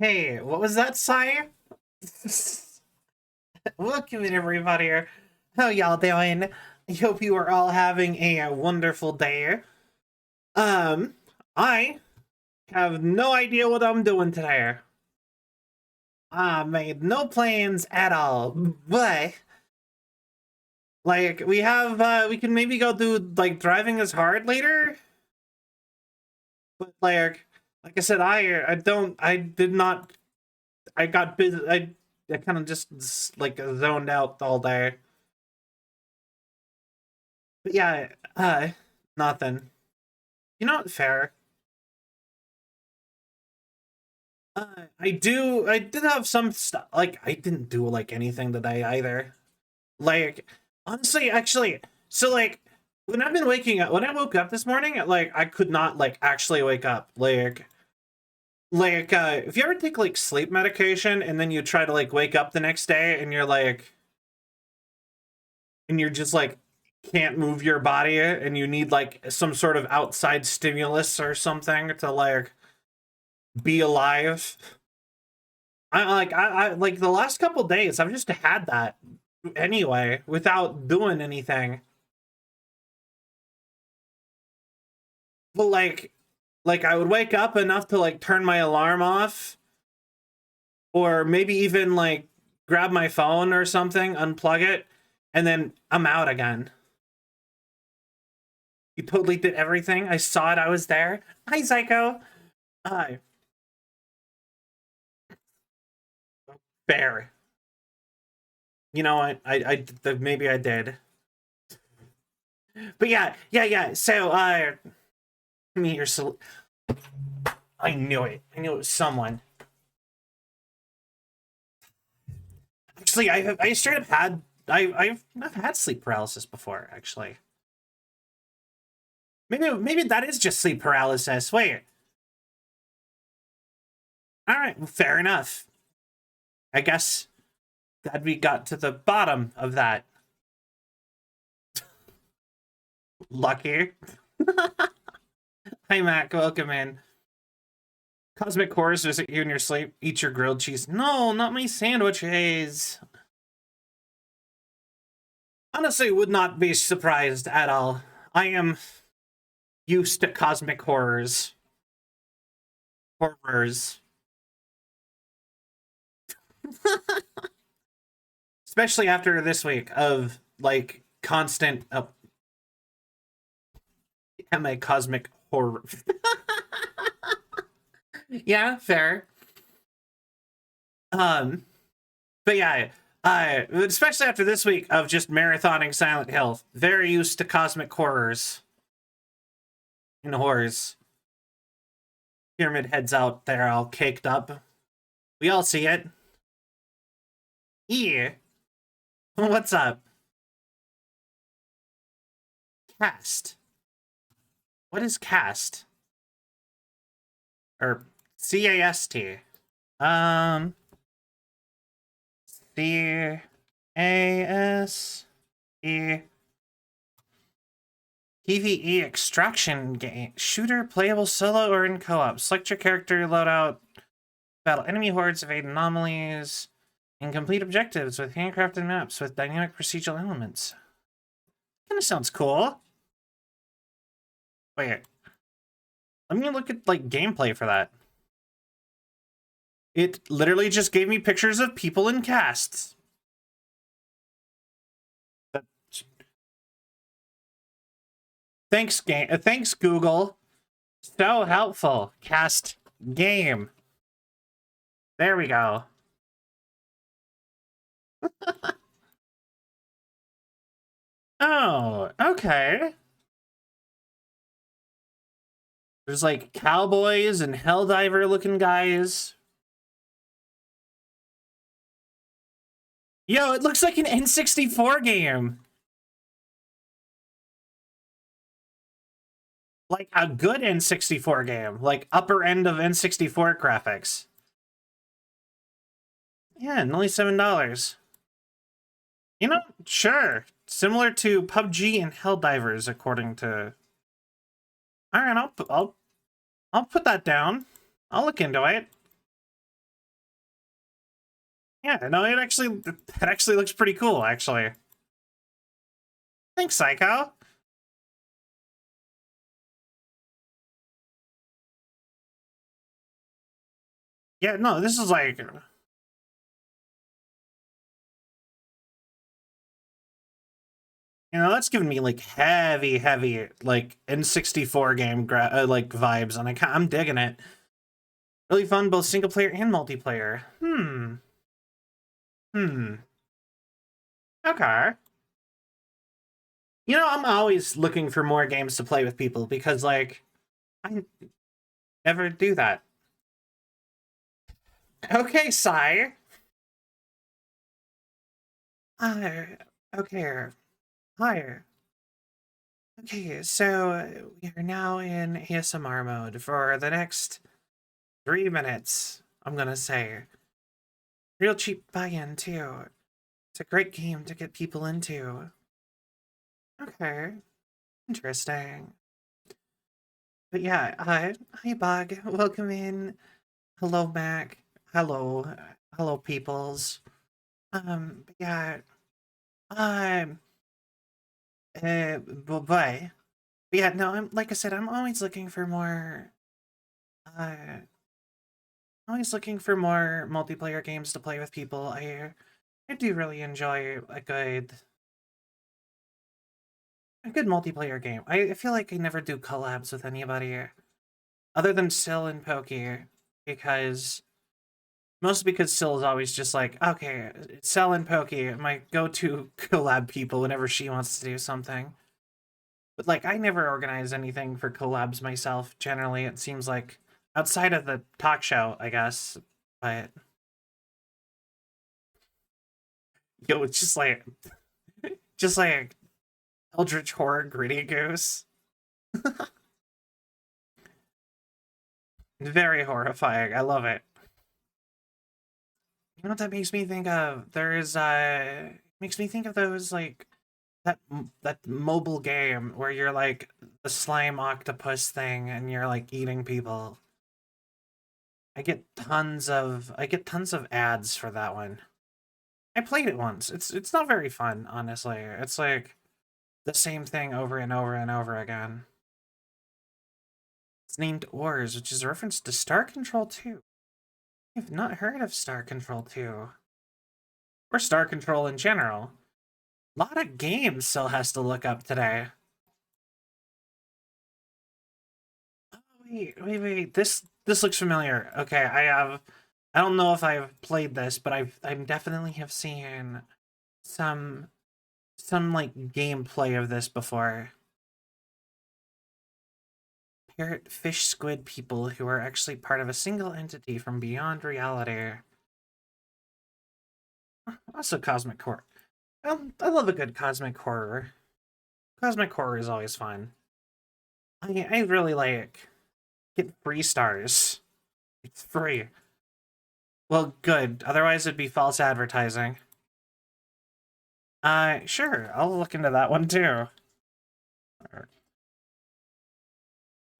Hey, what was that, sire? Welcome in, everybody. How y'all doing? I hope you are all having a wonderful day. Um, I have no idea what I'm doing today. I made no plans at all, but like we can maybe go do like driving is hard later. But like I said, I did not, I got busy. I kind of just like zoned out all day. But yeah, nothing. You know what? Fair. I did have some stuff. Like, I didn't do like anything today either. Like, honestly, actually, so like, when I woke up this morning, like, I could not like actually wake up. If you ever take like sleep medication and then you try to like wake up the next day and you're just like can't move your body and you need like some sort of outside stimulus or something to like be alive. I like the last couple days I've just had that anyway without doing anything. But like I would wake up enough to like turn my alarm off or maybe even like grab my phone or something, unplug it, and then I'm out again. You totally did everything. I saw it. I was there. Hi, Psycho. Hi. Bear. You know what? Maybe I did. But yeah. So, me your I knew it. I knew it was someone. Actually, I straight up had I've had sleep paralysis before. Actually, maybe that is just sleep paralysis. Wait. All right. Well, fair enough. I guess glad we got to the bottom of that. Lucky. Hi, Matt. Welcome in. Cosmic Horrors visit you in your sleep. Eat your grilled cheese. No, not my sandwiches. Honestly, would not be surprised at all. I am used to cosmic horrors. Horrors. Especially after this week of like constant am I cosmic horror. Yeah, fair. Um but yeah, especially after this week of just marathoning Silent Hill, very used to cosmic horrors and horrors. Pyramid Head's out there all caked up. We all see it. Yeah. What's up? Cast. What is cast? Or CAST? Um CASE PvE extraction game. Shooter, playable solo or in co-op. Select your character loadout. Battle enemy hordes, evade anomalies, and complete objectives with handcrafted maps with dynamic procedural elements. Kinda sounds cool. Wait. Let me look at like gameplay for that. It literally just gave me pictures of people in casts. Thanks, Google. So helpful. Cast game. There we go. Oh, okay. There's like cowboys and helldiver looking guys. Yo, it looks like an N64 game. Like a good N64 game. Like upper end of N64 graphics. Yeah, and only $7. You know, sure. Similar to PUBG and Helldivers, according to. All right, I'll put that down. I'll look into it. Yeah, no, it actually looks pretty cool, actually. Thanks, Psycho. Yeah, no, this is like, that's giving me like heavy like N64 game like vibes, and I'm digging it. Really fun, both single player and multiplayer. Hmm. Okay. I'm always looking for more games to play with people because, like, I never do that. Okay, sire. Higher. Okay. Higher. Okay, so we are now in ASMR mode for the next 3 minutes. I'm gonna say. Real cheap buy-in, too. It's a great game to get people into. Okay. Interesting. But yeah, hi Bug. Welcome in. Hello, Mac. Hello. Hello, peoples. But yeah, um, but yeah, no, like I said, I'm always looking for more, uh, always looking for more multiplayer games to play with people. I do really enjoy a good multiplayer game. I feel like I never do collabs with anybody other than Sil and Pokey, because mostly because Sil is always just like, okay, Sil and Pokey, my go-to collab people whenever she wants to do something. But like, I never organize anything for collabs myself. Generally, it seems like outside of the talk show, I guess. But it's just like Eldritch Horror Gritty Goose. Very horrifying. I love it. You know what that makes me think of? Makes me think of those like that mobile game where you're like the slime octopus thing and you're like eating people. I get tons of ads for that one. I played it once. It's not very fun, honestly. It's like the same thing over and over and over again. It's named Ors, which is a reference to Star Control 2. I've not heard of Star Control 2. Or Star Control in general. A lot of games still has to look up today. Oh, wait. This looks familiar. Okay, I don't know if I've played this, but I definitely have seen some like gameplay of this before. Parrot fish squid people who are actually part of a single entity from beyond reality. Also cosmic horror. I love a good cosmic horror. Cosmic horror is always fun. I really like get free stars. It's free. Well, good. Otherwise, it'd be false advertising. Sure. I'll look into that one too.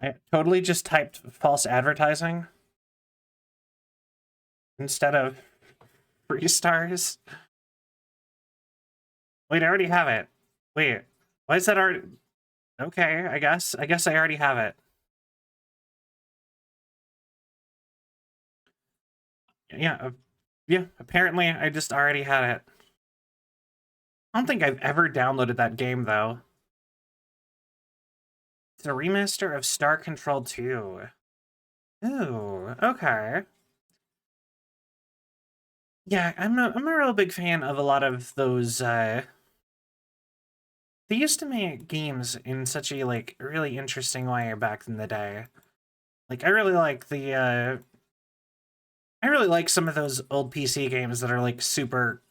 I totally just typed false advertising instead of free stars. Wait, I already have it. Wait, why is that already? Okay, I guess I already have it. Yeah, apparently I just already had it. I don't think I've ever downloaded that game, though. It's a remaster of Star Control 2. Ooh, okay. Yeah, I'm a real big fan of a lot of those, they used to make games in such a, like, really interesting way back in the day. Like, I really like some of those old PC games that are, like, super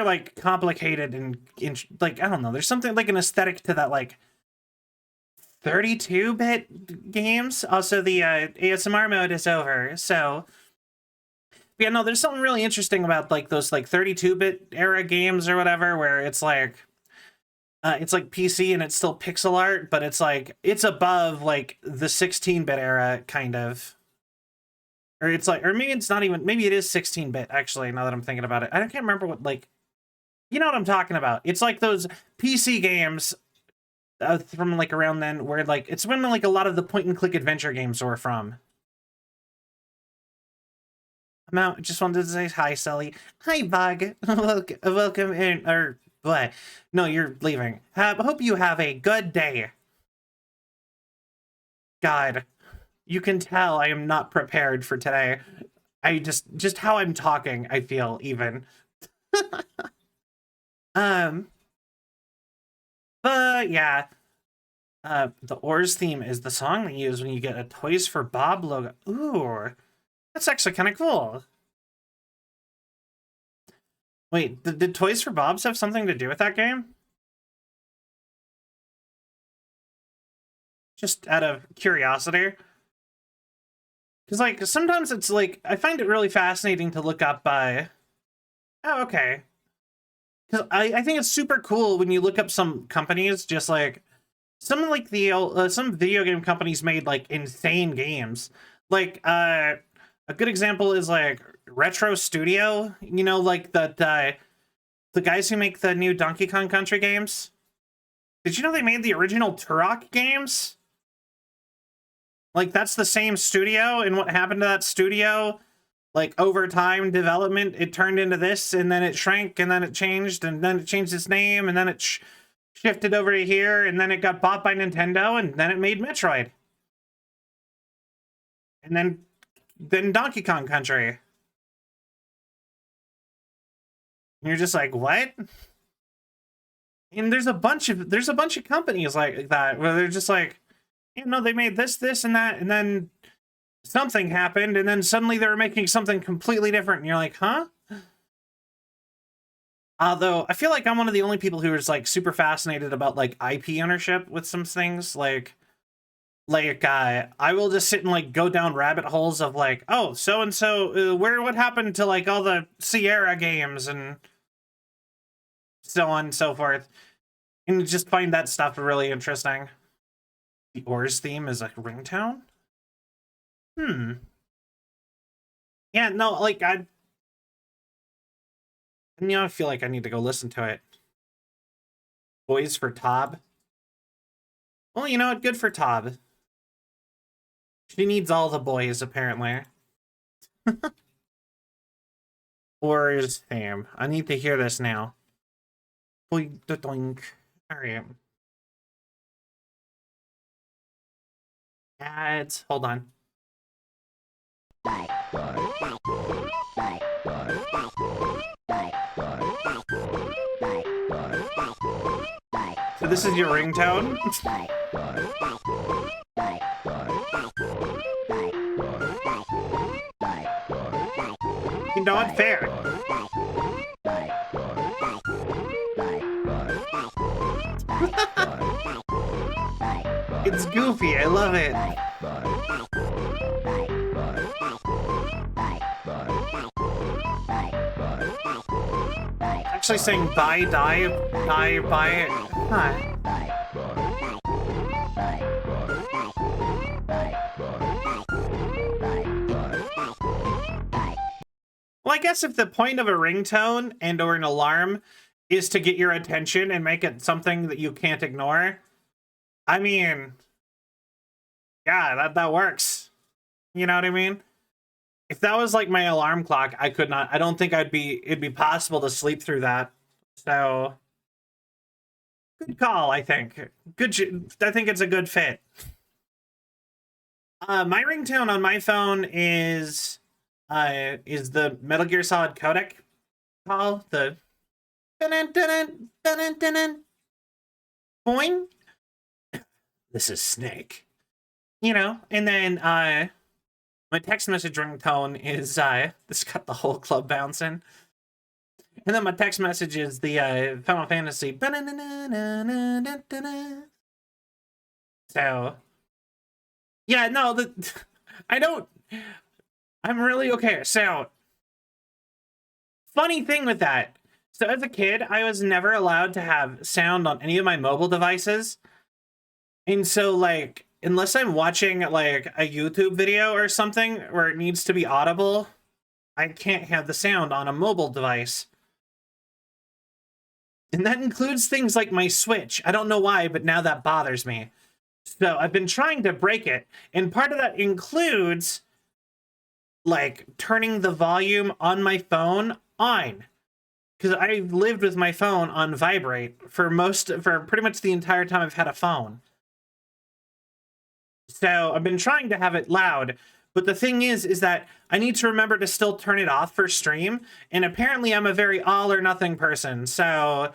like complicated and like, I don't know, there's something like an aesthetic to that, like 32-bit games. Also, the ASMR mode is over, so yeah, no, there's something really interesting about like those like 32-bit era games or whatever, where it's like PC and it's still pixel art, but it's like it's above like the 16-bit era kind of. Or it's like, or maybe it's not even, maybe it is 16-bit, actually, now that I'm thinking about it. I can't remember what, like, you know what I'm talking about. It's like those PC games from, like, around then, where, like, it's when, like, a lot of the point-and-click adventure games were from. I'm out. Just wanted to say hi, Sully. Hi, Bug. Welcome in, or what? No, you're leaving. Hope you have a good day. God, you can tell I am not prepared for today. I just how I'm talking, I feel even. But yeah. The Oars theme is the song they use when you get a Toys for Bob logo. Ooh, that's actually kind of cool. Wait, did Toys for Bobs have something to do with that game? Just out of curiosity. Because, like, sometimes it's, like, I find it really fascinating to look up by... Oh, okay. Because I think it's super cool when you look up some companies, just, like... Some, like, some video game companies made, like, insane games. Like, a good example is, like, Retro Studio. You know, like, the guys who make the new Donkey Kong Country games. Did you know they made the original Turok games? Like, that's the same studio, and what happened to that studio, like, over time development, it turned into this, and then it shrank, and then it changed, and then it changed its name, and then it shifted over to here, and then it got bought by Nintendo, and then it made Metroid. And then Donkey Kong Country. And you're just like, what? And there's a bunch of companies like that, where they're just like, you know, they made this, and that, and then something happened, and then suddenly they were making something completely different, and you're like, huh? Although, I feel like I'm one of the only people who is, like, super fascinated about, like, IP ownership with some things, like, I will just sit and, like, go down rabbit holes of, like, oh, so-and-so, what happened to, like, all the Sierra games, and so on and so forth, and just find that stuff really interesting. The Oars theme is a ringtone? Yeah, no, like, I feel like I need to go listen to it. Boys for Tob? Well, you know what? Good for Tob. She needs all the boys, apparently. Oars theme. I need to hear this now. Boink, doink. Alright. Ads. Hold on. So this is your ringtone? You know what? Fair. It's goofy. I love it. Actually saying bye, die, bye. Huh. Well, I guess if the point of a ringtone and or an alarm is to get your attention and make it something that you can't ignore, I mean, yeah, that works. You know what I mean? If that was like my alarm clock, I don't think it'd be possible to sleep through that. So, good call, I think. I think it's a good fit. My ringtone on my phone is the Metal Gear Solid codec call, the boing. This is Snake. You know, and then my text message ringtone is this got the whole club bouncing. And then my text message is the Final Fantasy. So yeah, no, I'm really okay. So funny thing with that. So as a kid, I was never allowed to have sound on any of my mobile devices. And so, like, unless I'm watching like a YouTube video or something where it needs to be audible, I can't have the sound on a mobile device. And that includes things like my Switch. I don't know why, but now that bothers me. So I've been trying to break it, and part of that includes like turning the volume on my phone on, because I've lived with my phone on vibrate for pretty much the entire time I've had a phone. So I've been trying to have it loud, but the thing is that I need to remember to still turn it off for stream, and apparently I'm a very all or nothing person, so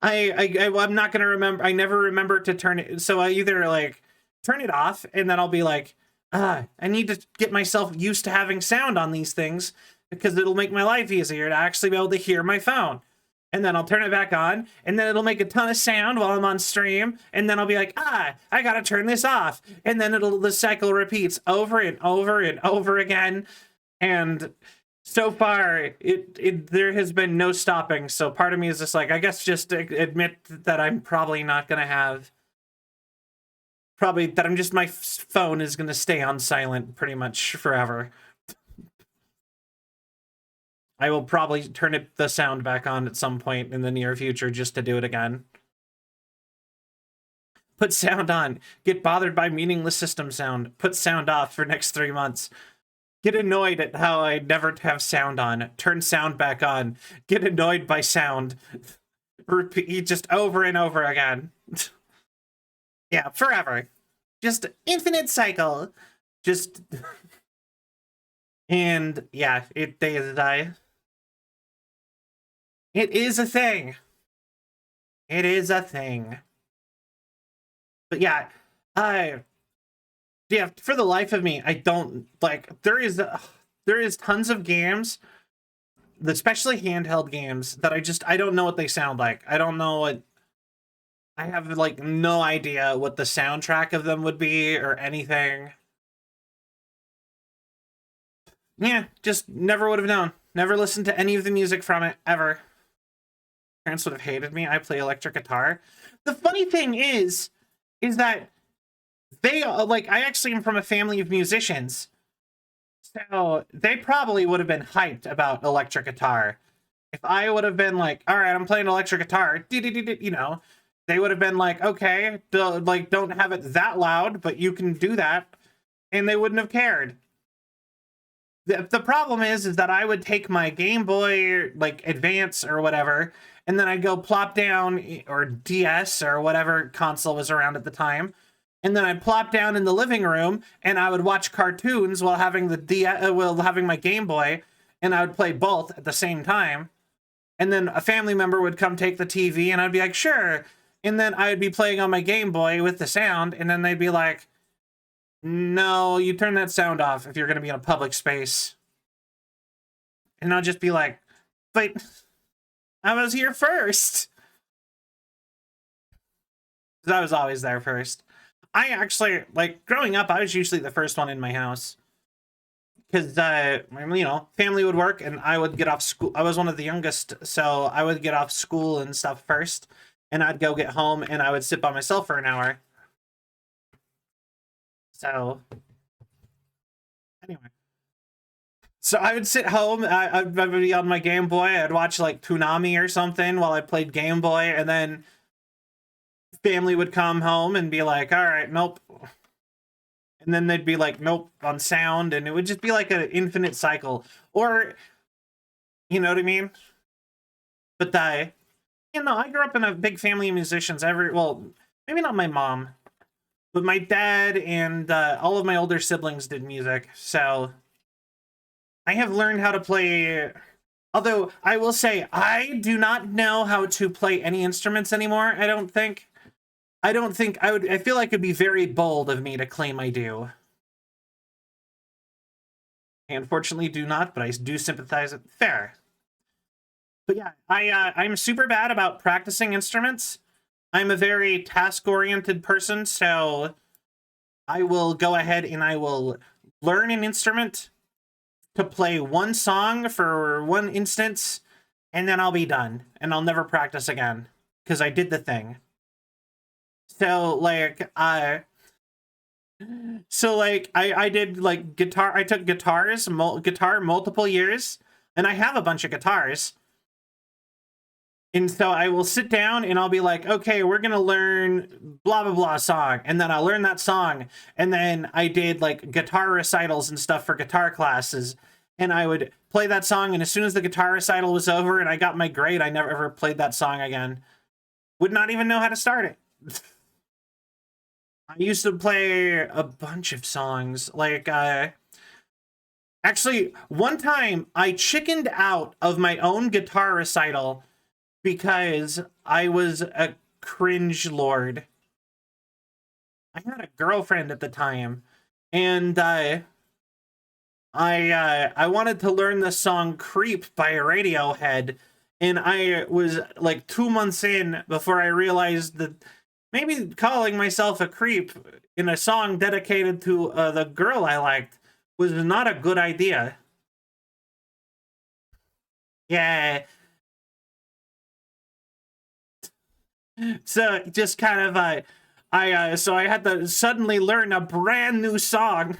I'm not gonna remember. I never remember to turn it. So I either like turn it off, and then I'll be like, I need to get myself used to having sound on these things because it'll make my life easier to actually be able to hear my phone. And then I'll turn it back on, and then it'll make a ton of sound while I'm on stream, and then I'll be like, I gotta turn this off. And then the cycle repeats over and over and over again. And so far, there has been no stopping. So part of me is just like, I guess just admit that I'm probably not gonna have, my phone is gonna stay on silent pretty much forever. I will probably turn the sound back on at some point in the near future just to do it again. Put sound on. Get bothered by meaningless system sound. Put sound off for next 3 months. Get annoyed at how I never have sound on. Turn sound back on. Get annoyed by sound. Repeat just over and over again. Yeah, forever. Just infinite cycle. Just... And yeah, they die. It is a thing. It is a thing. But yeah, yeah, for the life of me, I don't like. There is tons of games, especially handheld games, that I don't know what they sound like. I don't know what. I have like no idea what the soundtrack of them would be or anything. Yeah, just never would have known. Never listened to any of the music from it ever. Parents would have hated me. I play electric guitar. The funny thing is that they like, I actually am from a family of musicians, so they probably would have been hyped about electric guitar. If I would have been like, all right, I'm playing electric guitar, you know, they would have been like, okay, like, don't have it that loud, but you can do that, and they wouldn't have cared. The problem is that I would take my Game Boy, like, Advance or whatever, and then I'd go plop down, or DS or whatever console was around at the time, and then I'd plop down in the living room, and I would watch cartoons while having having my Game Boy, and I would play both at the same time. And then a family member would come take the TV, and I'd be like, sure. And then I'd be playing on my Game Boy with the sound, and then they'd be like, no, you turn that sound off if you're going to be in a public space. And I'll just be like, but I was here first. Because I was always there first. I actually, like, growing up, I was usually the first one in my house. Because, you know, family would work, and I would get off school. I was one of the youngest, so I would get off school and stuff first. And I'd go get home, and I would sit by myself for an hour. So, anyway. So I would sit home, I'd be on my Game Boy, I'd watch, like, Toonami or something while I played Game Boy, and then family would come home and be like, all right, nope. And then they'd be like, nope, on sound, and it would just be like an infinite cycle. Or, you know what I mean? But you know, I grew up in a big family of musicians. Well, maybe not my mom, but my dad and all of my older siblings did music, so I have learned how to play. Although I will say, I do not know how to play any instruments anymore. I don't think I would. I feel like it'd be very bold of me to claim I do. I unfortunately do not, but I do sympathize. Fair. But yeah, I'm super bad about practicing instruments. I'm a very task-oriented person, so I will go ahead and I will learn an instrument to play one song for one instance, and then I'll be done, and I'll never practice again, because I did the thing. So like I did like guitar. I took guitar multiple years, and I have a bunch of guitars. And so I will sit down and I'll be like, okay, we're gonna learn blah blah blah song, and then I'll learn that song, and then I did like guitar recitals and stuff for guitar classes, and I would play that song, and as soon as the guitar recital was over and I got my grade, I never ever played that song again. Would not even know how to start it. I used to play a bunch of songs, like actually one time I chickened out of my own guitar recital because I was a cringe lord. I had a girlfriend at the time, and I wanted to learn the song "Creep" by Radiohead, and I was like 2 months in before I realized that maybe calling myself a creep in a song dedicated to the girl I liked was not a good idea. Yeah, so just kind of so I had to suddenly learn a brand new song.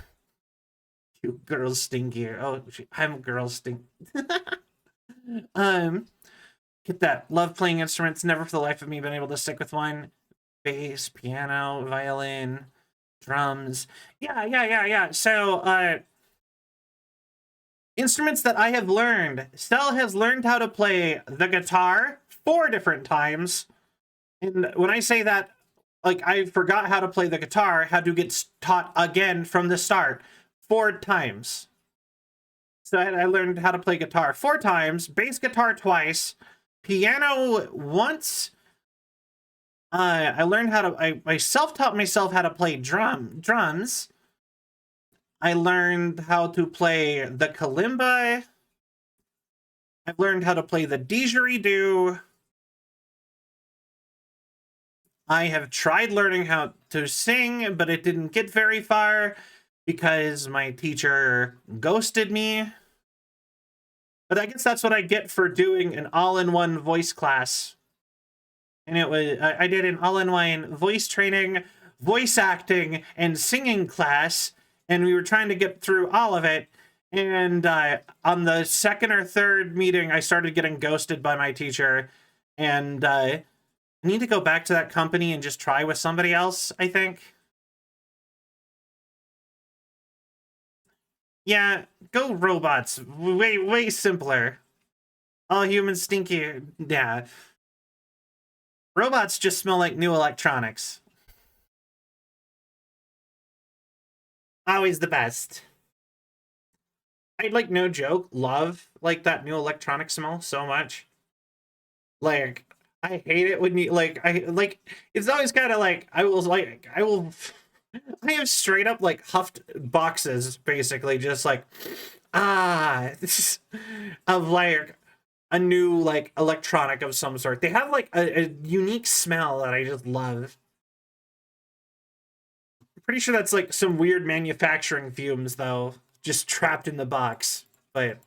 You girls stink here. Oh, I'm a girl stink. um, get that. Love playing instruments. Never for the life of me been able to stick with one. Bass, piano, violin, drums. Yeah. So, instruments that I have learned. Stella has learned how to play the guitar 4 different times. And when I say that, like, I forgot how to play the guitar, had to get taught again from the start 4 times. So I learned how to play guitar 4 times, bass guitar twice, piano once. I learned how to. I self-taught myself how to play drums. I learned how to play the kalimba. I've learned how to play the didgeridoo. I have tried learning how to sing, but it didn't get very far because my teacher ghosted me. But I guess that's what I get for doing an all-in-one voice class. And it was I did an all-in-one voice training, voice acting, and singing class, and we were trying to get through all of it. And on the second or third meeting, I started getting ghosted by my teacher, and I need to go back to that company and just try with somebody else, I think. Yeah, go robots. Way simpler. All humans stinky. Yeah. Robots just smell like new electronics. Always the best. I like no joke, love like that new electronic smell so much. Like I hate it when you I like it's always kind of like I have straight up like huffed boxes basically just like of like a new like electronic of some sort. They have like a unique smell that I just love. I'm pretty sure that's like some weird manufacturing fumes though, just trapped in the box. But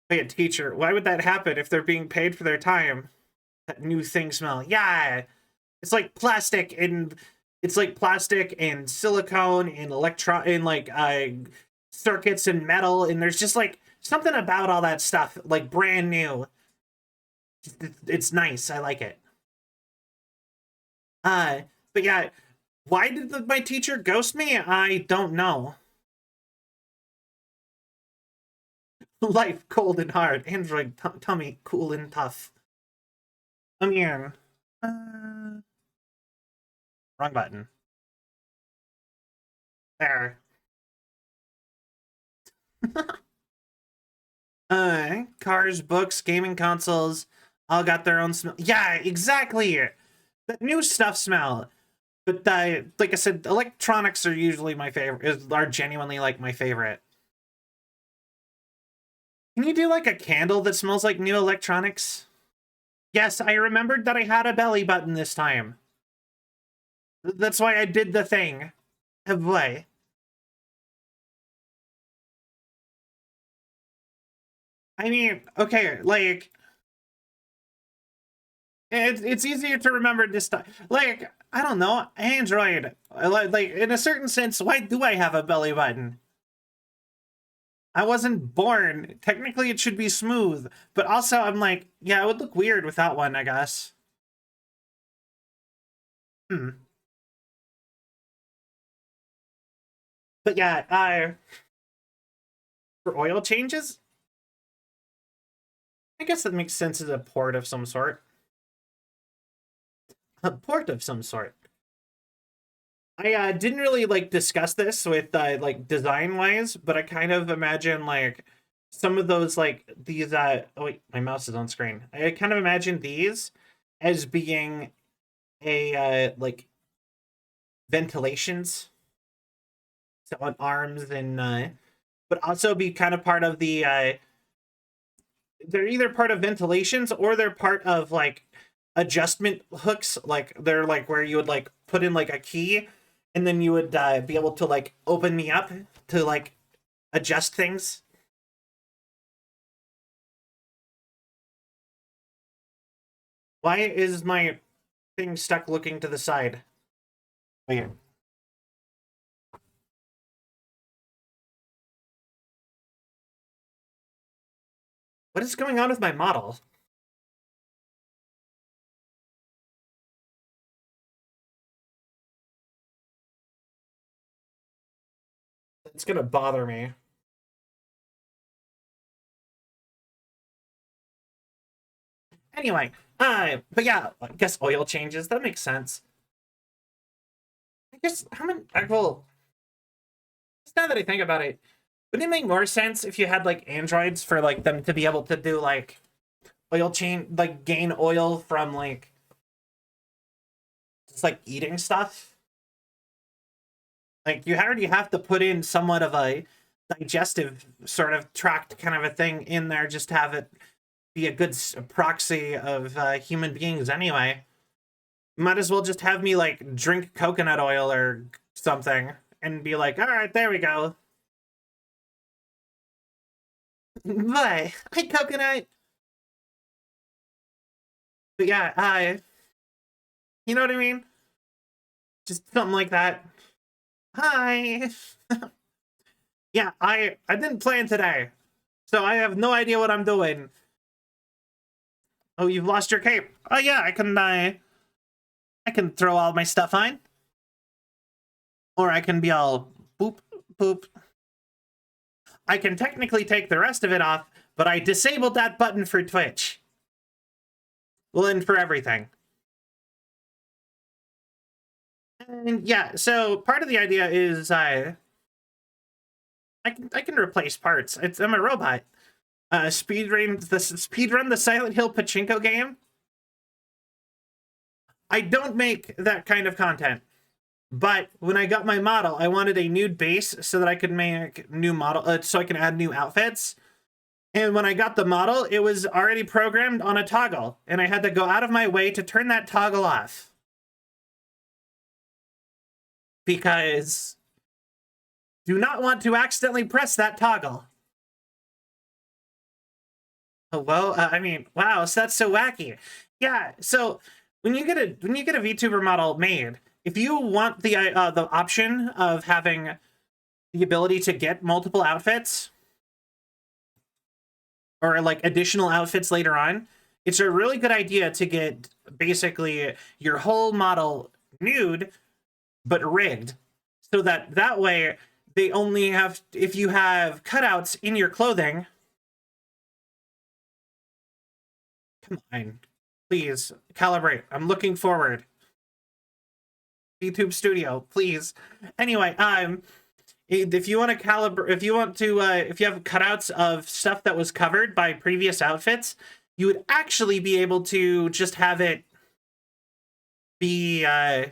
hey, a teacher, why would that happen if they're being paid for their time? That new thing smell. Yeah. It's like plastic and silicone and electron and like circuits and metal, and there's just like something about all that stuff like brand new. It's nice. I like it. Uh but yeah, why did my teacher ghost me? I don't know. Life cold and hard. Android tummy cool and tough. Come here. Wrong button. There. Cars, books, gaming consoles, all got their own smell. Yeah, exactly. The new stuff smell. But like I said, electronics are usually my favorite. Are genuinely like my favorite. Can you do like a candle that smells like new electronics? Yes, I remembered that I had a belly button this time. That's why I did the thing. Oh boy. I mean, okay, like It's easier to remember this time. Like, I don't know, Android. Like, in a certain sense, why do I have a belly button? I wasn't born. Technically, it should be smooth. But also, I'm like, yeah, it would look weird without one, I guess. Hmm. But yeah, for oil changes, I guess that makes sense as a port of some sort. A port of some sort. I didn't really like discuss this with like design wise, but I kind of imagine like some of those like these oh wait, my mouse is on screen. I kind of imagine these as being a like ventilations, so on arms and but also be kind of part of the they're either part of ventilations or they're part of like adjustment hooks, like they're like where you would like put in like a key and then you would be able to like open me up to like adjust things. Why is my thing stuck looking to the side? Wait. What is going on with my model? It's gonna bother me. Anyway, but yeah, I guess oil changes. That makes sense. I guess how many? Well, now that I think about it, wouldn't it make more sense if you had like androids for like them to be able to do like oil change, like gain oil from like just like eating stuff? Like you already have to put in somewhat of a digestive sort of tract kind of a thing in there just to have it be a good proxy of human beings anyway. Might as well just have me like drink coconut oil or something and be like, all right, there we go. But I coconut. But yeah, you know what I mean? Just something like that. Hi. Yeah, I didn't plan today, so I have no idea what I'm doing. Oh, you've lost your cape. Oh yeah, I can throw all my stuff on, or I can be all boop boop. I can technically take the rest of it off, but I disabled that button for Twitch. Well, and for everything. And yeah, so part of the idea is I can replace parts. I'm a robot. Speedrun the Silent Hill pachinko game. I don't make that kind of content. But when I got my model, I wanted a nude base so that I could make new model, so I can add new outfits. And when I got the model, it was already programmed on a toggle, and I had to go out of my way to turn that toggle off. Because do not want to accidentally press that toggle. Oh, well, I mean, wow, so that's so wacky. Yeah, so when you get a VTuber model made, if you want the option of having the ability to get multiple outfits or like additional outfits later on, it's a really good idea to get basically your whole model nude but rigged, so that way they only have, if you have cutouts in your clothing. Come on, please calibrate. I'm looking forward. YouTube Studio, please. Anyway, if you want to calibrate, if you want to, if you have cutouts of stuff that was covered by previous outfits, you would actually be able to just have it be, why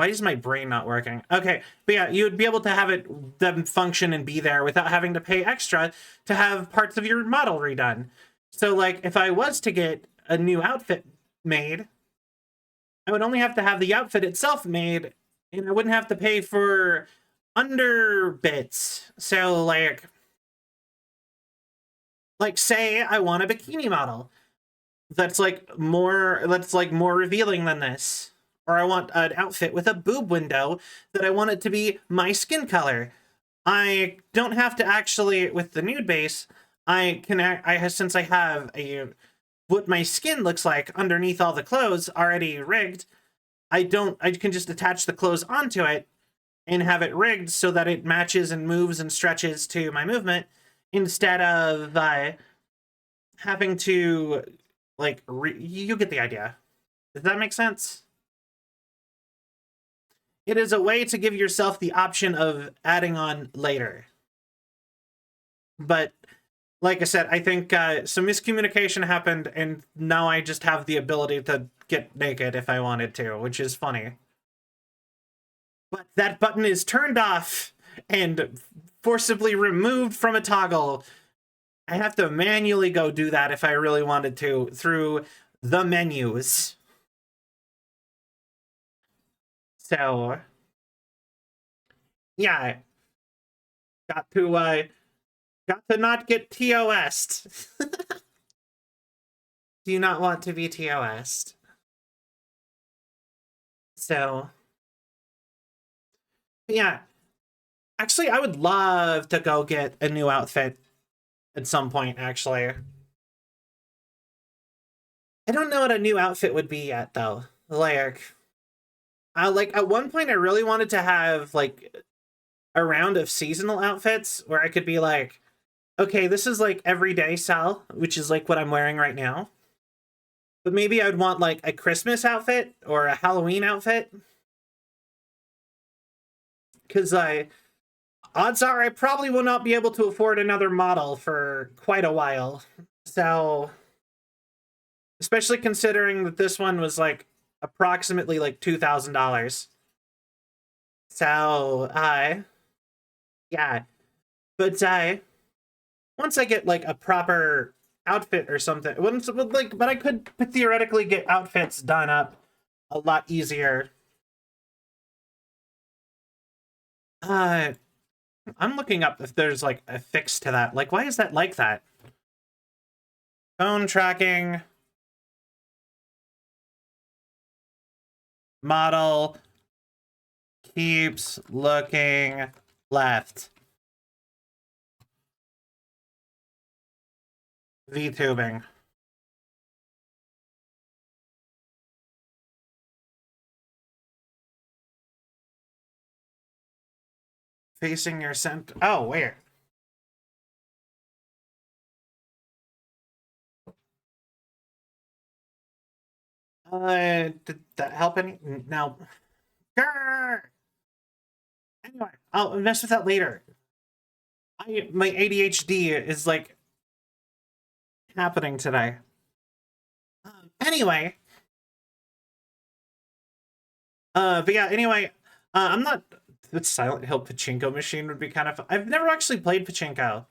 is my brain not working? Okay, but yeah, you would be able to have it them function and be there without having to pay extra to have parts of your model redone. So like if I was to get a new outfit made, I would only have to have the outfit itself made, and I wouldn't have to pay for under bits. So like say I want a bikini model. that's like more revealing than this. Or I want an outfit with a boob window that I want it to be my skin color. I don't have to actually, with the nude base, since I have a what my skin looks like underneath all the clothes already rigged, I can just attach the clothes onto it and have it rigged so that it matches and moves and stretches to my movement instead of having to like you get the idea. Does that make sense? It is a way to give yourself the option of adding on later. But like I said, I think some miscommunication happened, and now I just have the ability to get naked if I wanted to, which is funny. But that button is turned off and forcibly removed from a toggle. I have to manually go do that if I really wanted to through the menus. So, yeah, got to not get TOS'd. Do you not want to be TOS'd? So, yeah. Actually, I would love to go get a new outfit at some point, actually. I don't know what a new outfit would be yet, though. Like at one point, I really wanted to have, like, a round of seasonal outfits where I could be like, okay, this is, like, everyday Sal, which is, like, what I'm wearing right now. But maybe I'd want, like, a Christmas outfit or a Halloween outfit. Because odds are I probably will not be able to afford another model for quite a while. So, especially considering that this one was like approximately like $2,000. So, yeah. But once I get like a proper outfit or something, but I could theoretically get outfits done up a lot easier. Uh, I'm looking up if there's like a fix to that. Like, why is that like that? Phone tracking. Model keeps looking left. VTubing. Facing your center. Oh, where? Did that help any? No. Grr! Anyway, I'll mess with that later. My ADHD is like happening today. Anyway, but yeah. Anyway, I'm not. The Silent Hill pachinko machine would be kind of. I've never actually played pachinko.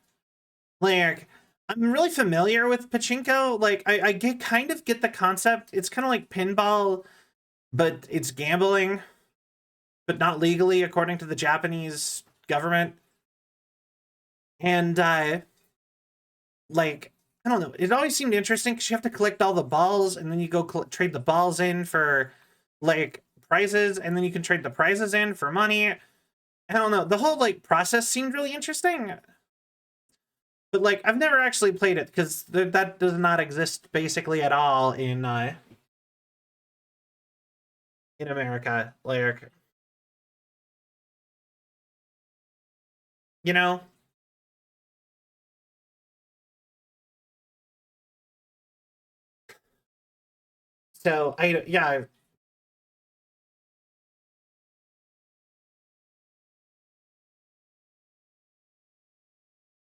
Like, I'm really familiar with pachinko. Like, I get kind of get the concept. It's kind of like pinball, but it's gambling, but not legally according to the Japanese government. And like, I don't know. It always seemed interesting because you have to collect all the balls, and then you go trade the balls in for like prizes, and then you can trade the prizes in for money. I don't know. The whole like process seemed really interesting. But like, I've never actually played it because that does not exist basically at all in America. Like, you know. So yeah.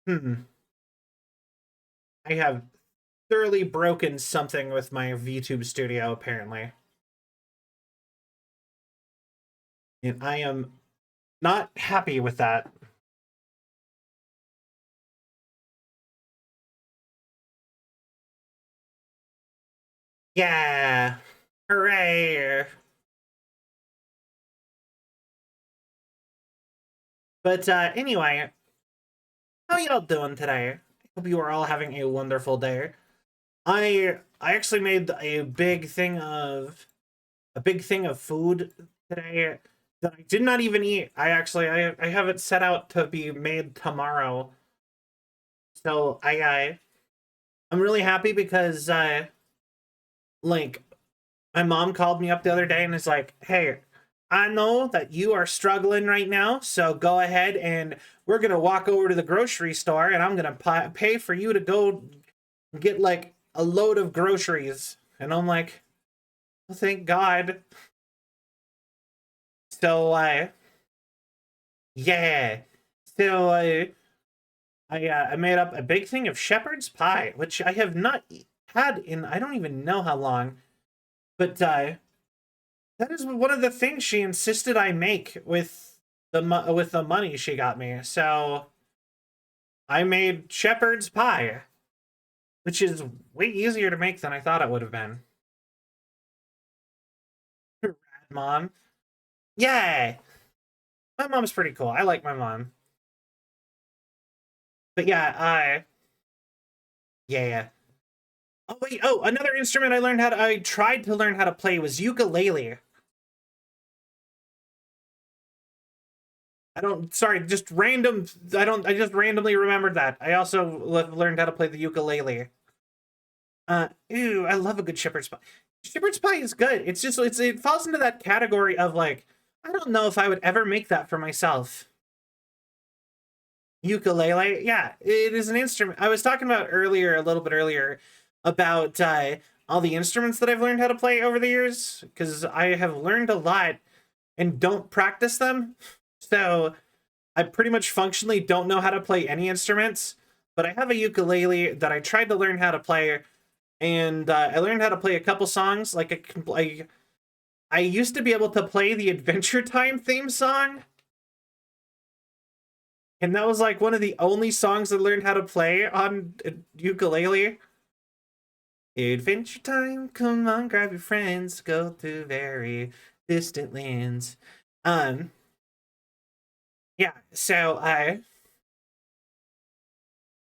Hmm. I have thoroughly broken something with my VTube studio apparently, and I am not happy with that. Yeah. Hooray. But anyway, how y'all doing today? I hope you are all having a wonderful day. I actually made a big thing of food today that I did not even eat. I have it set out to be made tomorrow. So I'm really happy because like my mom called me up the other day and is like, "Hey, I know that you are struggling right now, so go ahead and we're gonna walk over to the grocery store and I'm gonna pay for you to go get like a load of groceries." And I'm like, well, thank God. So yeah. So I made up a big thing of shepherd's pie, which I have not had in I don't even know how long. But that is one of the things she insisted I make with the money she got me. So I made shepherd's pie, which is way easier to make than I thought it would have been. Rad mom. Yay! My mom's pretty cool. I like my mom. But yeah, yeah. Oh wait, oh, another instrument I tried to learn how to play was ukulele. Just random, I just randomly remembered that. I also learned how to play the ukulele. Ew, I love a good shepherd's pie. Shepherd's pie is good. It falls into that category of like, I don't know if I would ever make that for myself. Ukulele, yeah, it is an instrument. I was talking about a little bit earlier, about all the instruments that I've learned how to play over the years, because I have learned a lot and don't practice them. So I pretty much functionally don't know how to play any instruments, but I have a ukulele that I tried to learn how to play, and I learned how to play a couple songs. I used to be able to play the Adventure Time theme song, and that was like one of the only songs I learned how to play on ukulele. Adventure time, come on, grab your friends, go through very distant lands. Yeah, so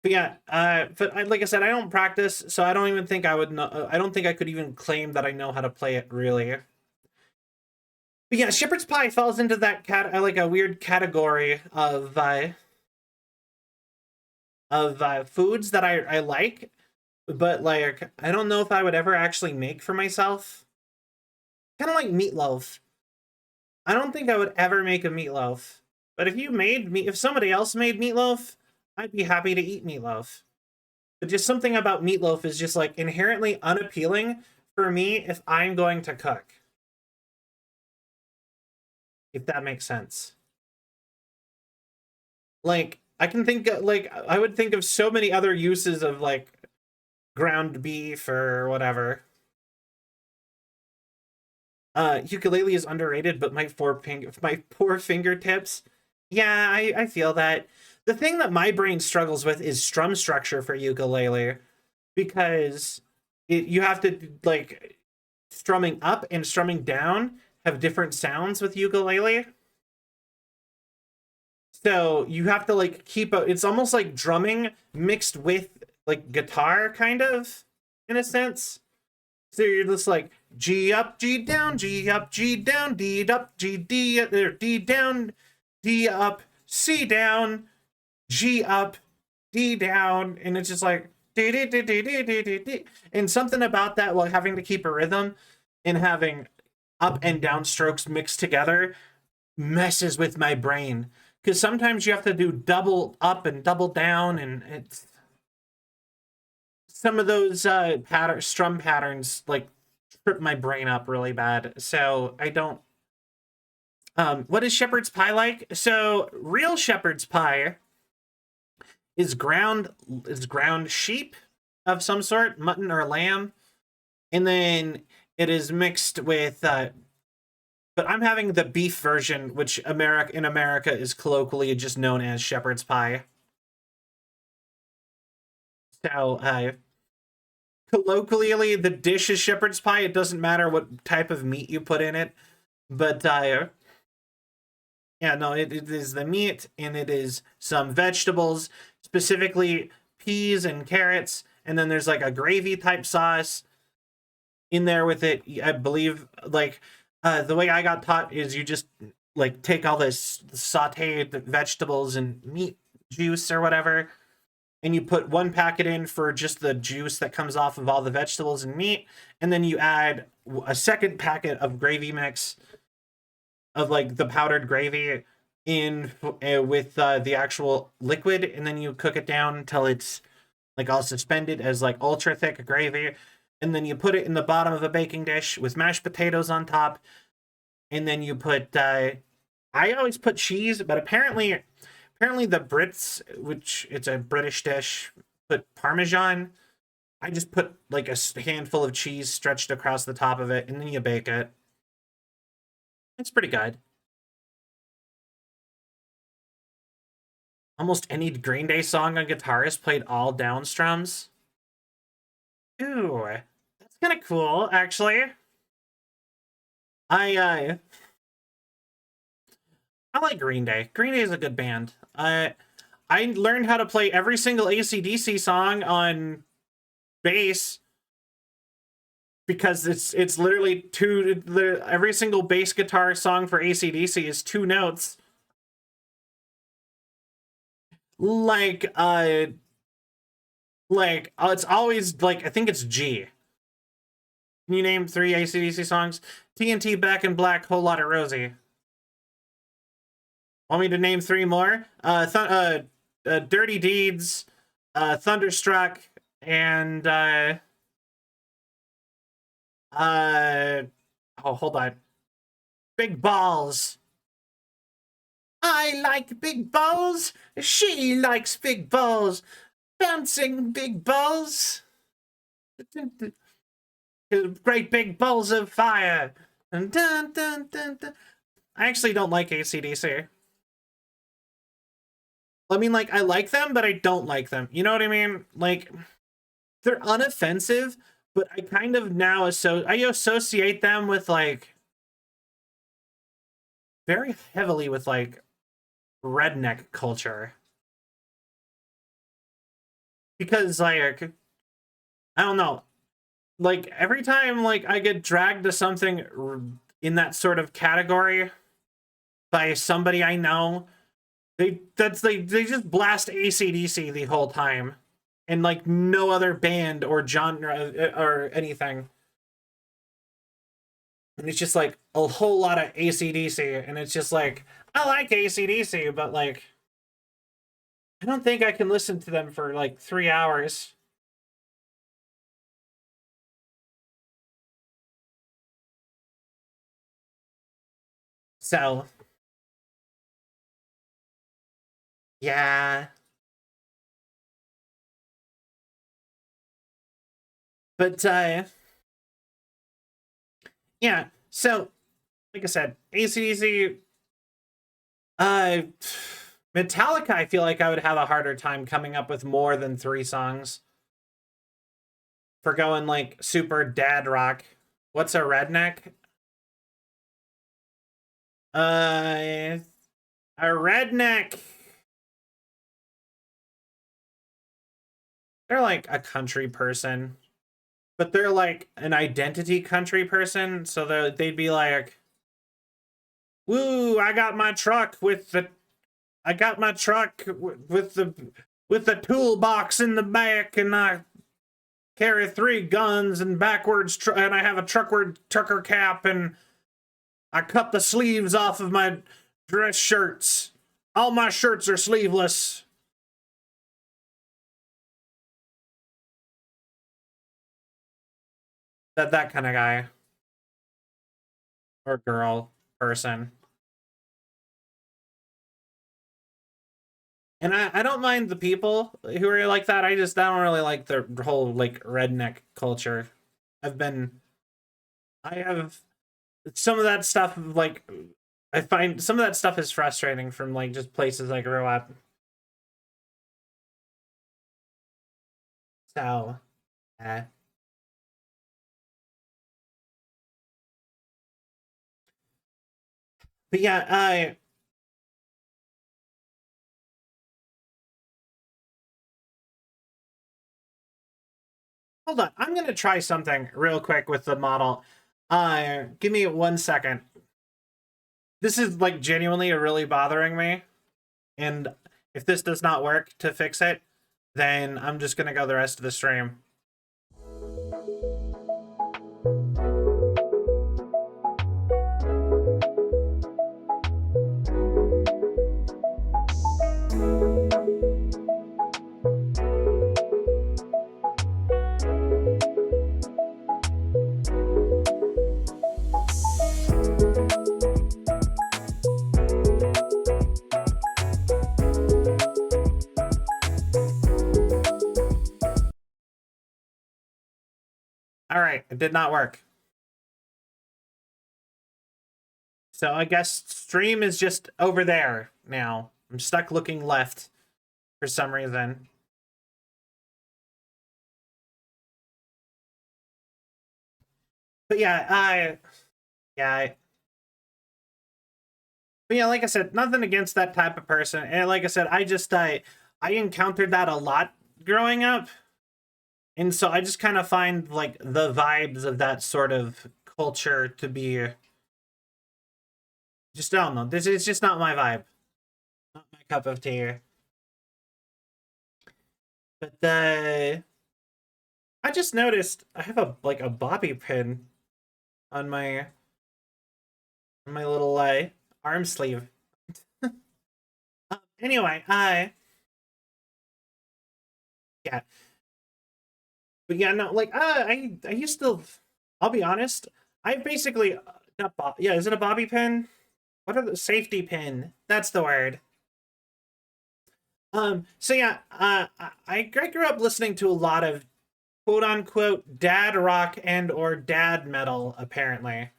but yeah, like I said, I don't practice, so I don't even think I would know. I don't think I could even claim that I know how to play it really. But yeah, shepherd's pie falls into that like a weird category of foods that I like, but like I don't know if I would ever actually make for myself. Kind of like meatloaf. I don't think I would ever make a meatloaf. But if somebody else made meatloaf, I'd be happy to eat meatloaf. But just something about meatloaf is just like inherently unappealing for me if I'm going to cook. If that makes sense. Like I can think like I would think of so many other uses of like ground beef or whatever. Ukulele is underrated, but my poor fingertips. Yeah, I feel that. The thing that my brain struggles with is strum structure for ukulele, because you have to like strumming up and strumming down have different sounds with ukulele. So you have to like it's almost like drumming mixed with like guitar kind of, in a sense. So you're just like G up, G down, G up, G down, D up, G D or D down, D up, C down, G up, D down, and it's just like D D D D D D D D. And something about that, while having to keep a rhythm and having up and down strokes mixed together, messes with my brain. Because sometimes you have to do double up and double down, and it's some of those strum patterns like trip my brain up really bad. So I don't. What is shepherd's pie like? So real shepherd's pie is ground sheep of some sort, mutton or lamb, and then it is mixed with. But I'm having the beef version, which in America is colloquially just known as shepherd's pie. So colloquially, the dish is shepherd's pie. It doesn't matter what type of meat you put in it, but yeah, no, it is the meat, and it is some vegetables, specifically peas and carrots, and then there's like a gravy type sauce in there with it. I believe like the way I got taught is you just like take all this sauteed vegetables and meat juice or whatever, and you put one packet in for just the juice that comes off of all the vegetables and meat, and then you add a second packet of gravy mix of like the powdered gravy in with the actual liquid, and then you cook it down until it's like all suspended as like ultra thick gravy, and then you put it in the bottom of a baking dish with mashed potatoes on top, and then you put I always put cheese, but apparently the Brits, which it's a British dish, put Parmesan. I just put like a handful of cheese stretched across the top of it, and then you bake it. It's pretty good. Almost any Green Day song on guitar is played all down strums. Ooh, that's kind of cool, actually. I like Green Day. Green Day is a good band. I learned how to play every single AC/DC song on bass because it's literally every single bass guitar song for AC/DC is 2 notes. Like it's always like, I think it's G. Can you name 3 AC/DC songs? TNT, Back in Black, Whole Lotta Rosie. Want me to name 3 more? Dirty Deeds, Thunderstruck, and oh, hold on. Big Balls. I like big balls. She likes big balls. Bouncing big balls. Great big balls of fire. Dun, dun, dun, dun, dun. I actually don't like AC/DC. I mean, like, I like them, but I don't like them. You know what I mean? Like, they're unoffensive, but I kind of now I associate them with, like, very heavily with, like, redneck culture. Because, like, I don't know. Like, every time, like, I get dragged to something in that sort of category by somebody I know, they just blast AC/DC the whole time, and like no other band or genre or anything, and it's just like a whole lot of AC/DC, and it's just like, I like AC/DC, but like I don't think I can listen to them for like 3 hours. So yeah, but yeah, so like I said, AC/DC, uh Metallica, I feel like I would have a harder time coming up with more than 3 songs for going like super dad rock. What's a redneck? A redneck. They're like a country person, but they're like an identity country person. So they'd be like, "Woo! I got my truck with the toolbox in the back, and I carry 3 guns and backwards, and I have a trucker cap, and I cut the sleeves off of my dress shirts. All my shirts are sleeveless." That kind of guy or girl person. And I don't mind the people who are like that. I don't really like the whole like redneck culture. I have some of that stuff, like, I find some of that stuff is frustrating from like just places I grew up. So, eh. But yeah, hold on. I'm gonna try something real quick with the model. Give me 1 second. This is like genuinely really bothering me. And if this does not work to fix it, then I'm just gonna go the rest of the stream. All right, it did not work. So I guess stream is just over there now. I'm stuck looking left for some reason. But yeah, but yeah, like I said, nothing against that type of person. And like I said, I encountered that a lot growing up. And so I just kind of find like the vibes of that sort of culture to be just, I don't know. This is just not my vibe. Not my cup of tea. But I just noticed I have a bobby pin on my little arm sleeve. Anyway, yeah. But yeah, no, like I used to. I'll be honest. I basically not yeah. Is it a bobby pin? What are the safety pin? That's the word. So yeah, I grew up listening to a lot of quote unquote dad rock and or dad metal, apparently.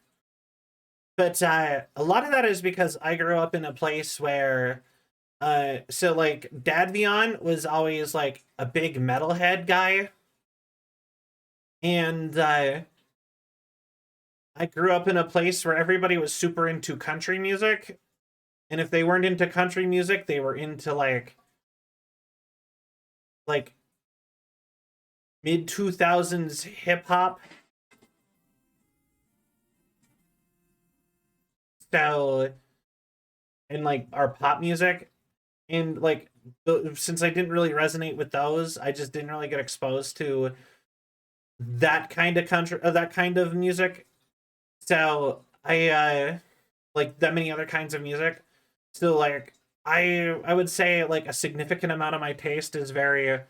But a lot of that is because I grew up in a place where so like Dad Vion was always like a big metalhead guy. And I grew up in a place where everybody was super into country music. And if they weren't into country music, they were into like mid 2000s hip hop. So, and like our pop music. And like since I didn't really resonate with those, I just didn't really get exposed to that kind of country, that kind of music. So I like that many other kinds of music. So like I would say like a significant amount of my taste is very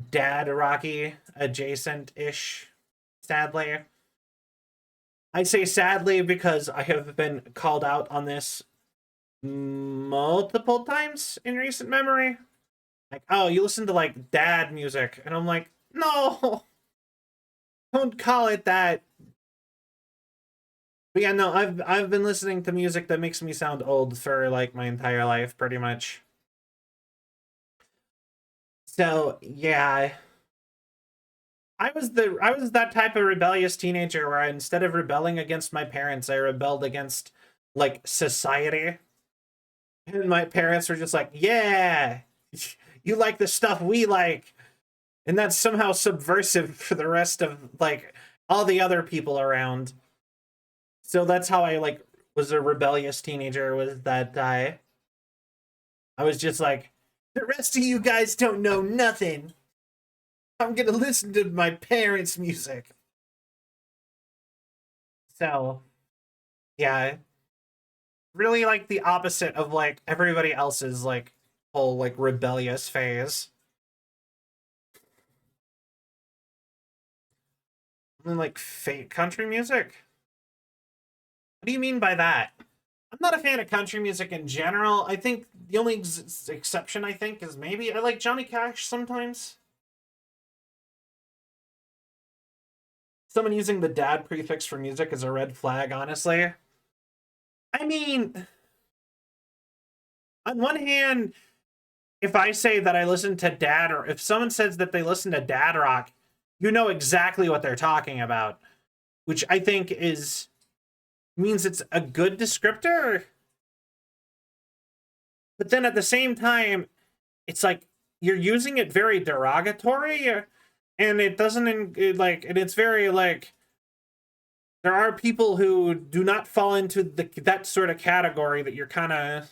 dad rocky adjacent ish. Sadly, I say sadly because I have been called out on this multiple times in recent memory. Like, oh, you listen to like dad music, and I'm like, no, don't call it that. But yeah, no, I've been listening to music that makes me sound old for like my entire life, pretty much. So yeah, I was that type of rebellious teenager where instead of rebelling against my parents, I rebelled against like society. And my parents were just like, "Yeah, you like the stuff we like," and that's somehow subversive for the rest of like all the other people around. So that's how I like was a rebellious teenager. Was that I was just like, the rest of you guys don't know nothing. I'm gonna listen to my parents' music. So yeah, really like the opposite of like everybody else's like whole like rebellious phase. And like fake country music. What do you mean by that? I'm not a fan of country music in general. I think the only exception I think is maybe I like Johnny Cash sometimes. Someone using the dad prefix for music is a red flag, honestly. I mean, on one hand, if I say that I listen to dad, or if someone says that they listen to dad rock, you know exactly what they're talking about, which I think means it's a good descriptor. But then at the same time, it's like you're using it very derogatory. and it doesn't like, and it's very like, there are people who do not fall into that sort of category that you're kind of,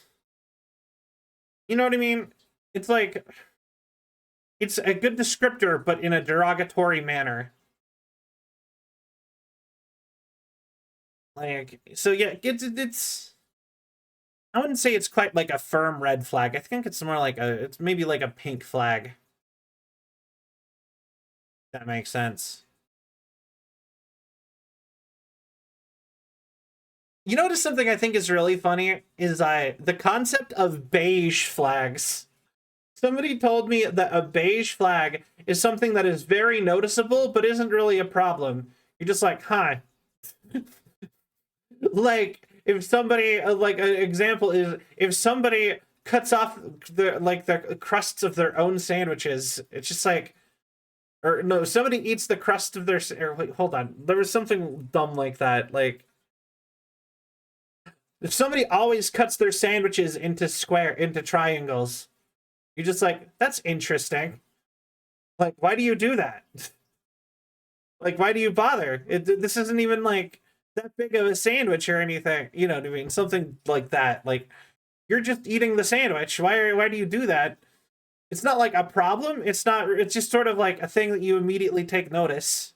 you know what I mean? It's like, it's a good descriptor, but in a derogatory manner. Like, so yeah, it's I wouldn't say it's quite like a firm red flag. I think it's more like it's maybe like a pink flag. That makes sense. You notice something I think is really funny is the concept of beige flags. Somebody told me that a beige flag is something that is very noticeable but isn't really a problem. You're just like, huh. Like if somebody like an example is if somebody cuts off the crusts of their own sandwiches, it's just like, or no, somebody eats the crust of their, or wait, hold on, there was something dumb like that. Like if somebody always cuts their sandwiches into triangles, you're just like, that's interesting. Like, why do you do that? Like, why do you bother? This isn't even like that big of a sandwich or anything. You know what I mean? Something like that. Like, you're just eating the sandwich. Why do you do that? It's not like a problem. It's not. It's just sort of like a thing that you immediately take notice.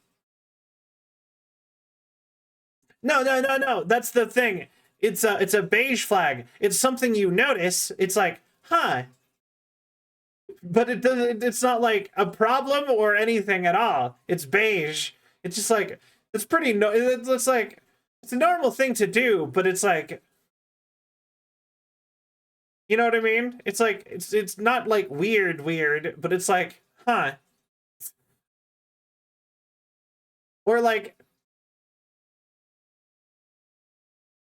No. That's the thing. It's a beige flag. It's something you notice. It's like, huh, but it doesn't. It's not like a problem or anything at all. It's beige. It's just like, it's pretty. No, it's like, it's a normal thing to do, but it's like, you know what I mean? It's like, it's not like weird, but it's like, huh, or like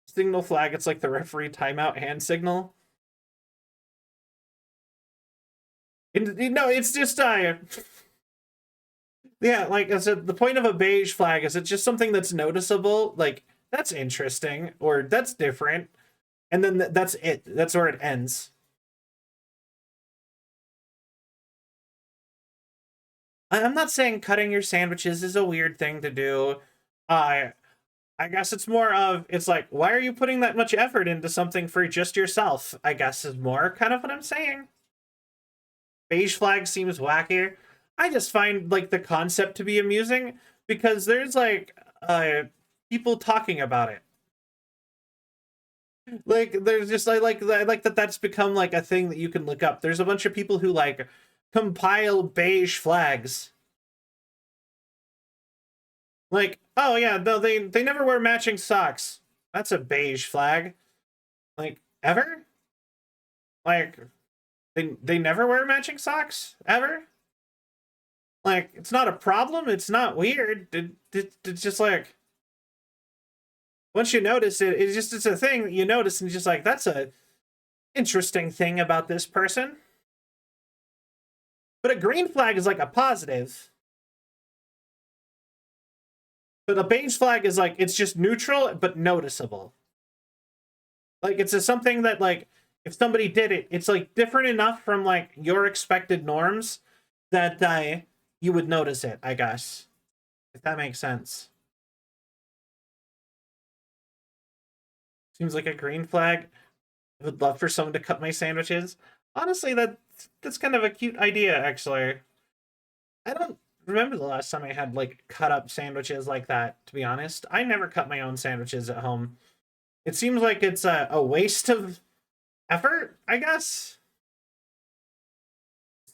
signal flag. It's like the referee timeout hand signal. No, it's just yeah, like I said, the point of a beige flag is it's just something that's noticeable. Like, that's interesting or that's different, and then that's it. That's where it ends. I'm not saying cutting your sandwiches is a weird thing to do. I I guess it's more of, it's like, why are you putting that much effort into something for just yourself? I guess is more kind of what I'm saying. Beige flag seems wackier. I just find like the concept to be amusing because there's like people talking about it. Like there's just I like that that's become like a thing that you can look up. There's a bunch of people who like compile beige flags. Like, oh yeah, no, they never wear matching socks. That's a beige flag. Like, ever? Like, they never wear matching socks ever. Like, it's not a problem. It's not weird. It's just like, once you notice it, it's a thing that you notice, and you're just like, that's a interesting thing about this person. But a green flag is like a positive. But a beige flag is like, it's just neutral but noticeable. Like, it's a something that like, if somebody did it, it's like different enough from like your expected norms that you would notice it, I guess. If that makes sense. Seems like a green flag. I would love for someone to cut my sandwiches. Honestly, that's kind of a cute idea, actually. I don't remember the last time I had like cut up sandwiches like that, to be honest. I never cut my own sandwiches at home. It seems like it's a waste of effort, I guess.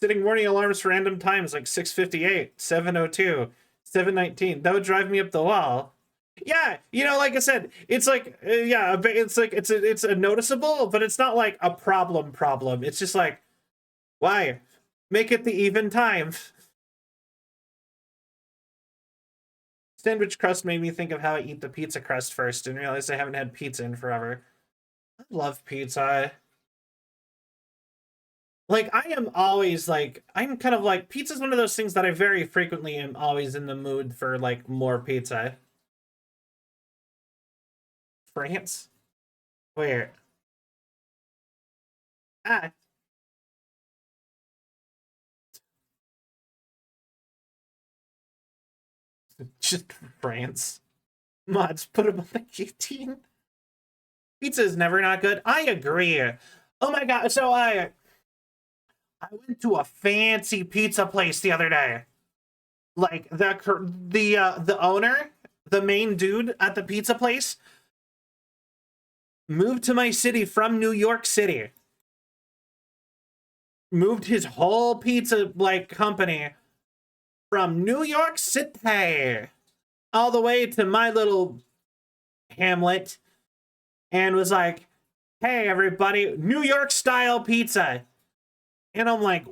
Setting morning alarms for random times like 6:58, 7:02, 7:19. That would drive me up the wall. Yeah, you know, like I said, it's like yeah, it's like it's a noticeable, but it's not like a problem. It's just like, why? Make it the even time. Sandwich crust made me think of how I eat the pizza crust first and realize I haven't had pizza in forever. I love pizza. Like, I am always like, I'm kind of like, pizza's one of those things that I very frequently am always in the mood for like more pizza. France? Where? Ah, Just France. Mods, put him on the guillotine. Pizza is never not good. I agree. Oh my god, so I went to a fancy pizza place the other day. Like the owner, the main dude at the pizza place, moved to my city from New York City. Moved his whole pizza like company from New York City all the way to my little hamlet and was like, "Hey everybody, New York style pizza." And I'm like,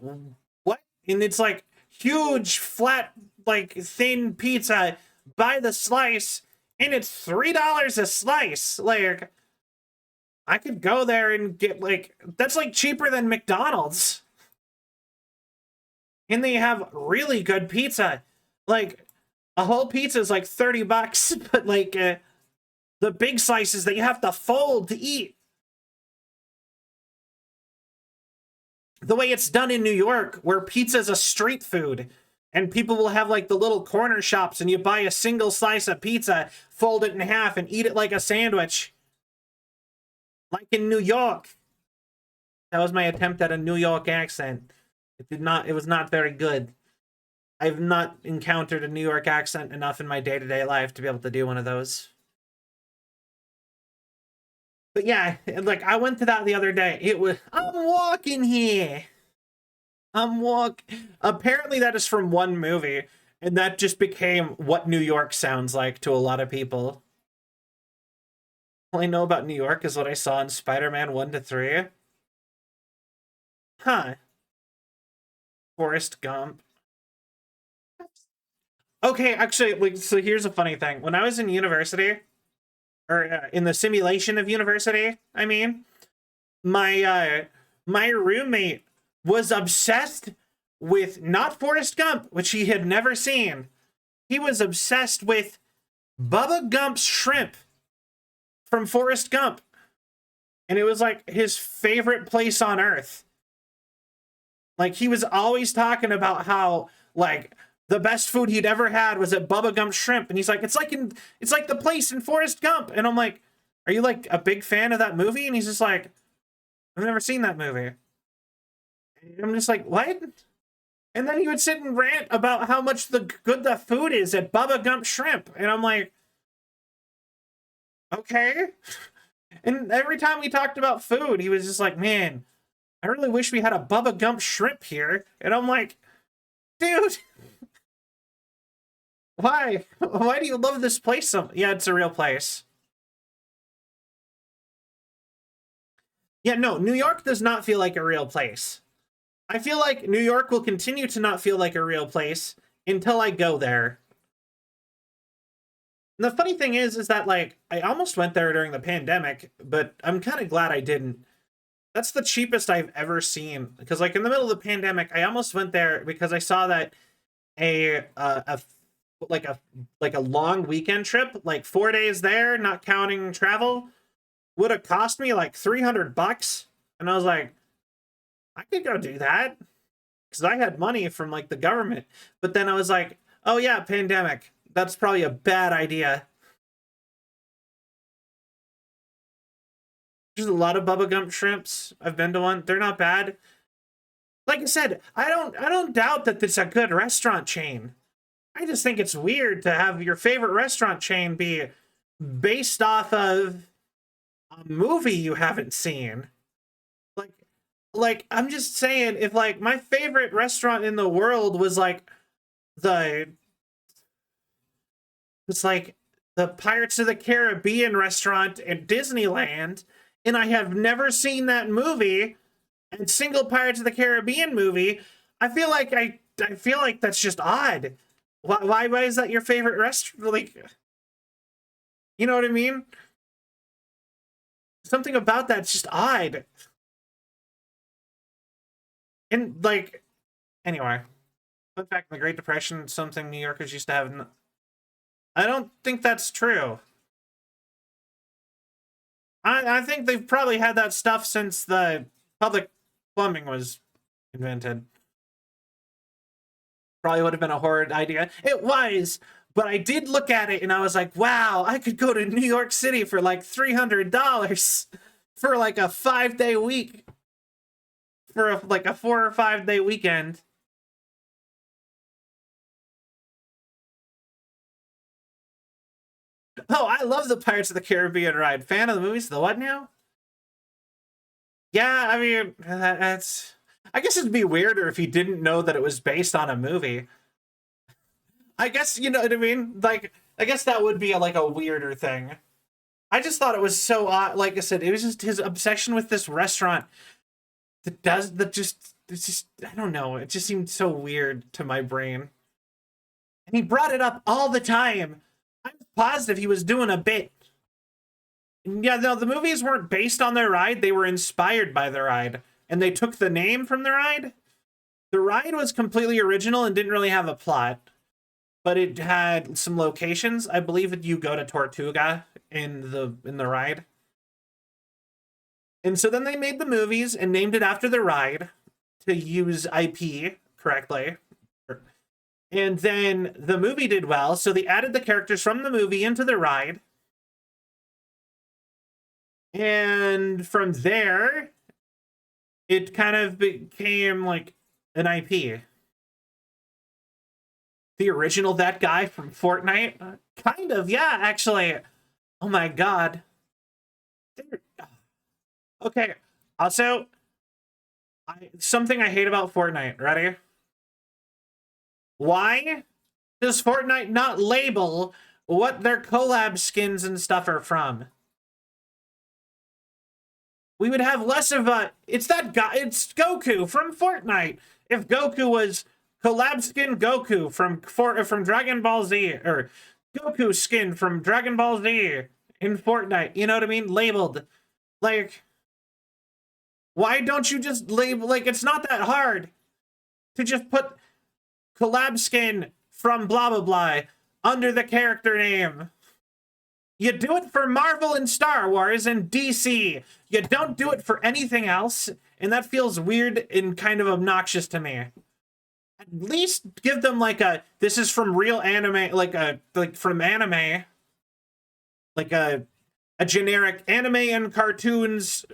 "What?" And it's like huge flat like thin pizza by the slice, and it's $3 a slice. Like, I could go there and get like, that's like cheaper than McDonald's. And they have really good pizza. Like, a whole pizza is like $30, but like the big slices that you have to fold to eat. The way it's done in New York, where pizza is a street food, and people will have like the little corner shops, and you buy a single slice of pizza, fold it in half, and eat it like a sandwich. Like in New York. That was my attempt at a New York accent. It was not very good. I've not encountered a New York accent enough in my day-to-day life to be able to do one of those. But yeah, like, I went to that the other day. I'm walking here. Apparently that is from one movie, and that just became what New York sounds like to a lot of people. All I know about New York is what I saw in Spider-Man 1 to 3. Huh. Forrest Gump. Okay, actually, like, so here's a funny thing. When I was in university, or in the simulation of university, I mean, my roommate was obsessed with not Forrest Gump, which he had never seen. He was obsessed with Bubba Gump's shrimp from Forrest Gump. And it was like his favorite place on earth. Like, he was always talking about how, like, the best food he'd ever had was at Bubba Gump Shrimp. And he's like, it's like the place in Forrest Gump. And I'm like, are you like a big fan of that movie? And he's just like, I've never seen that movie. And I'm just like, what? And then he would sit and rant about how much good the food is at Bubba Gump Shrimp. And I'm like, okay. And every time we talked about food, he was just like, man, I really wish we had a Bubba Gump Shrimp here. And I'm like, dude, why? Why do you love this place so much? Yeah, it's a real place. Yeah, no, New York does not feel like a real place. I feel like New York will continue to not feel like a real place until I go there. And the funny thing is that, like, I almost went there during the pandemic, but I'm kind of glad I didn't. That's the cheapest I've ever seen. Because, like, in the middle of the pandemic, I almost went there because I saw that a long weekend trip, like 4 days there, not counting travel, would have cost me like $300. And I was like, I could go do that because I had money from like the government. But then I was like, oh yeah, pandemic. That's probably a bad idea. There's a lot of Bubba Gump shrimps. I've been to one. They're not bad. Like I said, I don't doubt that it's a good restaurant chain. I just think it's weird to have your favorite restaurant chain be based off of a movie you haven't seen. Like I'm just saying, if like my favorite restaurant in the world was like it's like the Pirates of the Caribbean restaurant at Disneyland, and I have never seen that movie, and single Pirates of the Caribbean movie, I feel like that's just odd. Why is that your favorite restaurant? Like, you know what I mean? Something about that's just odd. And like, anyway, fun fact: the Great Depression, something New Yorkers used to have. I don't think that's true. I think they've probably had that stuff since the public plumbing was invented. Probably would have been a horrid idea. It was, But I did look at it and I was like, wow, I could go to New York City for like $300 for like a 5-day week, for like a 4 or 5-day weekend. Oh, I love the Pirates of the Caribbean ride. Fan of the movies? The what now? Yeah, I mean, that's... I guess it'd be weirder if you didn't know that it was based on a movie. I guess, you know what I mean? Like, I guess that would be like a weirder thing. I just thought it was so odd. Like I said, it was just his obsession with this restaurant it's just, I don't know. It just seemed so weird to my brain. And he brought it up all the time. I'm positive he was doing a bit. Yeah, no, the movies weren't based on their ride. They were inspired by the ride. And they took the name from the ride. The ride was completely original and didn't really have a plot. But it had some locations. I believe that you go to Tortuga in the ride. And so then they made the movies and named it after the ride to use IP correctly. And then the movie did well, so they added the characters from the movie into the ride. And from there, it kind of became like an IP. The original that guy from Fortnite? Kind of, yeah, actually. Oh my god. Okay, also, something I hate about Fortnite. Ready? Why does Fortnite not label what their collab skins and stuff are from? We would have less of a... It's that guy. It's Goku from Fortnite. If Goku was collab skin Goku from Dragon Ball Z, or Goku skin from Dragon Ball Z in Fortnite, you know what I mean? Labeled. Like, why don't you just label... Like, it's not that hard to just put collab skin from blah blah blah under the character name. You do it for Marvel and Star Wars and DC. You don't do it for anything else, and that feels weird and kind of obnoxious to me. At least give them like a, this is from real anime, like from anime, like a generic anime and cartoons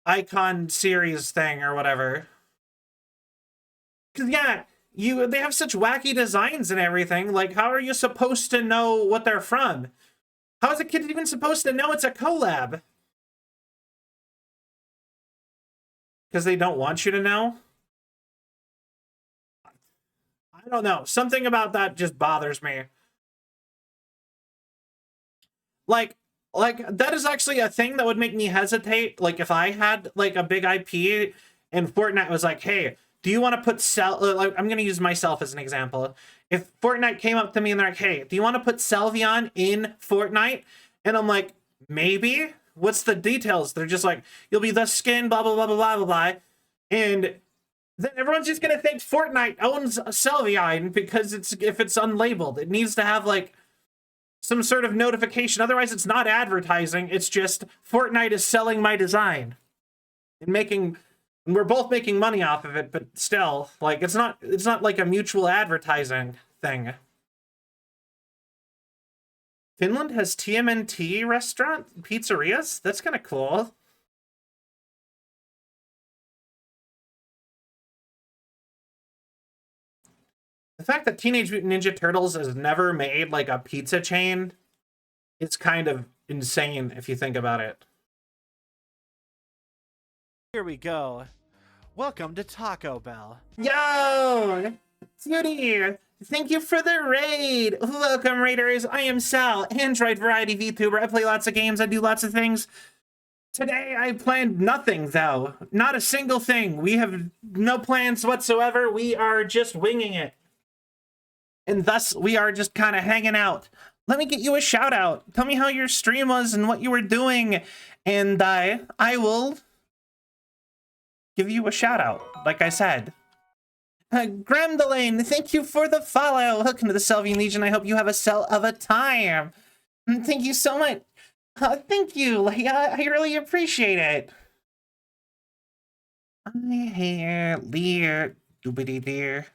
icon series thing or whatever. Because yeah, they have such wacky designs and everything. Like, how are you supposed to know what they're from? How is a kid even supposed to know it's a collab? Because they don't want you to know? I don't know. Something about that just bothers me. Like that is actually a thing that would make me hesitate. Like, if I had like a big IP and Fortnite was like, hey, do you want to put like, I'm going to use myself as an example. If Fortnite came up to me and they're like, hey, do you want to put Selvion in Fortnite? And I'm like, maybe. What's the details? They're just like, you'll be the skin, blah, blah, blah, blah, blah, blah, blah. And then everyone's just going to think Fortnite owns Selvion because if it's unlabeled. It needs to have, like, some sort of notification. Otherwise, it's not advertising. It's just Fortnite is selling my design. And we're both making money off of it, but still, like, it's not like a mutual advertising thing. Finland has TMNT restaurant pizzerias? That's kind of cool. The fact that Teenage Mutant Ninja Turtles has never made like a pizza chain is kind of insane if you think about it. Here we go. Welcome to Taco Bell. Yo! Cutie! Thank you for the raid! Welcome, raiders! I am Sal, Android Variety VTuber. I play lots of games, I do lots of things. Today, I planned nothing, though. Not a single thing. We have no plans whatsoever. We are just winging it. And thus, we are just kind of hanging out. Let me get you a shout out. Tell me how your stream was and what you were doing. And I will give you a shout out, like I said. Gramdalane, thank you for the follow. Welcome to the Selvian Legion. I hope you have a cell of a time. Thank you so much. Thank you. I really appreciate it. I hear Lear. Doobity dear.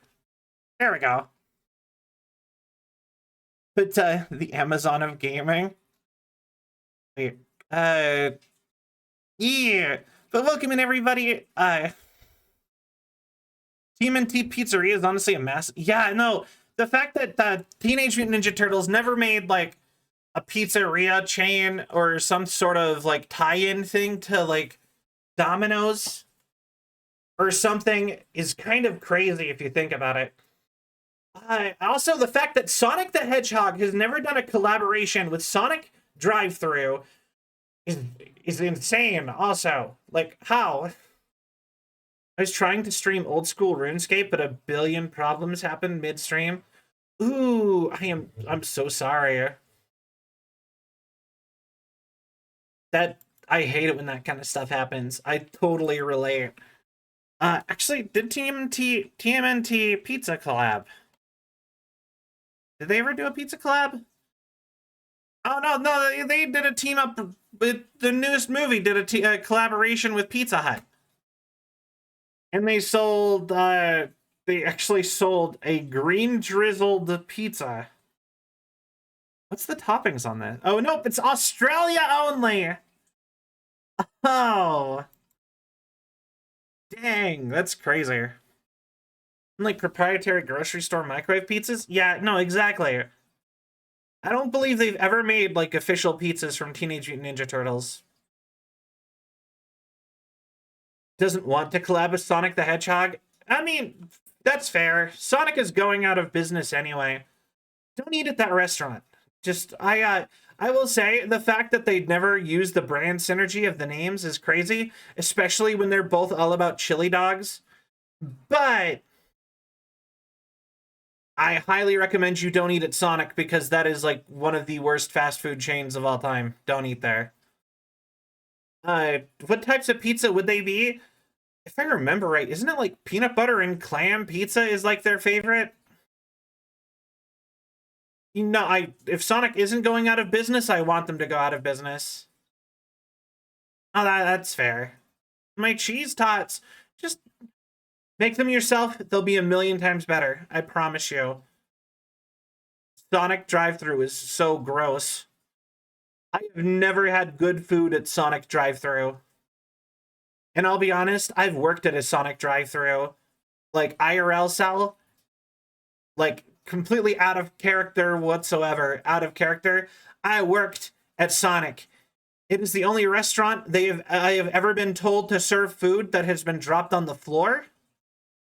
There we go. But the Amazon of gaming. Wait, yeah. But welcome in everybody. TMNT Pizzeria is honestly a mess. Yeah, no. The fact that Teenage Mutant Ninja Turtles never made like a pizzeria chain or some sort of like tie-in thing to like Domino's or something is kind of crazy if you think about it. Also, the fact that Sonic the Hedgehog has never done a collaboration with Sonic Drive-Thru is insane. Also, like how? I was trying to stream old school RuneScape, but a billion problems happened midstream. Ooh, I'm so sorry. I hate it when that kind of stuff happens. I totally relate. Actually, did TMNT Pizza collab? Did they ever do a pizza collab? Oh no, they did a team up with the newest movie. Did a collaboration with Pizza Hut, and they sold. They actually sold a green drizzled pizza. What's the toppings on this? Oh nope, it's Australia only. Oh, dang, that's crazy. Like proprietary grocery store microwave pizzas? Yeah, no, exactly. I don't believe they've ever made like official pizzas from Teenage Mutant Ninja Turtles. Doesn't want to collab with Sonic the Hedgehog. I mean, that's fair. Sonic is going out of business anyway. Don't eat at that restaurant. Just I will say the fact that they'd never use the brand synergy of the names is crazy, especially when they're both all about chili dogs. But I highly recommend you don't eat at Sonic because that is like one of the worst fast food chains of all time. Don't eat there. What types of pizza would they be? If I remember right, isn't it like peanut butter and clam pizza is like their favorite? You know, if Sonic isn't going out of business, I want them to go out of business. Oh, that's fair. My cheese tots, just make them yourself. They'll be a million times better. I promise you. Sonic drive-thru is so gross. I have never had good food at Sonic drive-thru. And I'll be honest, I've worked at a Sonic drive-thru. Like IRL cell. Like completely out of character whatsoever. Out of character. I worked at Sonic. It is the only restaurant I have ever been told to serve food that has been dropped on the floor.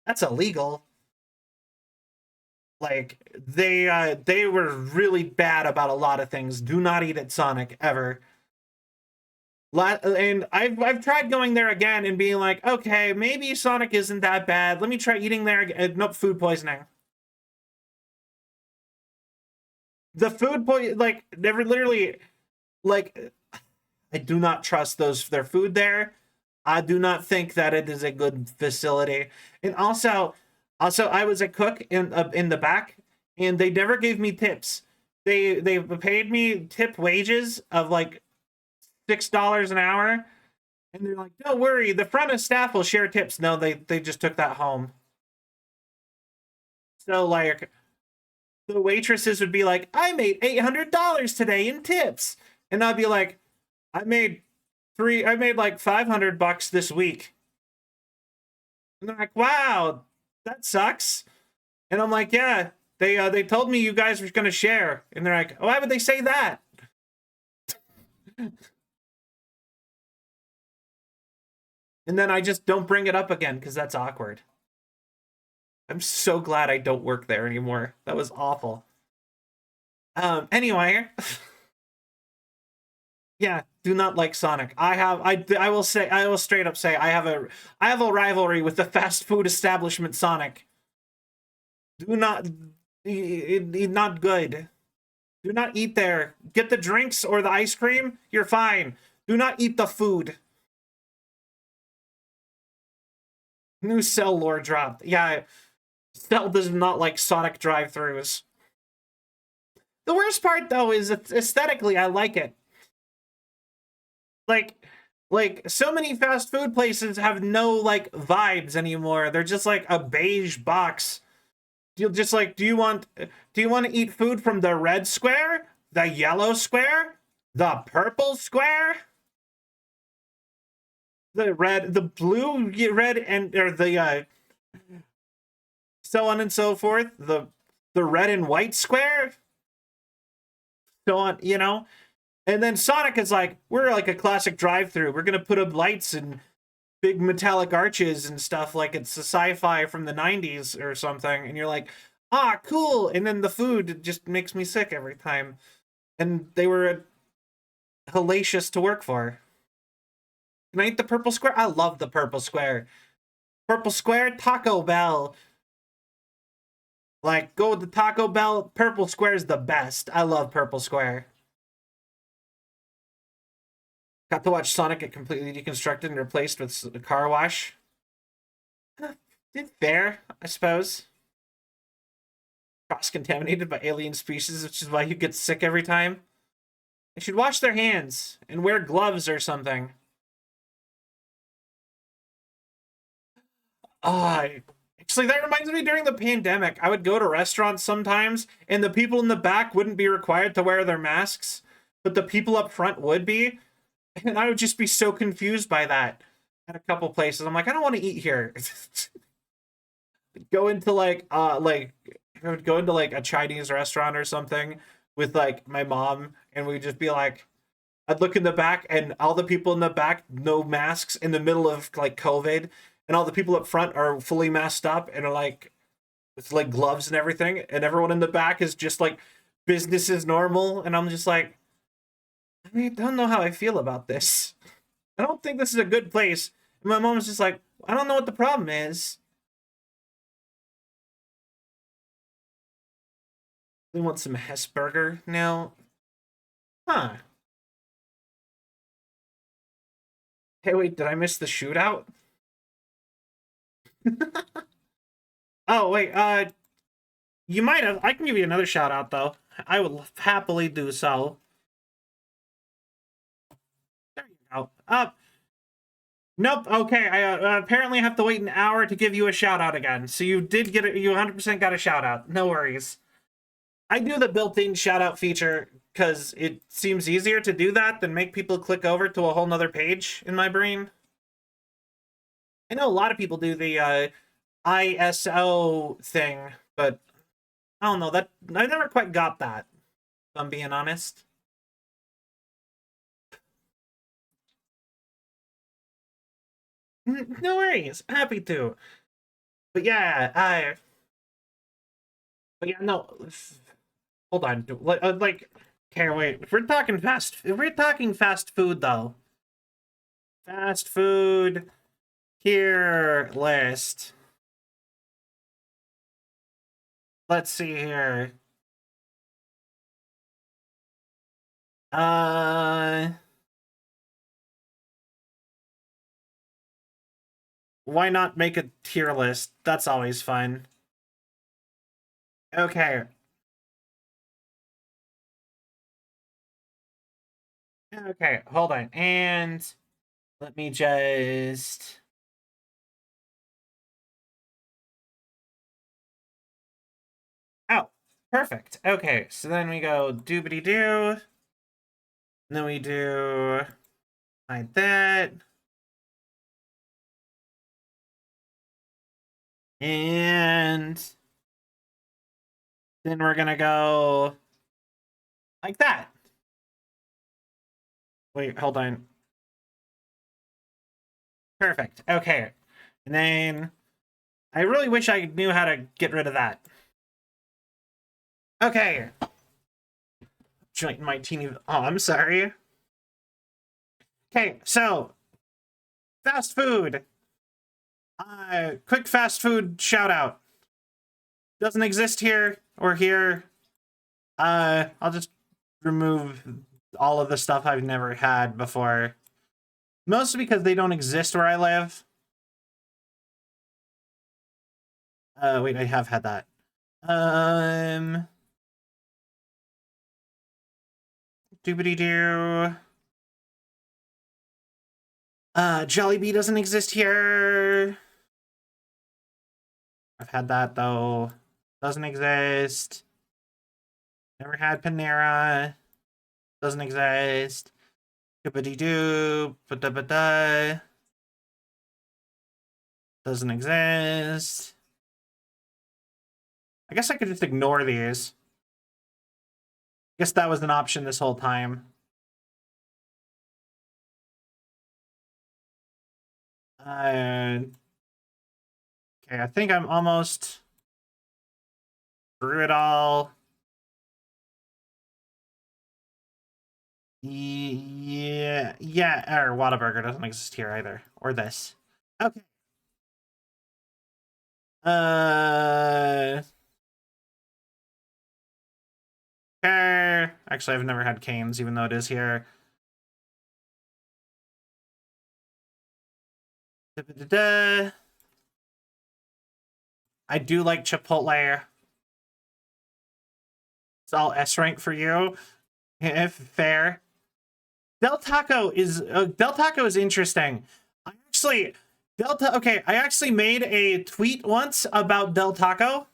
That's illegal. Like they were really bad about a lot of things. Do not eat at Sonic ever. And I've tried going there again and being like, okay, maybe Sonic isn't that bad. Let me try eating there again. Nope, food poisoning. The food like never literally like I do not trust their food there. I do not think that it is a good facility. And also I was a cook in the back, and they never gave me tips. They paid me tip wages of like $6 an hour, and they're like, "Don't worry, the front of staff will share tips." No, they just took that home. So like, the waitresses would be like, "I made $800 today in tips," and I'd be like, "I made like $500 this week." And they're like, "Wow, that sucks." And I'm like, "Yeah, they told me you guys were gonna share." And they're like, "Why would they say that?" And then I just don't bring it up again because that's awkward. I'm so glad I don't work there anymore. That was awful. Anyway. Yeah, do not like Sonic. I will straight up say I have a rivalry with the fast food establishment Sonic. Do not not good. Do not eat there. Get the drinks or the ice cream. You're fine. Do not eat the food. New Cell lore dropped. Yeah, Cell does not like Sonic drive-thrus. The worst part though is aesthetically I like it. Like so many fast food places have no like vibes anymore. They're just like a beige box. you'll just like, do you want to eat food from the red square, the yellow square, the purple square, the red, the blue, red, and or the so on and so forth, the red and white square, so on, you know? And then Sonic is like, we're like a classic drive-through. We're gonna put up lights and big metallic arches and stuff like it's a sci-fi from the 90s or something. And you're like, ah, cool. And then the food just makes me sick every time. And they were hellacious to work for. Can I eat the purple square? I love the purple square. Purple square, Taco Bell. Like, go with the Taco Bell. Purple square is the best. I love purple square. Got to watch Sonic get completely deconstructed and replaced with a car wash. Did fair, I suppose. Cross-contaminated by alien species, which is why you get sick every time. They should wash their hands and wear gloves or something. Actually, that reminds me, during the pandemic, I would go to restaurants sometimes, and the people in the back wouldn't be required to wear their masks, but the people up front would be. And I would just be so confused by that at a couple places. I'm like, I don't want to eat here. Go into like I would go into like a Chinese restaurant or something with like my mom, and we'd just be like, I'd look in the back and all the people in the back, no masks in the middle of like COVID, and all the people up front are fully masked up and are like with like gloves and everything, and everyone in the back is just like business as normal, and I'm just like, I don't know how I feel about this. I don't think this is a good place. And my mom's just like, I don't know what the problem is. We want some Hesburger now. Huh. Hey, wait, did I miss the shootout? Oh, wait, you might have. I can give you another shout out, though. I would happily do so. There you go. Nope, okay, I apparently have to wait an hour to give you a shout out again. So you did get it, you 100% got a shout out. No worries. I do the built-in shout out feature because it seems easier to do that than make people click over to a whole nother page in my brain. I know a lot of people do the ISO thing, but I don't know, that I never quite got that, if I'm being honest. No worries, happy to. But yeah, but yeah, no. Hold on, like, okay, wait. If we're talking fast food though, fast food here list. Let's see here. Why not make a tier list? That's always fun. Okay. Okay, hold on. And let me just... Oh, perfect. Okay, so then we go doobity-doo. And then we do like that. And then we're gonna go like that. Wait, hold on. Perfect. Okay. And then I really wish I knew how to get rid of that. Okay. Joint my teeny... Oh, I'm sorry. Okay, so fast food. Quick fast food shout out. Doesn't exist here or here. I'll just remove all of the stuff I've never had before. Mostly because they don't exist where I live. Wait, I have had that. Doobity-doo. Jollibee doesn't exist here. I've had that, though. Doesn't exist. Never had Panera. Doesn't exist. Doobity-doo. Ba-da-ba-da. Doesn't exist. I guess I could just ignore these. I guess that was an option this whole time. Okay, I think I'm almost through it all. Yeah, or Whataburger doesn't exist here either. Or this. Okay. Actually, I've never had Cane's, even though it is here. Da-da-da-da. I do like Chipotle. It's all S rank for you. If fair. Del Taco is interesting. I actually made a tweet once about Del Taco,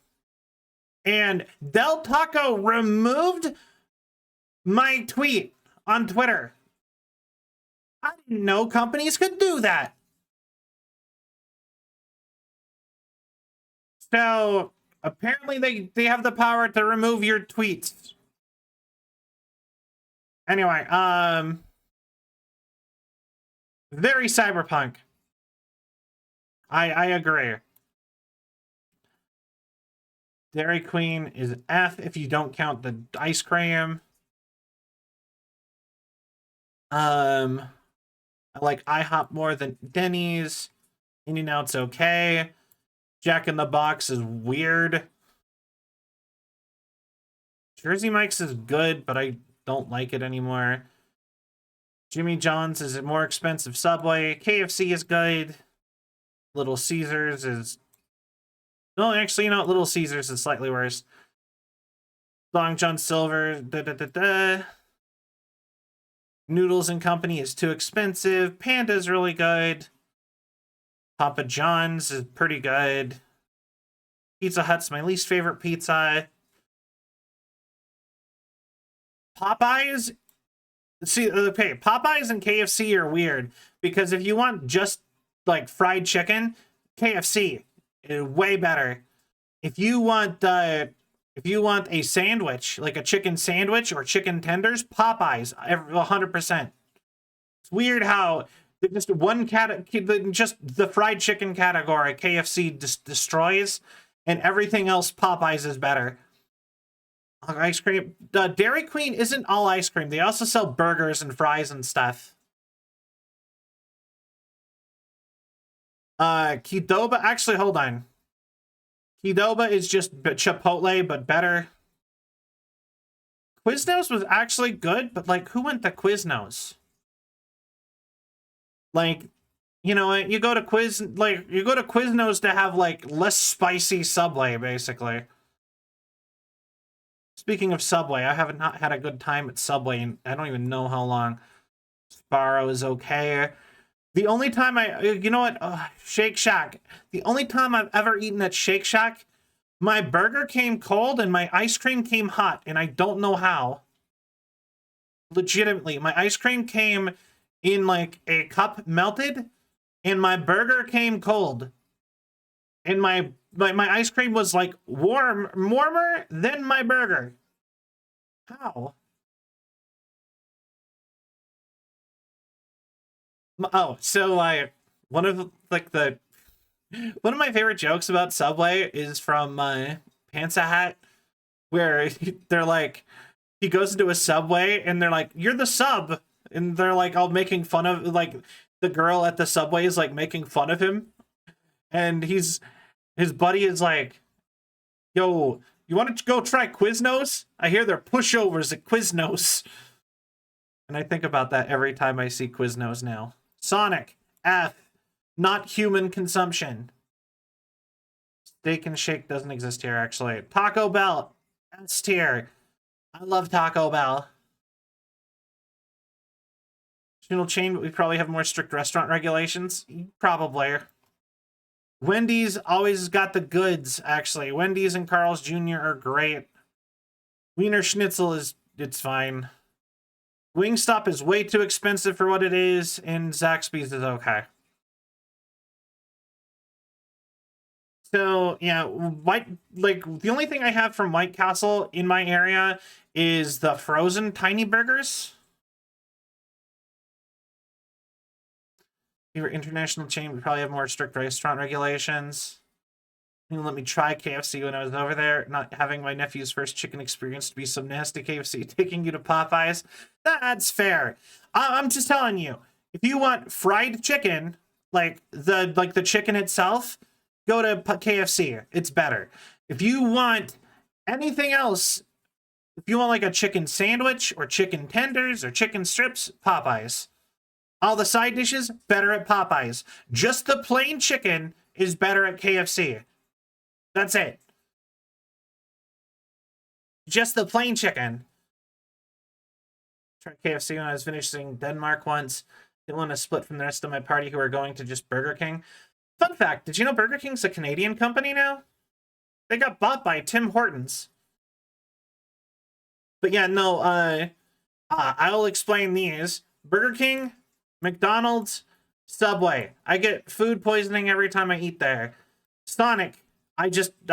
and Del Taco removed my tweet on Twitter. I didn't know companies could do that. So apparently they have the power to remove your tweets. Anyway, very cyberpunk. I agree. Dairy Queen is F if you don't count the ice cream. I like IHOP more than Denny's. In-N-Out's okay. Jack in the Box is weird. Jersey Mike's is good, but I don't like it anymore. Jimmy John's is a more expensive Subway. KFC is good. Little Caesars is... No, actually, Little Caesars is slightly worse. Long John Silver, Noodles and Company is too expensive. Panda's really good. Papa John's is pretty good. Pizza Hut's my least favorite pizza. Popeyes... See, okay, Popeyes and KFC are weird, because if you want just, like, fried chicken, KFC is way better. If you want a sandwich, like a chicken sandwich or chicken tenders, Popeyes, 100%. It's weird how just the fried chicken category KFC destroys, and everything else Popeyes is better. Ice cream. Dairy Queen isn't all ice cream. They also sell burgers and fries and stuff. Qdoba. Actually, hold on. Qdoba is just Chipotle, but better. Quiznos was actually good, but like, who went to Quiznos? Like, you go to Quiznos to have like less spicy Subway, basically. Speaking of Subway, I have not had a good time at Subway, and I don't even know how long. Sbarro is okay. The only time Shake Shack. The only time I've ever eaten at Shake Shack, my burger came cold and my ice cream came hot, and I don't know how. Legitimately, my ice cream came in like a cup melted, and my burger came cold. And my ice cream was like warmer than my burger. How? Oh, so like one of my favorite jokes about Subway is from Pantsa Hat, where they're like, he goes into a Subway and they're like, "You're the sub," and they're like all making fun of, like, the girl at the Subway is like making fun of him, and his buddy is like, "Yo, you want to go try Quiznos? I hear they're pushovers at Quiznos." And I think about that every time I see Quiznos now. Sonic, F, not human consumption. Steak and Shake doesn't exist here, actually. Taco Bell, S tier. I love Taco Bell. Chain, but we probably have more strict restaurant regulations. Probably. Wendy's always got the goods, actually. Wendy's and Carl's Jr. are great. Wiener Schnitzel it's fine. Wingstop is way too expensive for what it is, and Zaxby's is okay. So yeah, the only thing I have from White Castle in my area is the frozen tiny burgers. If you were international chain, we probably have more strict restaurant regulations. You let me try KFC when I was over there, not having my nephew's first chicken experience to be some nasty KFC, taking you to Popeyes. That's fair. I'm just telling you, if you want fried chicken, like the chicken itself, go to KFC. It's better. If you want anything else, if you want like a chicken sandwich or chicken tenders or chicken strips, Popeyes. All the side dishes, better at Popeyes. Just the plain chicken is better at KFC. That's it. Just the plain chicken. Tried KFC when I was finishing Denmark once. Didn't want to split from the rest of my party who are going to just Burger King. Fun fact, did you know Burger King's a Canadian company now? They got bought by Tim Hortons. But yeah, no, I'll explain these. Burger King, McDonald's, Subway. I get food poisoning every time I eat there. Sonic, I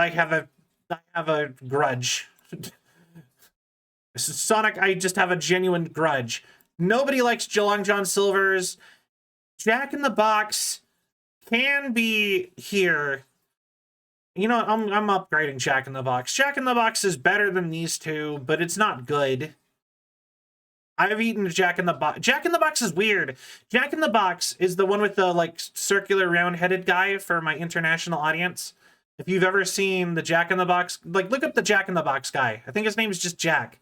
have a grudge. Sonic, I just have a genuine grudge. Nobody likes Long John Silver's. Jack in the Box can be here. You know, I'm upgrading Jack in the Box. Jack in the Box is better than these two, but it's not good. I've eaten Jack in the Box. Jack in the Box is weird. Jack in the Box is the one with the like circular round-headed guy for my international audience. If you've ever seen the Jack in the Box, like look up the Jack in the Box guy. I think his name is just Jack.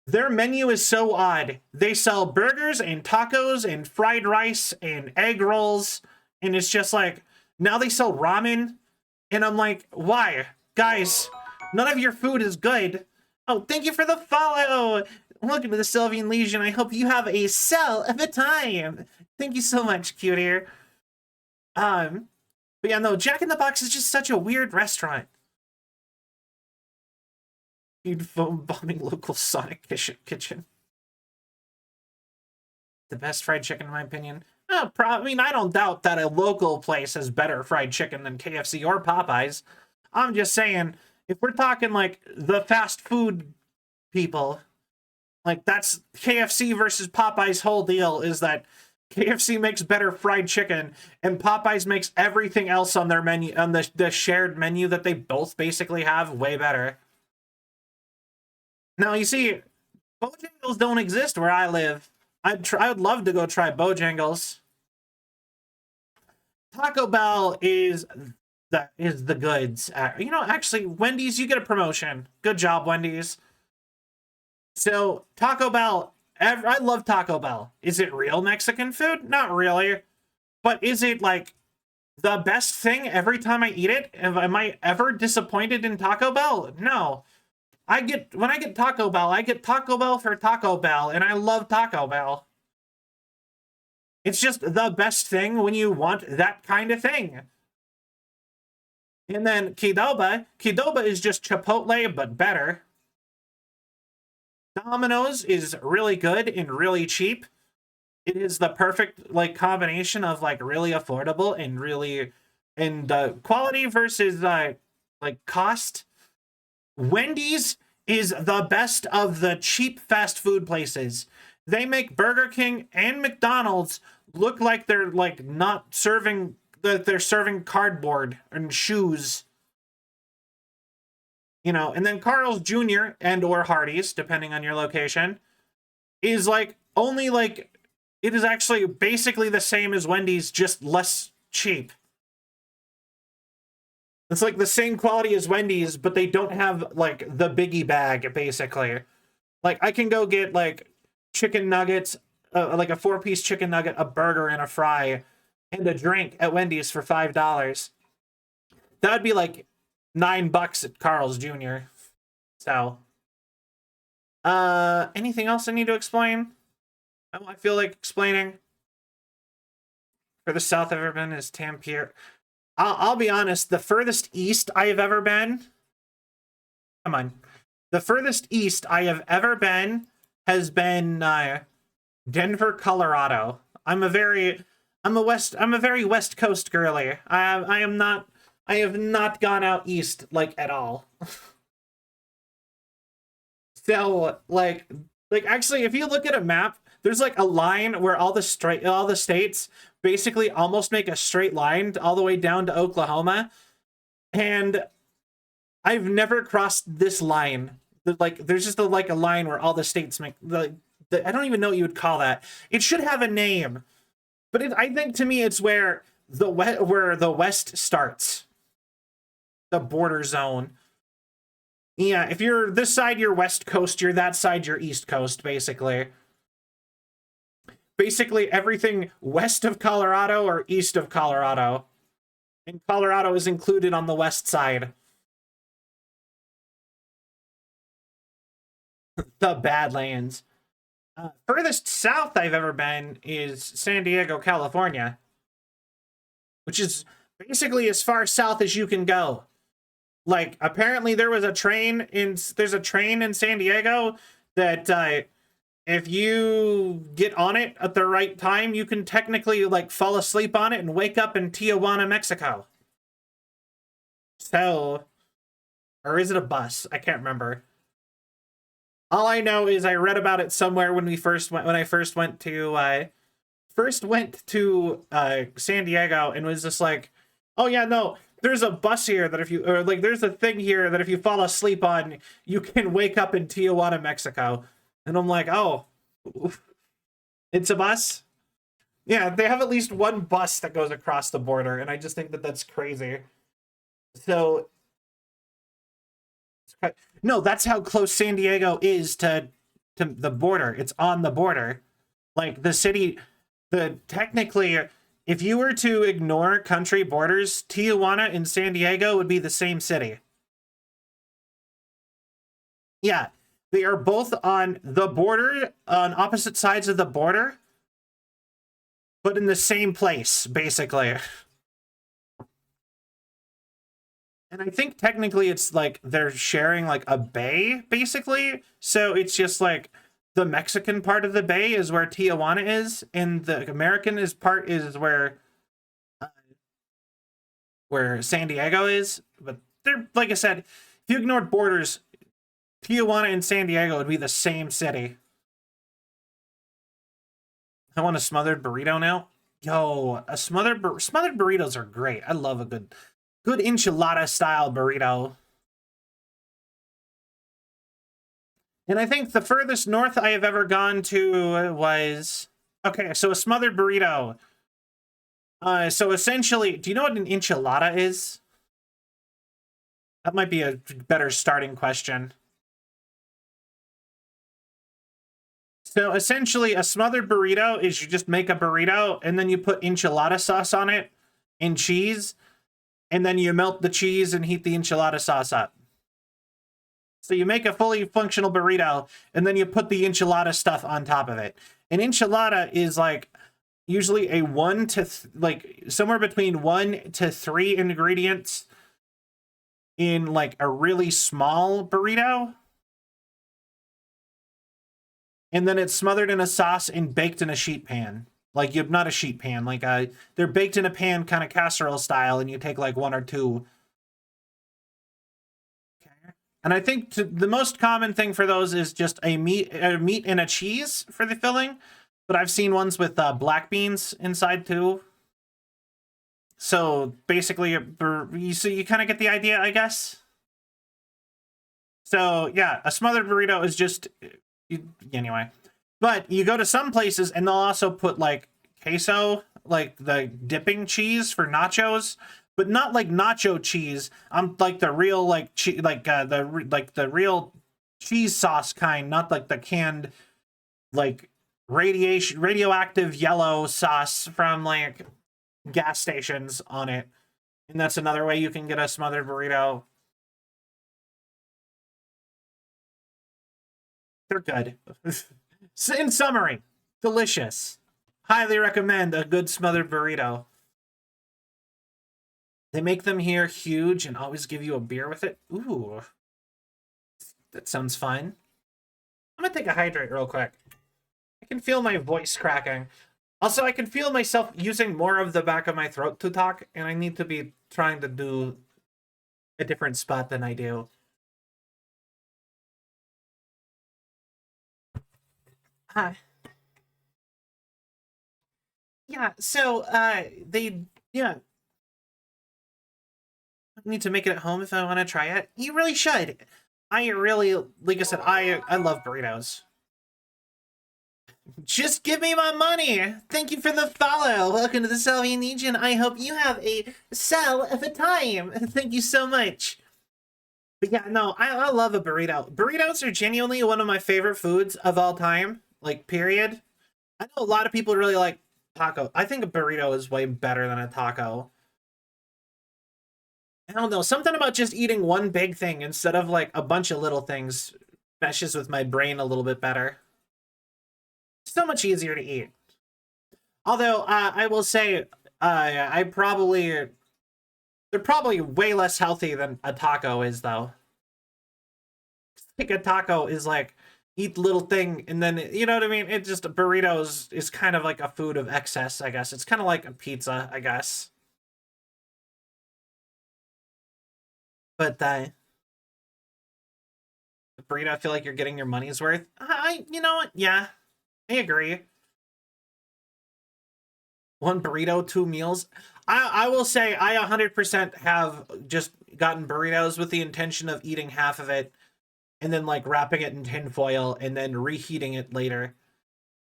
Their menu is so odd. They sell burgers and tacos and fried rice and egg rolls. And it's just like, now they sell ramen. And I'm like, why? Guys, none of your food is good. Oh, thank you for the follow. Welcome to the Sylvian Legion. I hope you have a cell of a time. Thank you so much, cute ear. But yeah, no, Jack in the Box is just such a weird restaurant. You'd phone bombing local Sonic kitchen. The best fried chicken, in my opinion. I mean, I don't doubt that a local place has better fried chicken than KFC or Popeyes. I'm just saying, if we're talking like the fast food people, like that's KFC versus Popeyes' whole deal is that KFC makes better fried chicken and Popeyes makes everything else on their menu, on the shared menu that they both basically have, way better. Now, you see, Bojangles don't exist where I live. I would love to go try Bojangles. Taco Bell is the goods. You know, actually, Wendy's, you get a promotion. Good job, Wendy's. So, Taco Bell, I love Taco Bell. Is it real Mexican food? Not really. But is it, like, the best thing every time I eat it? Am I ever disappointed in Taco Bell? No. When I get Taco Bell, I get Taco Bell for Taco Bell, and I love Taco Bell. It's just the best thing when you want that kind of thing. And then Qdoba is just Chipotle, but better. Domino's is really good and really cheap. It is the perfect like combination of like really affordable and really quality versus like cost. Wendy's is the best of the cheap fast food places. They make Burger King and McDonald's look like they're like not serving, that they're serving cardboard and shoes. You know, and then Carl's Jr. and or Hardee's, depending on your location, is like only like, it is actually basically the same as Wendy's, just less cheap. It's like the same quality as Wendy's, but they don't have like the biggie bag, basically. Like I can go get like chicken nuggets, like a 4-piece chicken nugget, a burger, and a fry, and a drink at Wendy's for $5. That would be like $9 at Carl's Jr. So, anything else I need to explain? I feel like explaining. For the South, ever been is Tampier. I'll be honest, the furthest east I have ever been, come on, the furthest east I have ever been has been Denver, Colorado. I'm a very West Coast girly. I have not gone out east like at all. So like actually if you look at a map, there's like a line where all the states basically almost make a straight line all the way down to Oklahoma. And I've never crossed this line. Like there's just a line where all the states make I don't even know what you would call that. It should have a name. But I think to me it's where the West starts. The border zone. Yeah, if you're this side, you're West Coast. You're that side, you're East Coast, basically. Basically, everything west of Colorado or east of Colorado. And Colorado is included on the west side. The Badlands. Furthest south I've ever been is San Diego, California. Which is basically as far south as you can go. Like, apparently there's a train in San Diego that if you get on it at the right time, you can technically like fall asleep on it and wake up in Tijuana, Mexico. So, or is it a bus? I can't remember. All I know is I read about it somewhere when I first went to San Diego and was just like, oh yeah, no, there's a bus here that there's a thing here that if you fall asleep on, you can wake up in Tijuana, Mexico. And I'm like, oh, it's a bus? Yeah, they have at least one bus that goes across the border, and I just think that that's crazy. So, no, that's how close San Diego is to the border. It's on the border. Like, the city, technically, if you were to ignore country borders, Tijuana and San Diego would be the same city. Yeah, they are both on the border, on opposite sides of the border, but in the same place, basically. And I think technically it's like they're sharing like a bay, basically. So it's just like the Mexican part of the bay is where Tijuana is, and the American part is where San Diego is. But they're, like I said, if you ignored borders, Tijuana and San Diego would be the same city. I want a smothered burrito now. Yo, smothered burritos are great. I love a good enchilada style burrito. And I think the furthest north I have ever gone to was, okay, so a smothered burrito. So essentially, do you know what an enchilada is? That might be a better starting question. So essentially, a smothered burrito is you just make a burrito and then you put enchilada sauce on it and cheese, and then you melt the cheese and heat the enchilada sauce up. So you make a fully functional burrito and then you put the enchilada stuff on top of it. An enchilada is like usually a somewhere between 1 to 3 ingredients in like a really small burrito. And then it's smothered in a sauce and baked in a sheet pan. Like, not a sheet pan, like they're baked in a pan kind of casserole style, and you take like 1 or 2. Okay. And I think the most common thing for those is just a meat and a cheese for the filling. But I've seen ones with black beans inside too. So basically, you kind of get the idea, I guess. So yeah, a smothered burrito is just anyway. But you go to some places and they'll also put like queso, like the dipping cheese for nachos, but not like nacho cheese. I'm like the real like the real cheese sauce kind, not like the canned like radioactive yellow sauce from like gas stations on it. And that's another way you can get a smothered burrito. They're good. In summary, delicious. Highly recommend a good smothered burrito. They make them here huge and always give you a beer with it. Ooh, that sounds fine. I'm gonna take a hydrate real quick. I can feel my voice cracking. Also, I can feel myself using more of the back of my throat to talk, and I need to be trying to do a different spot than I do. Hi. Yeah, so, yeah. I need to make it at home if I want to try it. You really should. I really, like I said, I love burritos. Just give me my money. Thank you for the follow. Welcome to the Salvian Legion. I hope you have a cell of a time. Thank you so much. But yeah, no, I love a burrito. Burritos are genuinely one of my favorite foods of all time. Like, period. I know a lot of people really like taco. I think a burrito is way better than a taco. I don't know. Something about just eating one big thing instead of like a bunch of little things meshes with my brain a little bit better. So much easier to eat. Although, I will say, they're probably way less healthy than a taco is, though. Like a taco is like, eat the little thing, and then, you know what I mean? It just, burritos is kind of like a food of excess, I guess. It's kind of like a pizza, I guess. But, the burrito, I feel like you're getting your money's worth. You know what? Yeah, I agree. One burrito, 2 meals. I will say I 100% have just gotten burritos with the intention of eating half of it and then like wrapping it in tin foil and then reheating it later.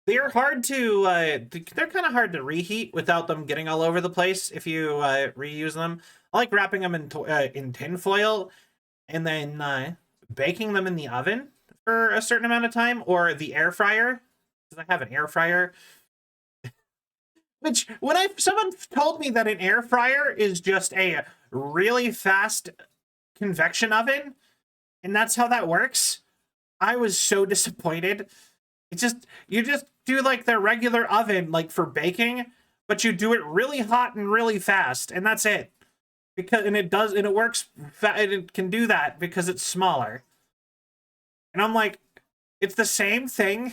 They're hard to they're kind of hard to reheat without them getting all over the place if you reuse them. I like wrapping them in tin foil and then baking them in the oven for a certain amount of time or the air fryer because I have an air fryer. Which when someone told me that an air fryer is just a really fast convection oven, and that's how that works, I was so disappointed. You just do like the regular oven like for baking, but you do it really hot and really fast, and that's it. It works and it can do that because it's smaller. And I'm like, it's the same thing.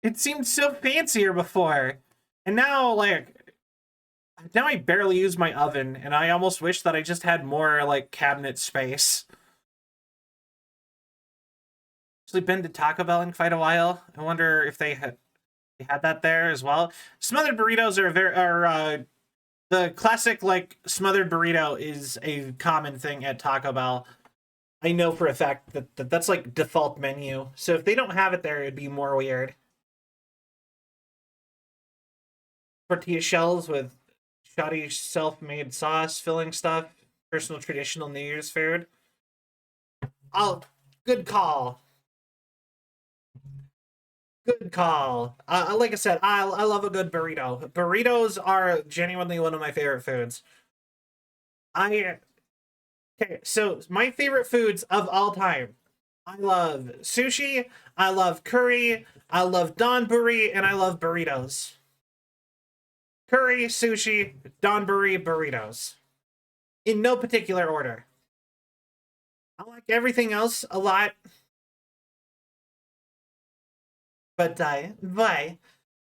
It seemed so fancier before. And now, like, now I barely use my oven, and I almost wish that I just had more, like, cabinet space. Actually been to Taco Bell in quite a while. I wonder if they had that there as well. Smothered burritos are the classic, like, smothered burrito is a common thing at Taco Bell. I know for a fact that that's, like, default menu. So if they don't have it there, it'd be more weird. Tortilla shells with shoddy self-made sauce, filling stuff, personal traditional New Year's food. Good call. Good call. Like I said, I love a good burrito. Burritos are genuinely one of my favorite foods. Okay, so my favorite foods of all time. I love sushi, I love curry, I love donburi, and I love burritos. Curry, sushi, donburi, burritos. In no particular order. I like everything else a lot. But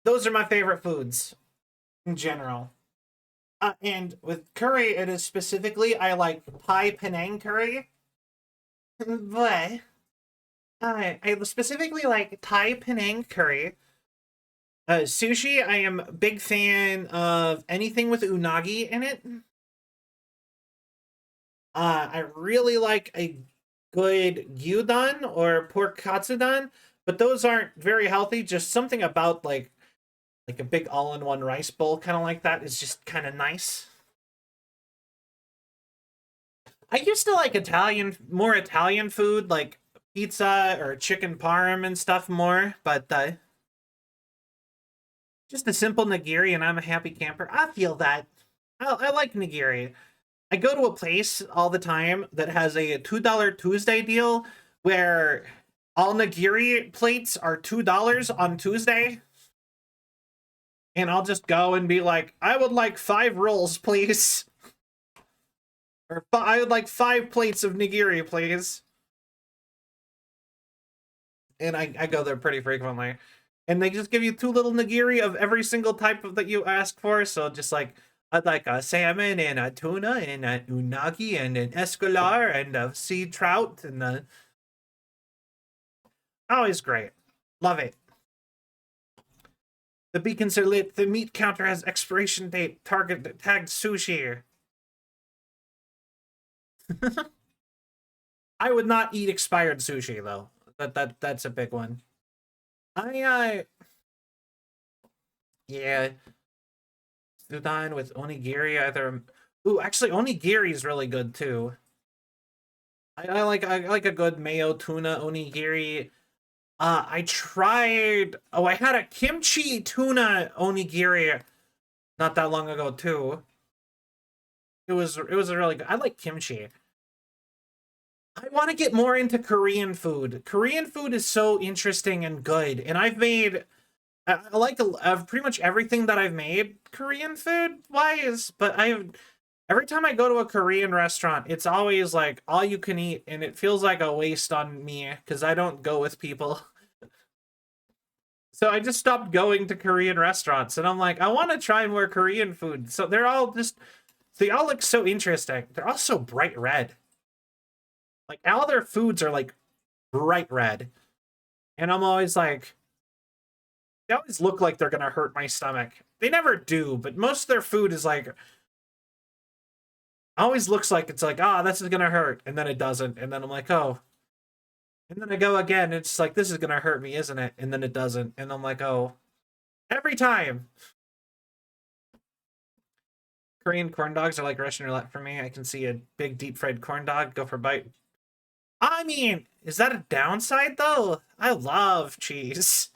those are my favorite foods in general. And with curry, it is specifically, I like Thai Penang curry. But I specifically like Thai Penang curry. Sushi, I am a big fan of anything with unagi in it. I really like a good gyudon or pork katsudon, but those aren't very healthy. Just something about like a big all-in-one rice bowl, kind of like that, is just kind of nice. I used to like more Italian food, like pizza or chicken parm and stuff more, but just a simple nigiri and I'm a happy camper. I feel that. I like nigiri. I go to a place all the time that has a $2 Tuesday deal where all nigiri plates are $2 on Tuesday. And I'll just go and be like, I would like 5 rolls, please. Or I would like 5 plates of nigiri, please. And I go there pretty frequently. And they just give you 2 little nigiri of every single type of that you ask for. So just like, I'd like a salmon and a tuna and an unagi and an escolar and a sea trout and always great. Love it. The beacons are lit. The meat counter has expiration date tagged sushi. I would not eat expired sushi though. That's a big one. Yeah. Udon with onigiri either. Ooh, actually onigiri is really good too. I like a good mayo tuna onigiri. I tried. Oh, I had a kimchi tuna onigiri not that long ago too. It was really good. I like kimchi. I want to get more into Korean food. Korean food is so interesting and good, and I've made. I like pretty much everything that I've made Korean food wise, but every time I go to a Korean restaurant, it's always like all you can eat, and it feels like a waste on me because I don't go with people. So I just stopped going to Korean restaurants, and I'm like, I want to try more Korean food. So they all look so interesting. They're all so bright red. Like all their foods are like bright red, and I'm always like, they always look like they're gonna hurt my stomach. They never do, but most of their food is like, always looks like it's like, this is gonna hurt, and then it doesn't, and then I'm like, oh, and then I go again, and it's like, this is gonna hurt me, isn't it? And then it doesn't, and I'm like, oh, every time. Korean corn dogs are like Russian roulette for me. I can see a big deep fried corn dog go for a bite. I mean, is that a downside though? I love cheese.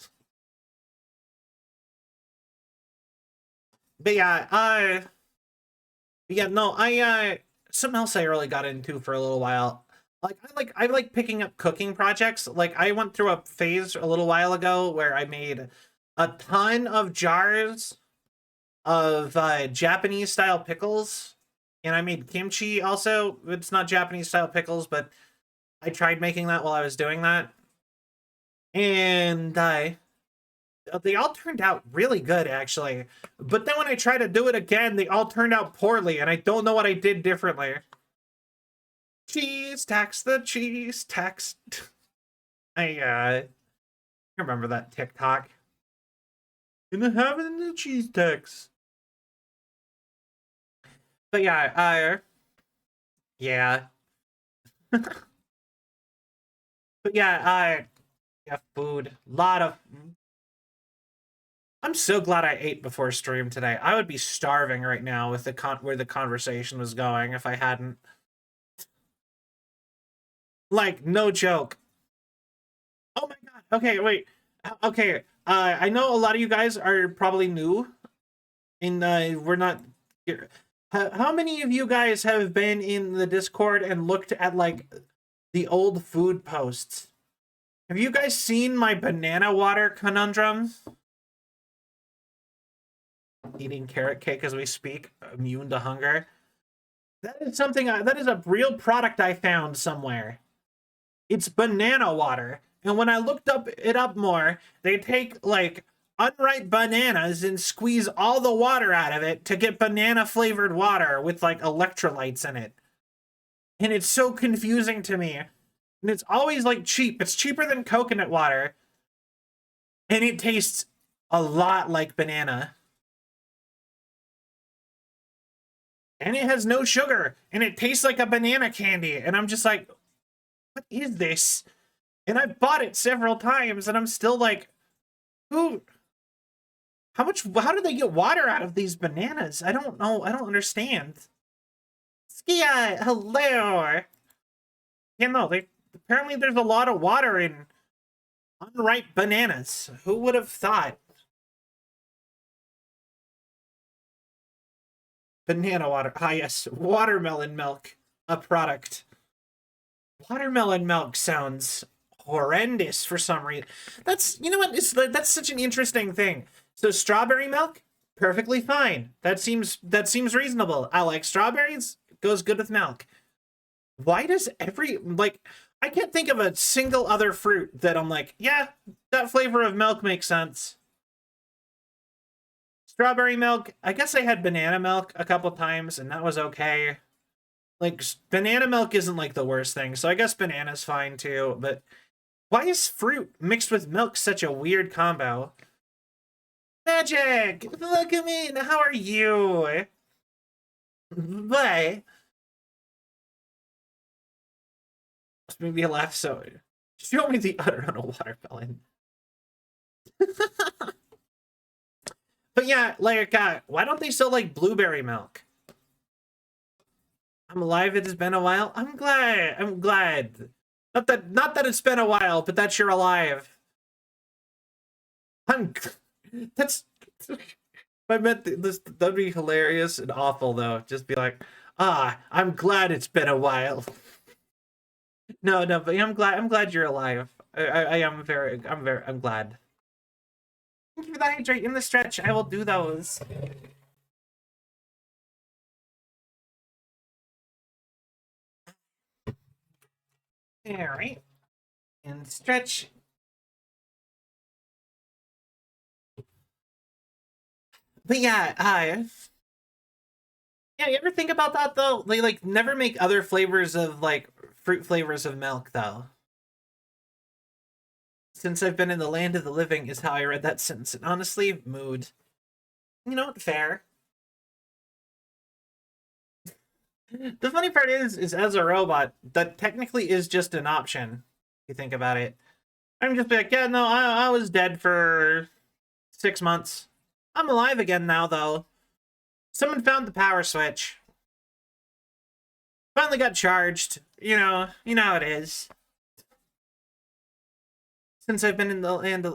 But yeah, something else I really got into for a little while. I like picking up cooking projects. Like I went through a phase a little while ago where I made a ton of jars of Japanese style pickles, and I made kimchi also. It's not Japanese style pickles, but I tried making that while I was doing that, and they all turned out really good actually. But then when I tried to do it again, they all turned out poorly, and I don't know what I did differently. Cheese tax, the cheese tax. I remember that TikTok. Gonna have it in the cheese tax. But yeah, yeah. But yeah, food. Lot of. I'm so glad I ate before stream today. I would be starving right now with where the conversation was going if I hadn't. Like, no joke. Oh my god. Okay, wait. Okay. I know a lot of you guys are probably new. And we're not. How many of you guys have been in the Discord and looked at like the old food posts? Have you guys seen my banana water conundrum? Eating carrot cake as we speak, immune to hunger. That is something, that is a real product I found somewhere. It's banana water. And when I looked it up more, they take like unripe bananas and squeeze all the water out of it to get banana flavored water with like electrolytes in it. And it's so confusing to me. And it's always like cheap. It's cheaper than coconut water. And it tastes a lot like banana. And it has no sugar. And it tastes like a banana candy. And I'm just like, what is this? And I've bought it several times. And I'm still like, ooh. How do they get water out of these bananas? I don't know. I don't understand. Skia, hello. Yeah, no, apparently there's a lot of water in unripe bananas. Who would have thought? Banana water. Ah, yes. Watermelon milk. A product. Watermelon milk sounds horrendous for some reason. That's, you know what? That's such an interesting thing. So strawberry milk, perfectly fine. That seems reasonable. I like strawberries. goes good with milk. Why does I can't think of a single other fruit that I'm like, yeah, that flavor of milk makes sense. Strawberry milk, I guess I had banana milk a couple times, and that was okay. Like, banana milk isn't, like, the worst thing, so I guess banana's fine, too, but why is fruit mixed with milk such a weird combo? Magic! Look at me! How are you? Bye. Maybe laugh so. Show me the udder on a watermelon. But yeah, like, why don't they sell, like, blueberry milk? I'm alive, it has been a while. I'm glad. Not that it's been a while, but that you're alive. That's... I meant this, that'd be hilarious and awful, though. Just be like, I'm glad it's been a while. No, but I'm glad you're alive. I'm glad. Thank you for the hydrate in the stretch. I will do those. Alright. And stretch. But yeah, yeah, you ever think about that though? They like never make other flavors of like fruit flavors of milk though. Since I've been in the land of the living is how I read that sentence. And honestly, mood. You know what? Fair. The funny part is as a robot, that technically is just an option. If you think about it. I'm just like, yeah, no, I was dead for 6 months. I'm alive again now, though. Someone found the power switch. Finally got charged. You know how it is. Since I've been in the land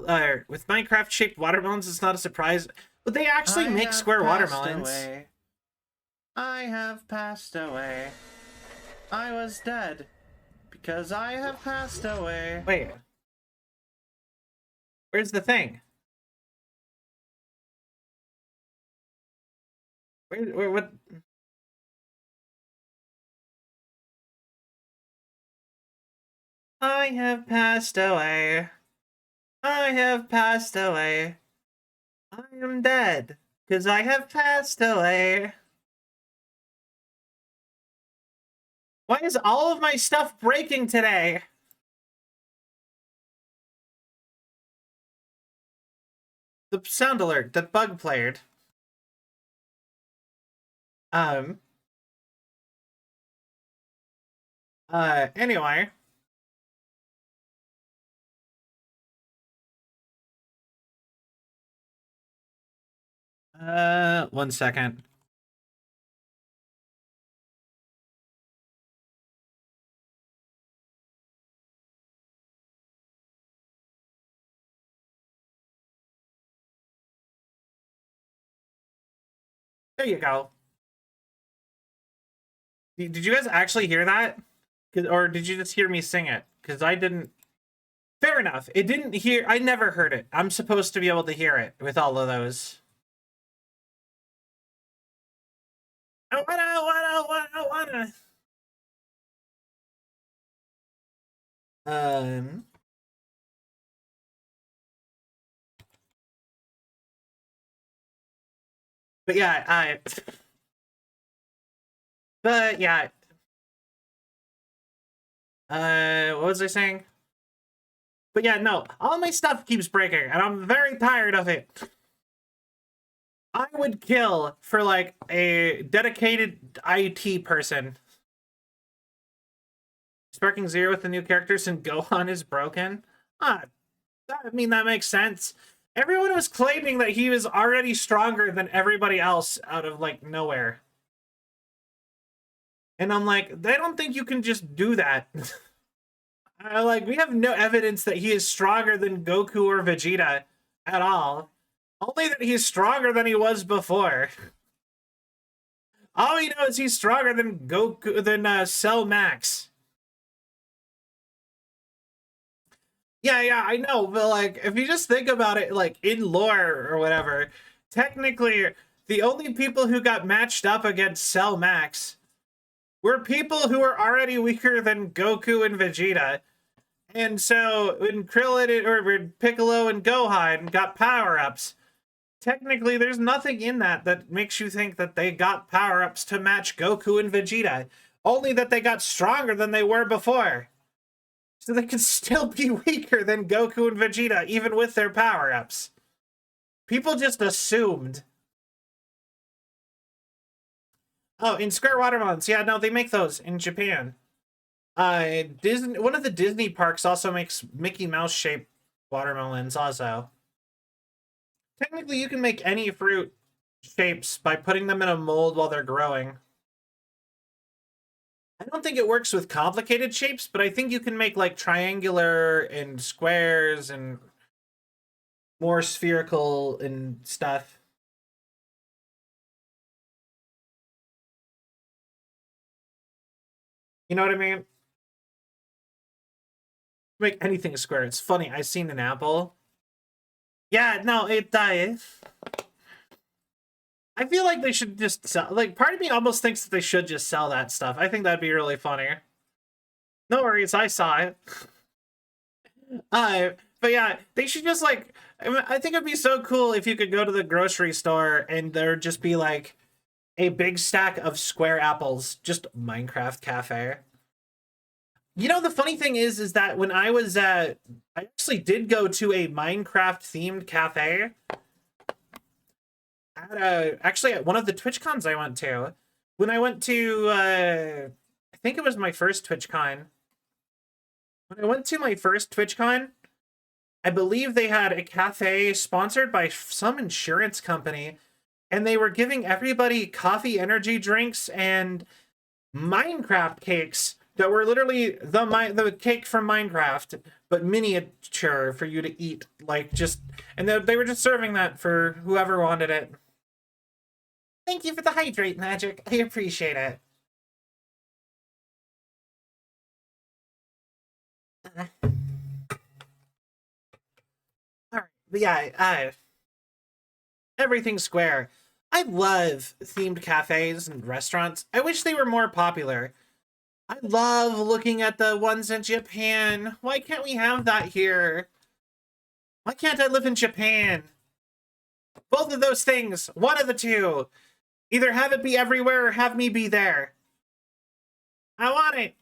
with Minecraft-shaped watermelons, it's not a surprise. But they actually make square watermelons. I have passed away. I was dead because I have passed away. Wait. Where's the thing? Where what? I have passed away. I have passed away. I am dead because I have passed away. Why is all of my stuff breaking today? The sound alert that bug played. Anyway. 1 second. There you go. Did you guys actually hear that? Or did you just hear me sing it? Because I didn't... Fair enough. It didn't hear... I never heard it. I'm supposed to be able to hear it with all of those. I wanna. But yeah, But yeah. What was I saying? But yeah, no. All my stuff keeps breaking, and I'm very tired of it. I would kill for, like, a dedicated IT person. Sparking Zero with the new characters and Gohan is broken? I mean, that makes sense. Everyone was claiming that he was already stronger than everybody else out of, like, nowhere. And I'm like, I don't think you can just do that. Like, we have no evidence that he is stronger than Goku or Vegeta at all. Only that he's stronger than he was before. All we know is he's stronger than Goku, than Cell Max. Yeah, I know, but like, if you just think about it, like, in lore or whatever, technically, the only people who got matched up against Cell Max were people who were already weaker than Goku and Vegeta. And so when Krillin or Piccolo and Gohan got power-ups, technically there's nothing in that makes you think that they got power-ups to match Goku and Vegeta. Only that they got stronger than they were before. So they could still be weaker than Goku and Vegeta, even with their power-ups. People just assumed. Oh, in square watermelons. Yeah, no, they make those in Japan. Disney, one of the Disney parks also makes Mickey Mouse shaped watermelons also. Technically, you can make any fruit shapes by putting them in a mold while they're growing. I don't think it works with complicated shapes, but I think you can make like triangular and squares and more spherical and stuff. You know what I mean? Make anything a square. It's funny. I seen an apple. Yeah, no, it dies. I feel like they should just sell. Like, part of me almost thinks that they should just sell that stuff. I think that'd be really funny. No worries, I saw it. But yeah, they should just like. I think it'd be so cool if you could go to the grocery store and there'd just be like a big stack of square apples, just Minecraft Cafe. You know, the funny thing is that when I was I actually did go to a Minecraft themed cafe at actually at one of the TwitchCons I went to. When I went to I think it was my first TwitchCon. When I went to my first TwitchCon, I believe they had a cafe sponsored by some insurance company, and they were giving everybody coffee energy drinks and Minecraft cakes that were literally the cake from Minecraft, but miniature for you to eat. Like, just, and they were just serving that for whoever wanted it. Thank you for the hydrate magic. I appreciate it. All right, but yeah, everything square. I love themed cafes and restaurants. I wish they were more popular. I love looking at the ones in Japan. Why can't we have that here? Why can't I live in Japan? Both of those things. One of the two. Either have it be everywhere or have me be there. I want it.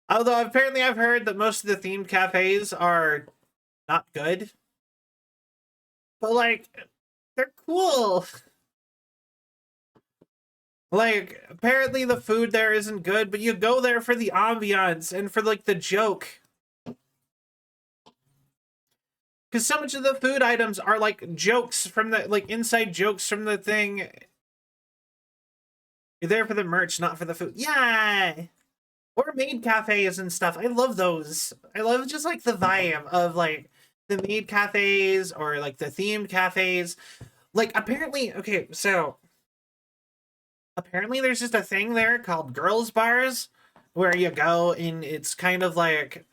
Although apparently I've heard that most of the themed cafes are not good. But like, they're cool. Like, apparently the food there isn't good, but you go there for the ambiance and for, like, the joke. Because so much of the food items are, like, jokes from the, like, inside jokes from the thing. You're there for the merch, not for the food. Yeah! Or maid cafes and stuff. I love those. I love just, like, the vibe of, like, the maid cafes or, like, the themed cafes. Like, apparently, okay, so apparently there's just a thing there called girls bars where you go and it's kind of like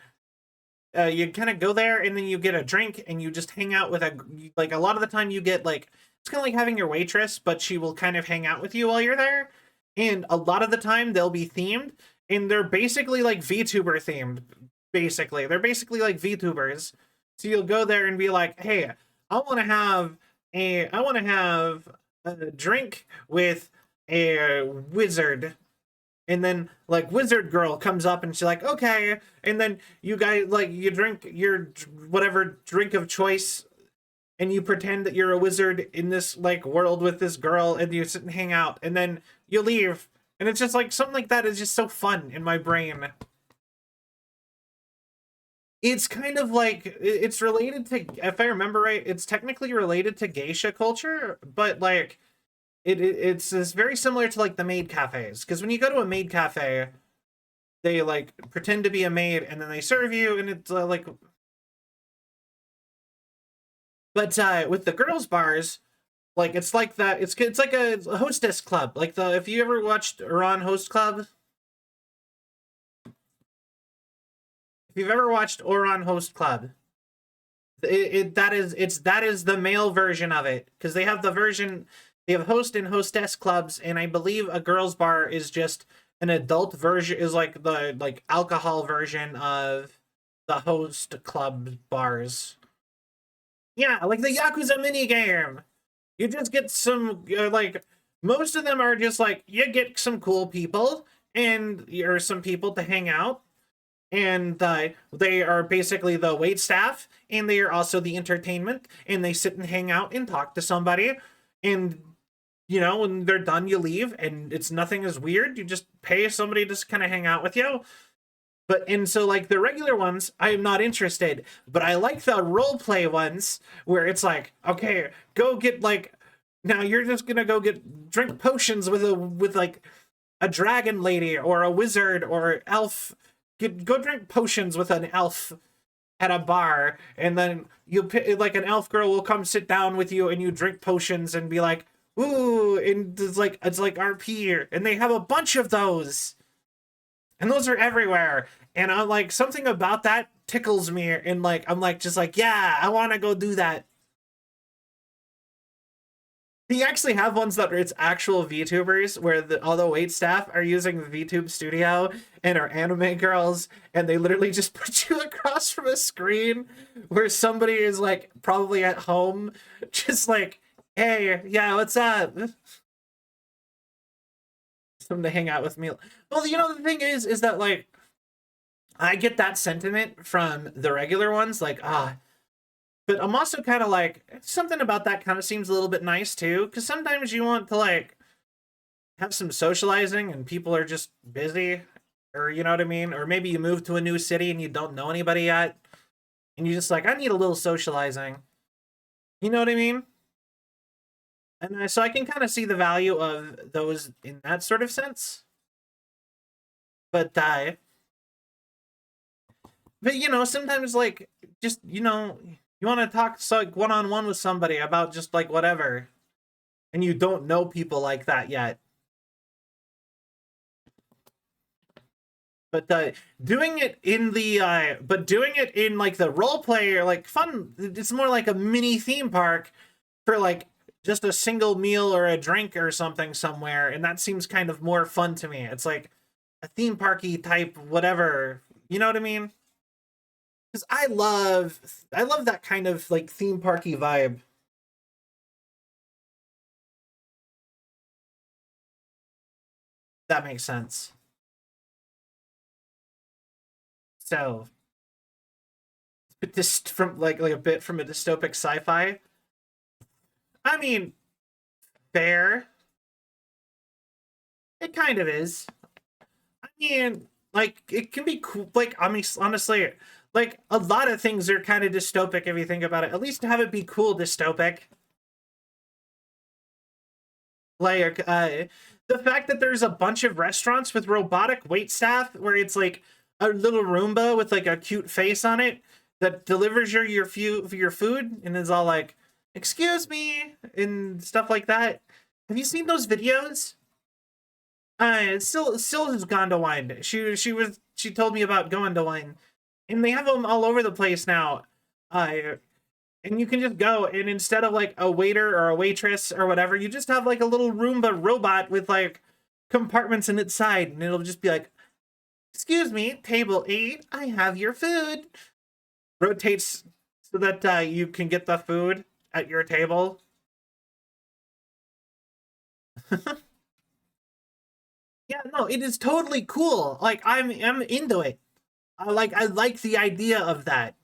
you kind of go there and then you get a drink and you just hang out with a lot of the time you get like, it's kind of like having your waitress, but she will kind of hang out with you while you're there, and a lot of the time they'll be themed and they're basically like VTuber themed. Basically they're basically like VTubers, so you'll go there and be like, hey, I want to have a drink with a wizard, and then like wizard girl comes up and she's like, okay, and then you guys like, you drink your whatever drink of choice and you pretend that you're a wizard in this like world with this girl and you sit and hang out and then you leave, and it's just like something like that is just so fun in my brain. It's kind of like, it's related to, if I remember right, it's technically related to geisha culture, but like it's very similar to like the maid cafes, because when you go to a maid cafe, they like pretend to be a maid and then they serve you, and it's like, but with the girls bars, like it's like that, it's like a hostess club, like the, if you ever watched Iran Host Club, if you've ever watched Oran Host Club, that is the male version of it, because they have the version They have host and hostess clubs, and I believe a girls' bar is just an adult version, is like the like alcohol version of the host club bars. Yeah, like the Yakuza minigame. You just get some like most of them are just like you get some cool people and or some people to hang out, and they are basically the wait staff, and they are also the entertainment, and they sit and hang out and talk to somebody, and when they're done, you leave, and it's nothing as weird. You just pay somebody to kind of hang out with you. And so like the regular ones, I am not interested, but I like the role play ones where it's like, okay, go get like, now you're just gonna go drink potions with like a dragon lady or a wizard or elf. Go drink potions with an elf at a bar, and then like an elf girl will come sit down with you, and you drink potions and be like, ooh, and it's like RP, and they have a bunch of those. And those are everywhere. And I'm like, something about that tickles me. And like, I'm like, just like, yeah, I want to go do that. They actually have ones that it's actual VTubers where all the wait staff are using the VTube studio and are anime girls. And they literally just put you across from a screen where somebody is like probably at home, just like, hey, yeah, what's up? Them to hang out with me. Well, the thing is that like I get that sentiment from the regular ones, like but I'm also kind of like something about that kind of seems a little bit nice too, because sometimes you want to like have some socializing and people are just busy, or you know what I mean, or maybe you move to a new city and you don't know anybody yet, and you're just like, I need a little socializing. You know what I mean? And so I can kind of see the value of those in that sort of sense. But sometimes like just you want to talk like one-on-one with somebody about just like whatever, and you don't know people like that yet. But doing it in like the role play or like fun, it's more like a mini theme park for like just a single meal or a drink or something somewhere, and that seems kind of more fun to me. It's like a theme parky type whatever, you know what I mean? Because I love that kind of like theme parky vibe. That makes sense. So this from like a bit from a dystopic sci-fi. I mean, fair. It kind of is. I mean, like it can be cool. Like I mean, honestly, like a lot of things are kind of dystopic if you think about it. At least to have it be cool dystopic. Like the fact that there's a bunch of restaurants with robotic wait staff where it's like a little Roomba with like a cute face on it that delivers your food and is all like, "Excuse me," and stuff like that. Have you seen those videos? Still has gone to wine. She told me about going to wine, and they have them all over the place now. And you can just go, and instead of like a waiter or a waitress or whatever, you just have like a little Roomba robot with like compartments in its side, and it'll just be like, "Excuse me, table 8, I have your food." Rotates so that you can get the food at your table. Yeah, no, it is totally cool. Like I'm into it. I like the idea of that.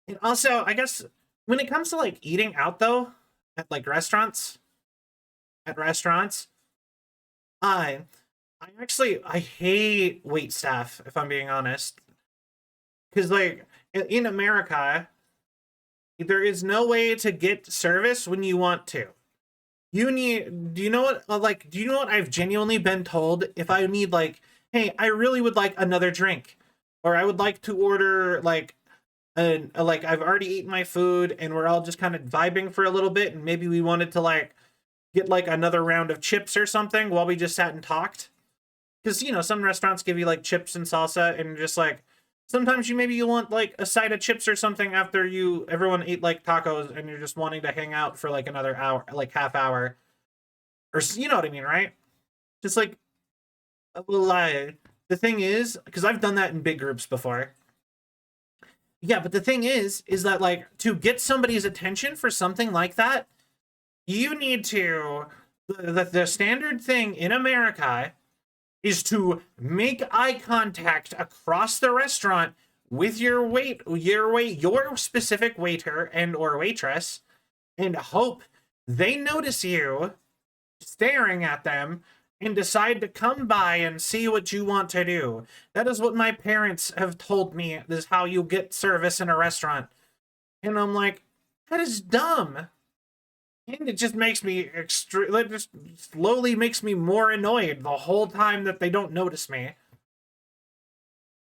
And also, I guess when it comes to like eating out though, at like restaurants, I I hate wait staff if I'm being honest. Cuz like in America, there is no way to get service when you want to. Do you know what do you know what I've genuinely been told if I need like, hey, I really would like another drink, or I would like to order like like I've already eaten my food and we're all just kind of vibing for a little bit, and maybe we wanted to like get like another round of chips or something while we just sat and talked, because some restaurants give you like chips and salsa and just like Sometimes you want like a side of chips or something after everyone ate like tacos and you're just wanting to hang out for like another hour, like half hour, or you know what I mean, right? Just like a little lie. The thing is, because I've done that in big groups before. Yeah, but the thing is that like to get somebody's attention for something like that, you need to the standard thing in America is to make eye contact across the restaurant with your specific waiter and or waitress, and hope they notice you staring at them and decide to come by and see what you want to do. That is what my parents have told me is how you get service in a restaurant. And I'm like, that is dumb. And it just makes me just slowly makes me more annoyed the whole time that they don't notice me.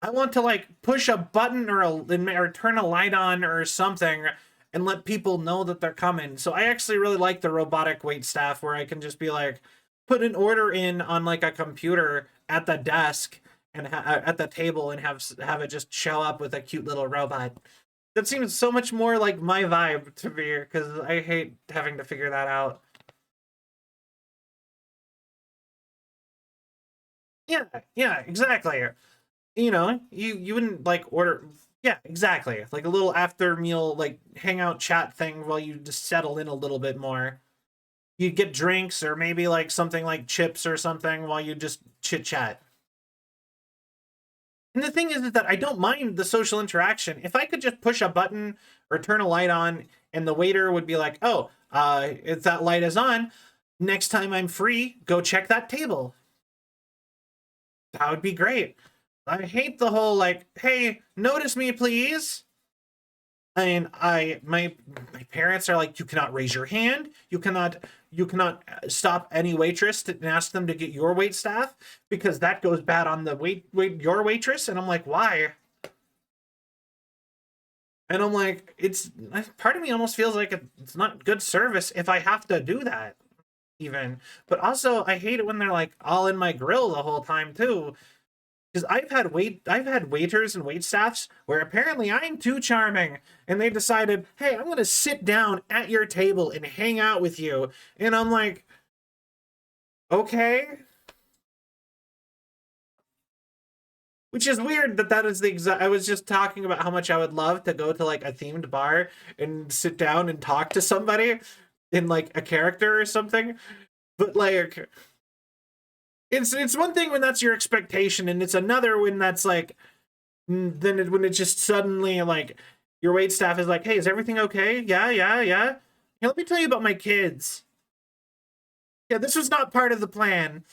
I want to like push a button or turn a light on or something and let people know that they're coming. So I actually really like the robotic wait staff where I can just be like, put an order in on like a computer at the desk and at the table and have it just show up with a cute little robot. That seems so much more like my vibe to me, because I hate having to figure that out. Yeah, exactly. You know, you wouldn't like order. Yeah, exactly. Like a little after meal, like hangout chat thing while you just settle in a little bit more. You'd get drinks or maybe like something like chips or something while you just chit chat. And the thing is that I don't mind the social interaction. If I could just push a button or turn a light on and the waiter would be like, oh, if that light is on, next time I'm free, go check that table. That would be great. I hate the whole like, hey, notice me, please. I mean, my parents are like, you cannot raise your hand. You cannot stop any waitress and ask them to get your wait staff because that goes bad on the your waitress. And I'm like, why? And I'm like, it's part of me almost feels like it's not good service if I have to do that even. But also I hate it when they're like all in my grill the whole time too. Because I've had waiters and wait staffs where apparently I'm too charming, and they decided, hey, I'm gonna sit down at your table and hang out with you, and I'm like, okay. Which is weird that is the exact. I was just talking about how much I would love to go to like a themed bar and sit down and talk to somebody in like a character or something, but like. It's one thing when that's your expectation, and it's another when that's like, when it just suddenly like your wait staff is like, hey, is everything okay? Yeah. Let me tell you about my kids. Yeah, this was not part of the plan.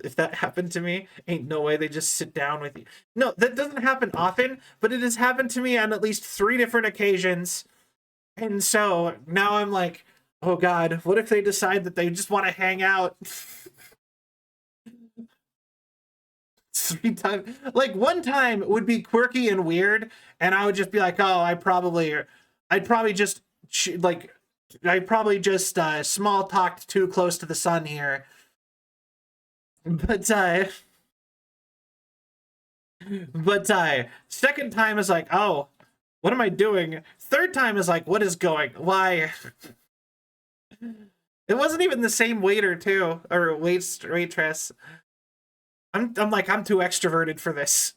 If that happened to me, ain't no way they just sit down with you. No, that doesn't happen often, but it has happened to me on at least 3 different occasions. And so now I'm like, oh God, what if they decide that they just want to hang out? 3 times. Like one time would be quirky and weird, and I would just be like, oh, I'd probably just small talked too close to the sun here. But second time is like, oh, what am I doing? Third time is like, what is going? Why? It wasn't even the same waiter too, or waitress. I'm like, I'm too extroverted for this.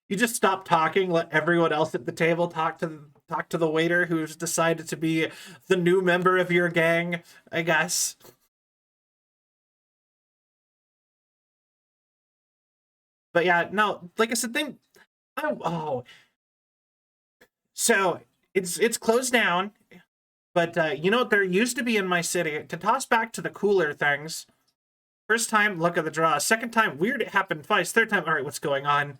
You just stop talking, let everyone else at the table talk to the waiter who's decided to be the new member of your gang, I guess. But yeah, no, like I said, so it's closed down, but you know what there used to be in my city, to toss back to the cooler things. First time, luck of the draw. Second time, weird, it happened twice. Third time, all right, what's going on?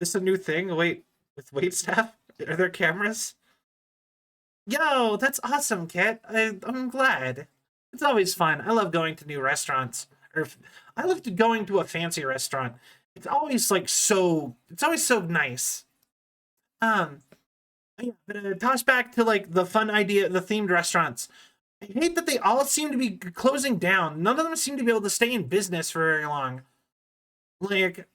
This a new thing? Wait, with waitstaff? Are there cameras? Yo, that's awesome, Kit. I'm glad. It's always fun. I love going to new restaurants. I love going to a fancy restaurant. It's always like it's always so nice. Yeah, but toss back to like the fun idea, the themed restaurants. I hate that they all seem to be closing down. None of them seem to be able to stay in business for very long. Like,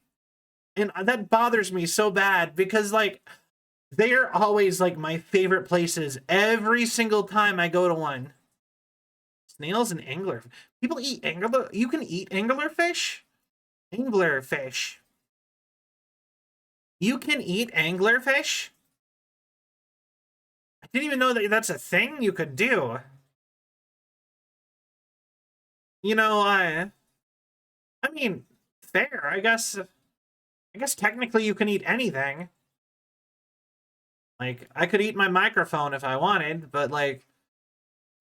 and that bothers me so bad because, like, they are always, like, my favorite places every single time I go to one. Snails and angler. People eat angler. You can eat anglerfish? Anglerfish. You can eat anglerfish? I didn't even know that that's a thing you could do. You know, I mean, fair. I guess technically you can eat anything. Like, I could eat my microphone if I wanted, but, like,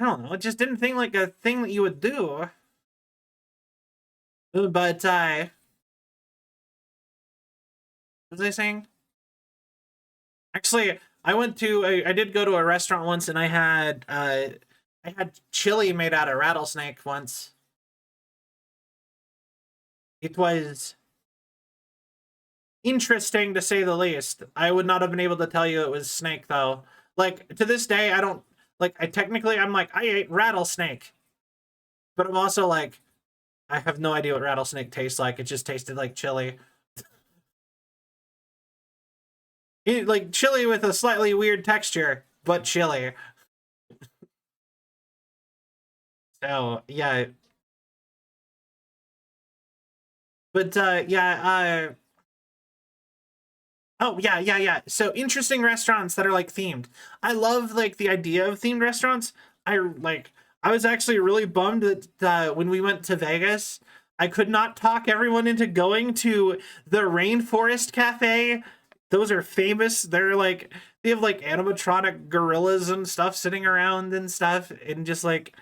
I don't know. It just didn't seem like a thing that you would do. But, what was I saying? Actually, I did go to a restaurant once, and I had chili made out of rattlesnake once. It was interesting to say the least. I would not have been able to tell you it was snake though. Like, to this day, I don't like. I'm like, I ate rattlesnake, but I'm also like, I have no idea what rattlesnake tastes like. It just tasted like chili. Like chili with a slightly weird texture, but chili. So yeah, but yeah. Oh yeah. So interesting restaurants that are like themed. I love like the idea of themed restaurants. I was actually really bummed that when we went to Vegas, I could not talk everyone into going to the Rainforest Cafe. Those are famous. They have like animatronic gorillas and stuff sitting around and stuff, and just like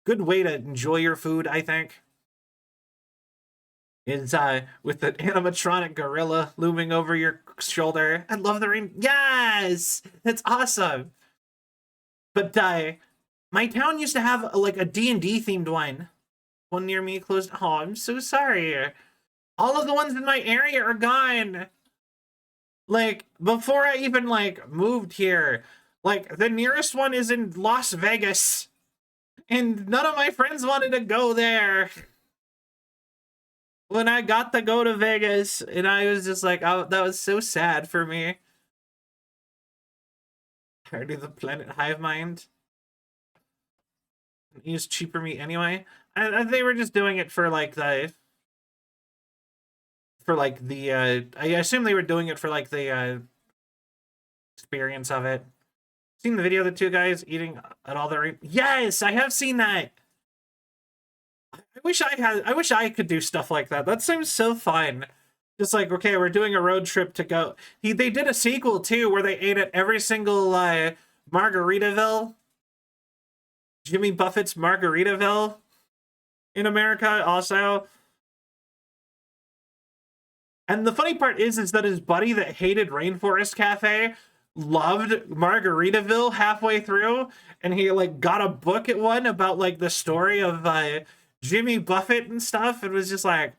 good way to enjoy your food, I think. Is with the animatronic gorilla looming over your shoulder. I love the rain. Yes, that's awesome. But my town used to have like a D&D themed one. One near me closed. Oh, I'm so sorry. All of the ones in my area are gone. Like, before I even like moved here, like the nearest one is in Las Vegas, and none of my friends wanted to go there. When I got to go to Vegas, and I was just like, oh, that was so sad for me. Party the Planet Hive Mind. Use cheaper meat anyway. They were just doing it for like the I assume they were doing it for like the experience of it. Seen the video of the two guys eating at all the yes, I have seen that. I wish I could do stuff like that. That seems so fun. Just like, okay, we're doing a road trip to go. They did a sequel too where they ate at every single Margaritaville. Jimmy Buffett's Margaritaville in America also. And the funny part is that his buddy that hated Rainforest Cafe loved Margaritaville halfway through, and he like got a book at one about like the story of Jimmy Buffett and stuff. It was just like,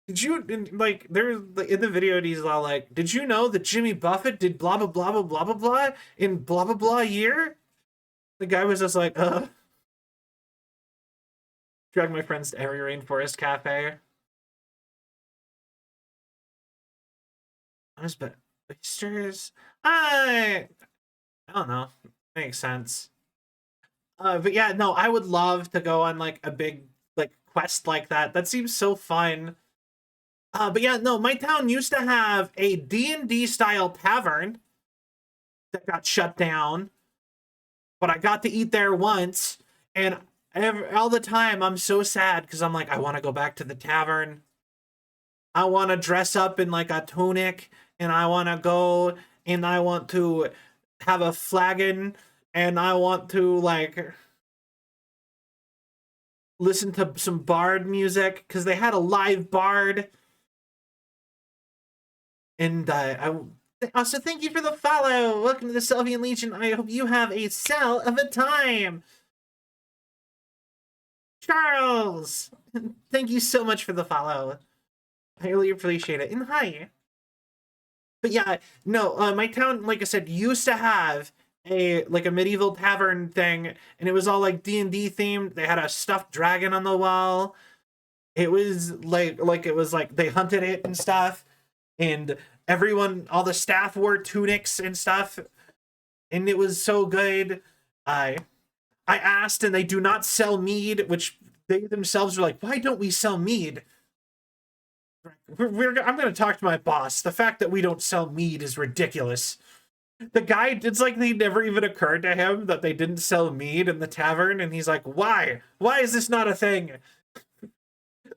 did you like there's in the video he's all like, did you know that Jimmy Buffett did blah blah blah blah blah blah blah in blah blah blah year? The guy was just like, drag my friends to every Rainforest Cafe. But oysters? I don't know. Makes sense. But yeah, no, I would love to go on like a big like quest like that. That seems so fun. But yeah, no, my town used to have a D&D style tavern that got shut down. But I got to eat there once, and all the time I'm so sad because I'm like, I want to go back to the tavern. I want to dress up in like a tunic, and I want to go, and I want to have a flagon, and I want to like listen to some bard music because they had a live bard. And I also thank you for the follow. Welcome to the Sylvian Legion. I hope you have a cell of a time. Charles, thank you so much for the follow. I really appreciate it. And hi. But yeah, no, my town, like I said, used to have a medieval tavern thing, and it was all like D&D themed. They had a stuffed dragon on the wall. It was like it was like they hunted it and stuff, and all the staff wore tunics and stuff, and it was so good. I asked, and they do not sell mead, which they themselves are like, why don't we sell mead? I'm going to talk to my boss. The fact that we don't sell mead is ridiculous. The guy, it's like they never even occurred to him that they didn't sell mead in the tavern, and he's like, why? Why is this not a thing?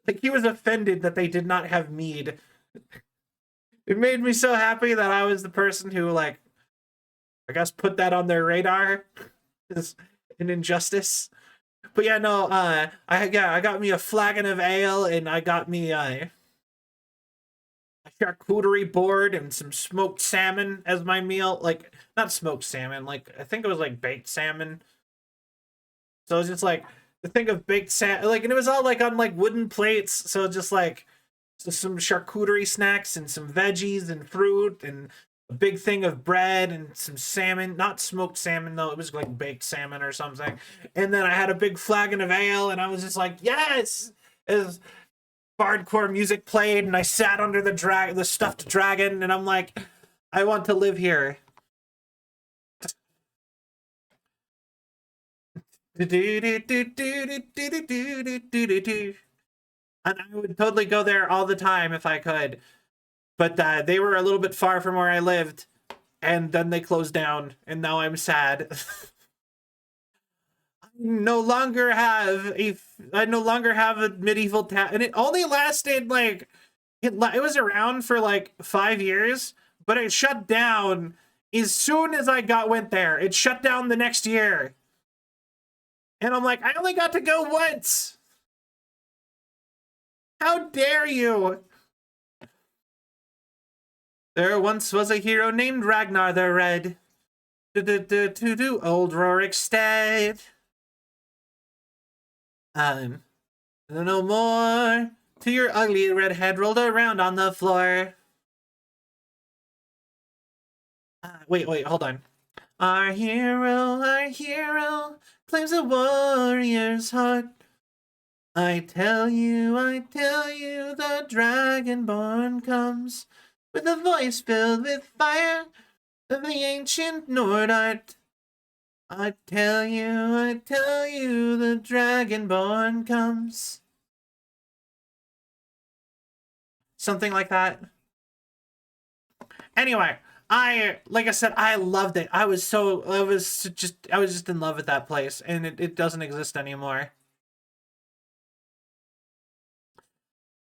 Like, he was offended that they did not have mead. It made me so happy that I was the person who, like, I guess put that on their radar as an injustice. But yeah, no, I got me a flagon of ale, and I got me a charcuterie board and some smoked salmon as my meal. Like, not smoked salmon, like, I think it was like baked salmon. So it's just like the thing of baked salmon, like, and it was all like on like wooden plates. So just like some charcuterie snacks and some veggies and fruit and a big thing of bread and some salmon, not smoked salmon though, it was like baked salmon or something. And then I had a big flagon of ale, and I was just like, yes, as hardcore music played, and I sat under the stuffed dragon, and I'm like, I want to live here. And I would totally go there all the time if I could. But they were a little bit far from where I lived, and then they closed down, and now I'm sad. I no longer have a medieval town, and it only lasted like it was around for like 5 years, but it shut down as soon as I went there. It shut down the next year. And I'm like, I only got to go once. How dare you? There once was a hero named Ragnar the Red. Old Rorikstead. No more. To your ugly red head rolled around on the floor. Wait, hold on. Our hero claims a warrior's heart. I tell you, the Dragonborn comes with a voice filled with fire of the ancient Nord art. I tell you, the Dragonborn comes. Something like that. Anyway, like I said, I loved it. I was just in love with that place, and it doesn't exist anymore.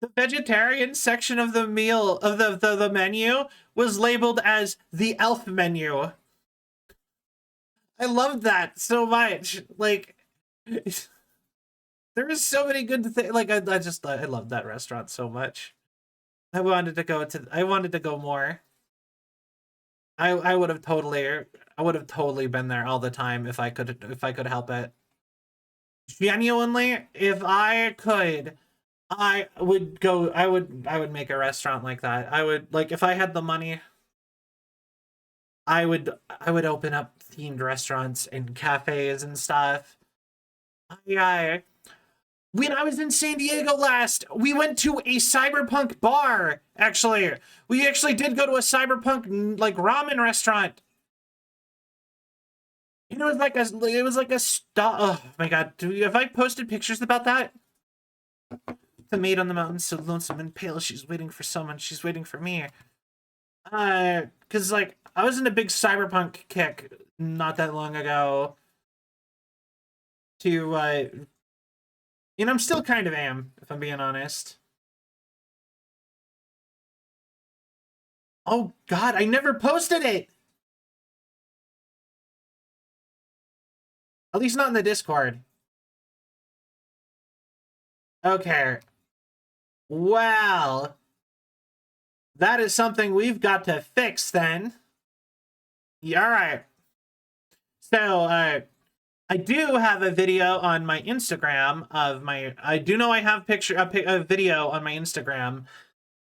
The vegetarian section of the meal of the menu was labeled as the elf menu. I loved that so much. Like, there was so many good things. Like, I loved that restaurant so much. I wanted to go more. I would have totally been there all the time if I could help it. Genuinely, if I could, I would make a restaurant like that. I would, like, if I had the money, I would open up themed restaurants and cafes and stuff. When I was in San Diego last, we went to a cyberpunk bar. Actually, we actually did go to a cyberpunk like ramen restaurant. You know, it was like a stop. Oh my god, have I posted pictures about that? The maid on the mountain, so lonesome and pale. She's waiting for someone. She's waiting for me. Cause like I was in a big cyberpunk kick not that long ago. And I'm still kind of am, if I'm being honest. Oh god, I never posted it! At least not in the Discord. Okay. Well, that is something we've got to fix then. Yeah, alright. So, I do have a video on my Instagram of my. I do know I have a video on my Instagram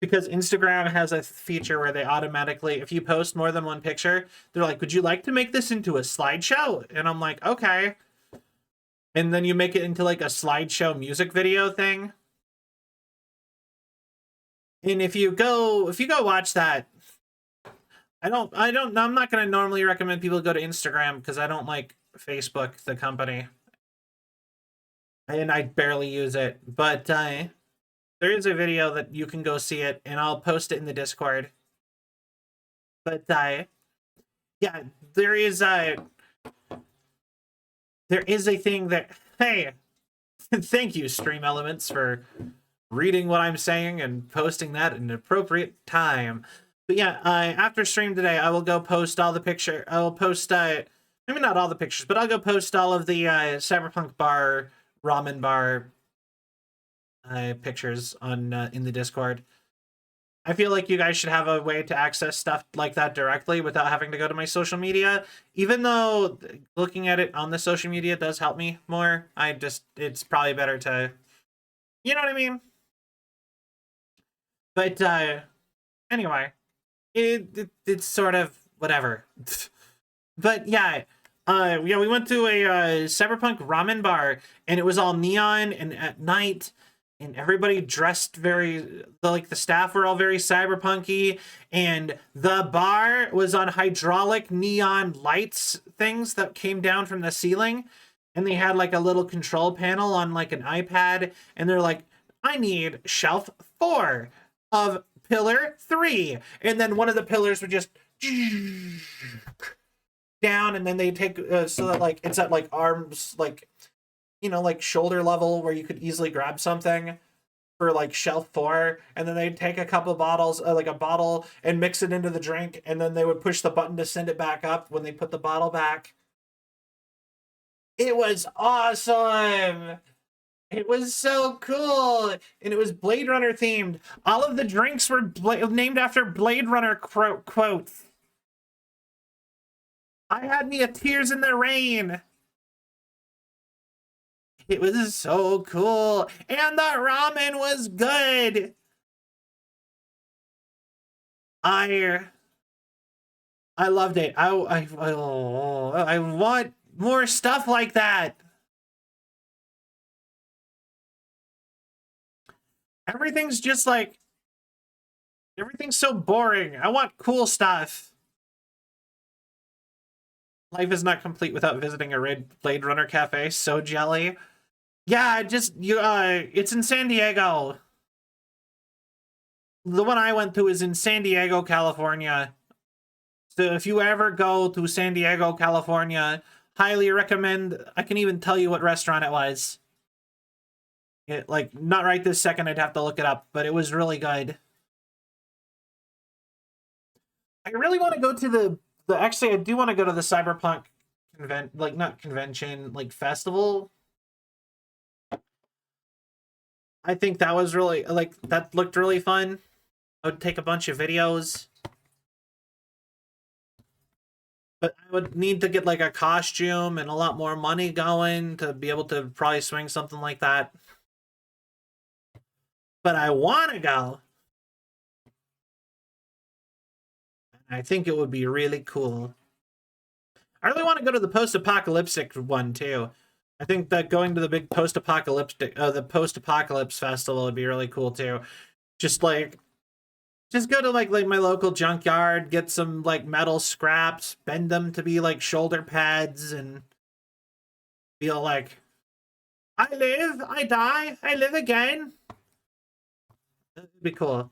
because Instagram has a feature where they automatically, if you post more than one picture, they're like, would you like to make this into a slideshow? And I'm like, okay. And then you make it into like a slideshow music video thing. And if you go watch that, I'm not going to normally recommend people go to Instagram because I don't like Facebook, the company. And I barely use it. But there is a video that you can go see it, and I'll post it in the Discord. But yeah, there is a thing that, hey, thank you, Stream Elements, for reading what I'm saying and posting that in an appropriate time. But yeah, after stream today, I will go post all the picture. I will post, maybe not all the pictures, but I'll go post all of the Cyberpunk bar, ramen bar pictures on in the Discord. I feel like you guys should have a way to access stuff like that directly without having to go to my social media. Even though looking at it on the social media does help me more, it's probably better to, you know what I mean? But anyway, it's sort of whatever. But yeah, we went to a Cyberpunk ramen bar, and it was all neon and at night, and everybody dressed very, like the staff were all very cyberpunky, and the bar was on hydraulic neon lights things that came down from the ceiling, and they had like a little control panel on like an iPad, and they're like, I need shelf 4 of pillar 3, and then one of the pillars would just down, and then they take so that like it's at like arms, like, you know, like shoulder level where you could easily grab something for like shelf 4, and then they'd take a couple bottles, like a bottle, and mix it into the drink, and then they would push the button to send it back up when they put the bottle back. It was awesome. It was so cool, and it was Blade Runner themed. All of the drinks were named after Blade Runner quotes. I had me a Tears in the Rain. It was so cool, and the ramen was good. I loved it. I want more stuff like that. Everything's just like, everything's so boring. I want cool stuff. Life is not complete without visiting a Blade Runner cafe. So jelly. Yeah, it's in San Diego. The one I went to is in San Diego, California. So if you ever go to San Diego, California, highly recommend. I can even tell you what restaurant it was. Like, not right this second, I'd have to look it up, but it was really good. I really want to go to actually, I do want to go to the Cyberpunk festival. I think that was really, like, that looked really fun. I would take a bunch of videos. But I would need to get, like, a costume and a lot more money going to be able to probably swing something like that. But I want to go. I think it would be really cool. I really want to go to the post-apocalyptic one, too. I think that going to the big post-apocalypse festival would be really cool, too. Just go to, like my local junkyard, get some, like, metal scraps, bend them to be, like, shoulder pads, and feel like, I live, I die, I live again. It'd be cool.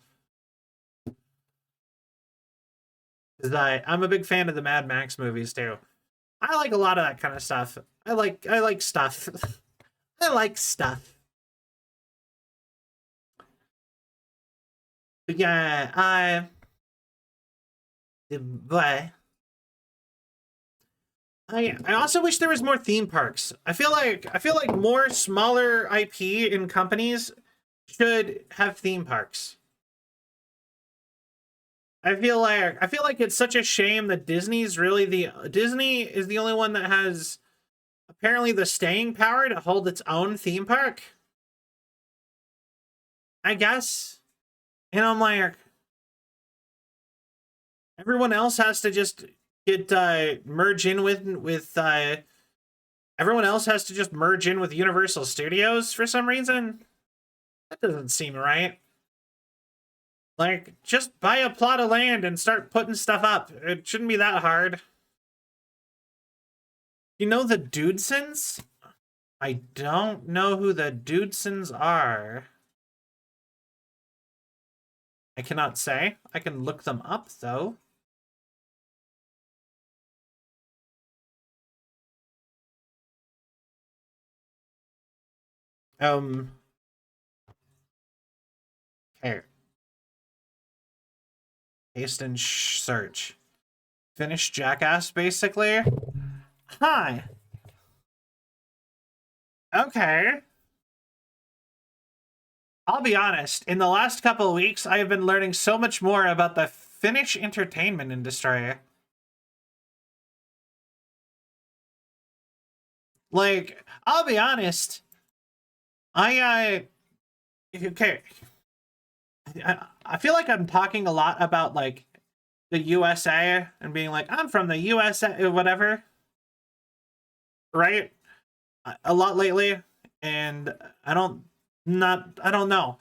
I'm a big fan of the Mad Max movies too. I like a lot of that kind of stuff. I like stuff. I like stuff. But yeah, but I also wish there was more theme parks. I feel like more smaller IP and companies should have theme parks. I feel like it's such a shame that Disney is the only one that has apparently the staying power to hold its own theme park, I guess. And I'm like, everyone else has to just get merge in with everyone else has to just merge in with Universal Studios for some reason. That doesn't seem right. Like, just buy a plot of land and start putting stuff up. It shouldn't be that hard. You know the Dudesons? I don't know who the Dudesons are. I cannot say. I can look them up, though. Here. Paste and search. Finish Jackass, basically. Hi. Okay. I'll be honest, in the last couple of weeks, I have been learning so much more about the Finnish entertainment industry. Like, I'll be honest, okay. I feel like I'm talking a lot about, like, the USA and being like, I'm from the USA, whatever. Right? A lot lately, and I don't know. I don't know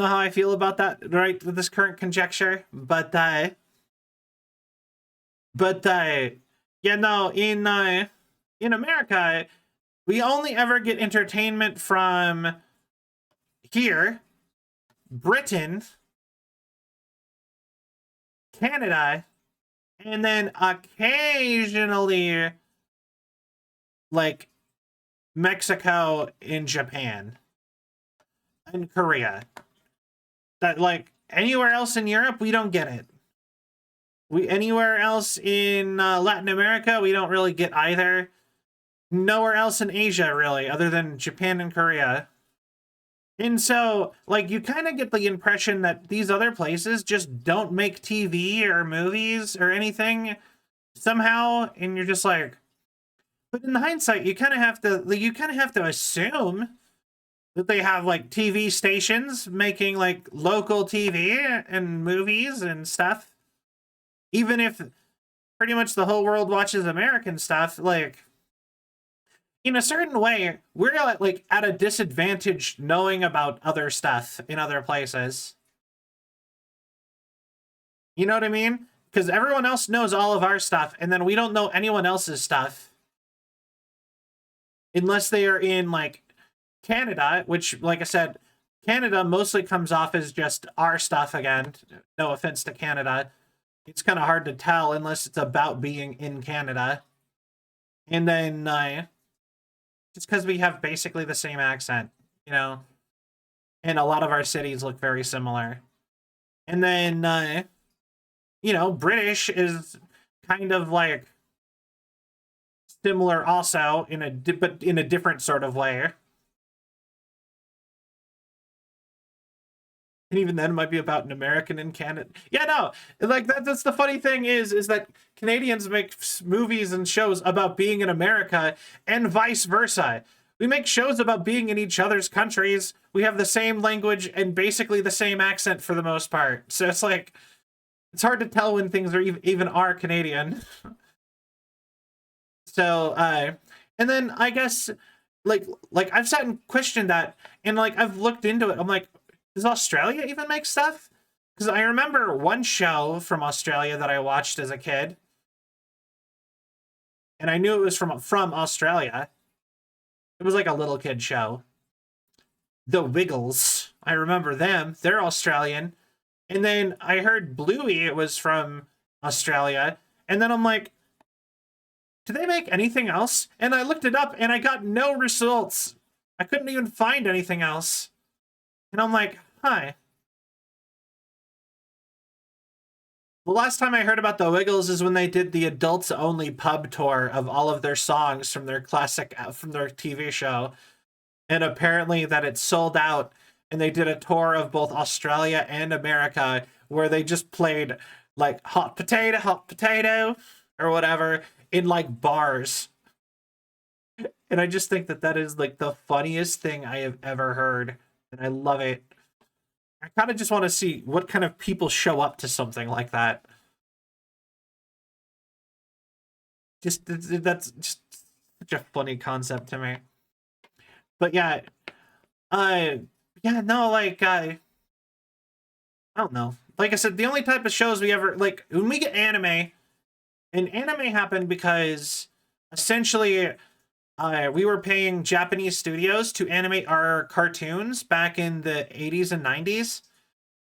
how I feel about that right with this current conjecture, but yeah, no, in America, we only ever get entertainment from here, Britain, Canada, and then occasionally like Mexico and Japan and Korea. That, like, anywhere else in Europe, we don't get it. Anywhere else in Latin America, we don't really get either. Nowhere else in Asia, really, other than Japan and Korea. And so, like, you kind of get the impression that these other places just don't make TV or movies or anything somehow, and you're just like, but in hindsight, you kind of have to assume that they have, like, TV stations making, like, local TV and movies and stuff. Even if pretty much the whole world watches American stuff, like, in a certain way, we're like at a disadvantage knowing about other stuff in other places. You know what I mean? Because everyone else knows all of our stuff, and then we don't know anyone else's stuff. Unless they are in, like, Canada, which, like I said, Canada mostly comes off as just our stuff again. No offense to Canada. It's kind of hard to tell unless it's about being in Canada. And then, just because we have basically the same accent, you know? And a lot of our cities look very similar. And then, you know, British is kind of, like, similar also, but in a different sort of way. And even then, it might be about an American in Canada. Yeah, no, like that's the funny thing is that Canadians make movies and shows about being in America, and vice versa. We make shows about being in each other's countries. We have the same language and basically the same accent for the most part. So it's like, it's hard to tell when things are even are Canadian. So, and then I guess, like I've sat and questioned that, and, like, I've looked into it. I'm like, does Australia even make stuff? Because I remember one show from Australia that I watched as a kid, and I knew it was from Australia. It was like a little kid show. The Wiggles. I remember them. They're Australian. And then I heard Bluey, it was from Australia. And then I'm like, do they make anything else? And I looked it up and I got no results. I couldn't even find anything else. And I'm like, hi. The last time I heard about the Wiggles is when they did the adults only pub tour of all of their songs from their TV show. And apparently that it sold out, and they did a tour of both Australia and America where they just played, like, hot potato or whatever in, like, bars. And I just think that is, like, the funniest thing I have ever heard, and I love it. I kind of just want to see what kind of people show up to something like that. That's just such a funny concept to me. But yeah, uh, yeah, no, like I don't know. Like I said, the only type of shows we ever like when we get anime, and anime happened because essentially we were paying Japanese studios to animate our cartoons back in the 80s and 90s.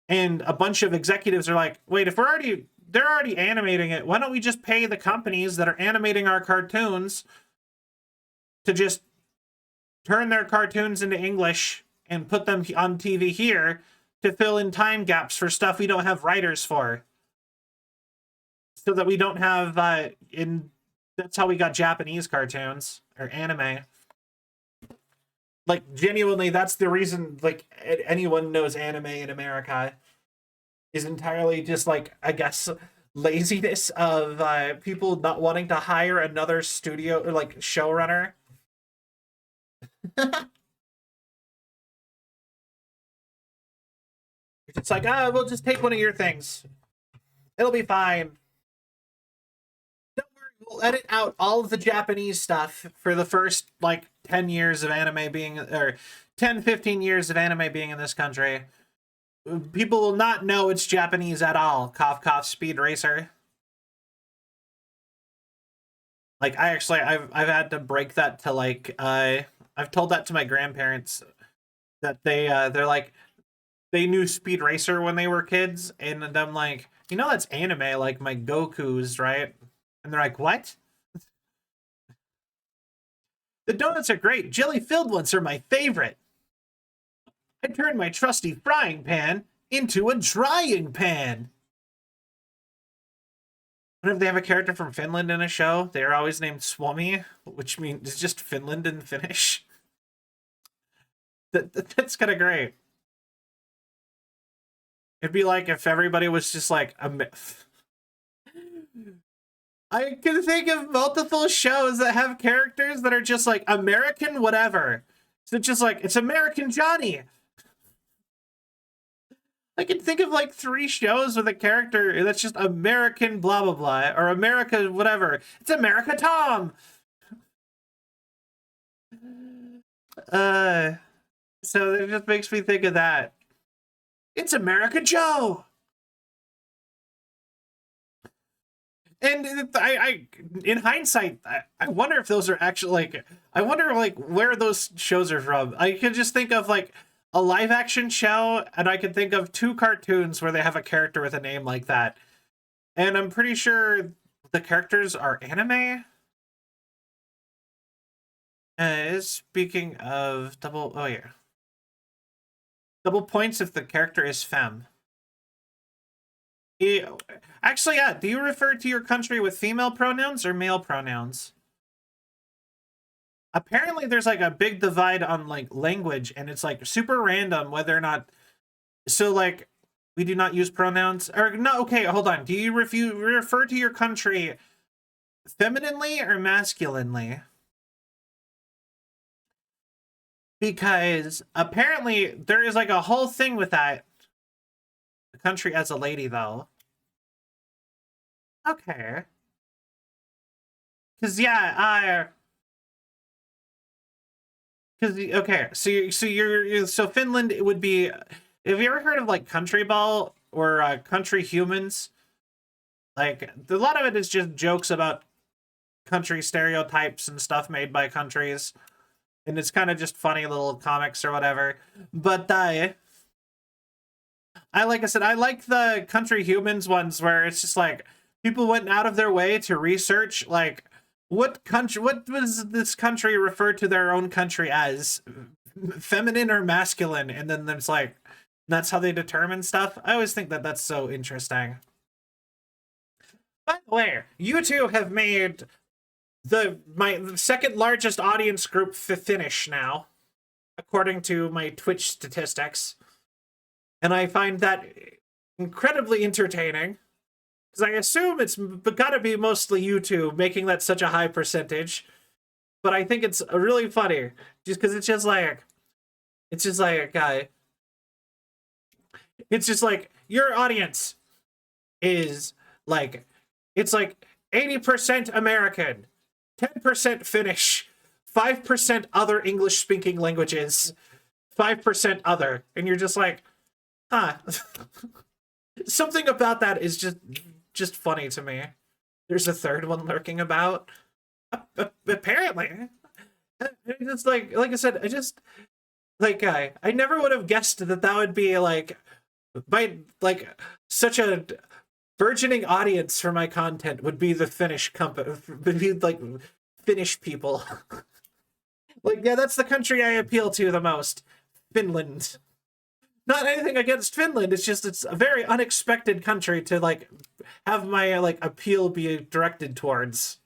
And a bunch of executives are like, wait, if they're already animating it, why don't we just pay the companies that are animating our cartoons to just turn their cartoons into English and put them on TV here to fill in time gaps for stuff we don't have writers for. So that we don't have that's how we got Japanese cartoons or anime. Like genuinely, that's the reason like anyone knows anime in America is entirely just like, I guess, laziness of people not wanting to hire another studio or like showrunner. It's like, we'll just take one of your things. It'll be fine. Don't worry, we'll edit out all of the Japanese stuff for the first like 10 years of anime being, or 10, 15 years of anime being in this country. People will not know it's Japanese at all. Cough, cough, Speed Racer. Like, I've had to break that to like, I've told that to my grandparents that they're like, they knew Speed Racer when they were kids, and I'm like, you know, that's anime, like my Goku's, right? And they're like, what? The donuts are great. Jelly-filled ones are my favorite. I turned my trusty frying pan into a drying pan. Whenever they have a character from Finland in a show, they are always named Suomi, which means it's just Finland in Finnish. That's kind of great. It'd be like if everybody was just like a myth. I can think of multiple shows that have characters that are just like American whatever. So just like, it's American Johnny. I can think of like 3 shows with a character that's just American blah blah blah, or America whatever. It's America Tom. So it just makes me think of that. It's America Joe. And I in hindsight, I wonder if those are actually like, I wonder like where those shows are from. I could just think of like a live action show, and I could think of 2 cartoons where they have a character with a name like that. And I'm pretty sure the characters are anime. Speaking of oh yeah. Double points if the character is femme. Actually, yeah. Do you refer to your country with female pronouns or male pronouns? Apparently, there's like a big divide on like language, and it's like super random whether or not. So like, we do not use pronouns, or no? Okay, hold on. Do you refer to your country femininely or masculinely? Because apparently there is like a whole thing with that. The country as a lady, though. Okay. Because yeah, because okay, so Finland, it would be. Have you ever heard of like Country Ball or Country Humans? Like a lot of it is just jokes about country stereotypes and stuff made by countries, and it's kind of just funny little comics or whatever. But like I said, I like the Country Humans ones where it's just like people went out of their way to research like what was this country referred to their own country as, feminine or masculine, and then there's like that's how they determine stuff. I always think that that's so interesting. By the way, you two have made my second largest audience group Finnish now, according to my Twitch statistics. And I find that incredibly entertaining, because I assume it's gotta be mostly you two making that such a high percentage. But I think it's really funny, just because it's just like a guy. It's just like your audience is like, it's like 80% American, 10% Finnish, 5% other English speaking languages, 5% other. And you're just like, huh. Something about that is just funny to me. There's a third one lurking about. Apparently. It's like I said, I just like I never would have guessed that that would be like like such a burgeoning audience for my content would be the Finnish company, would be like Finnish people. Like, yeah, that's the country I appeal to the most. Finland. Not anything against Finland, it's just it's a very unexpected country to like have my like appeal be directed towards.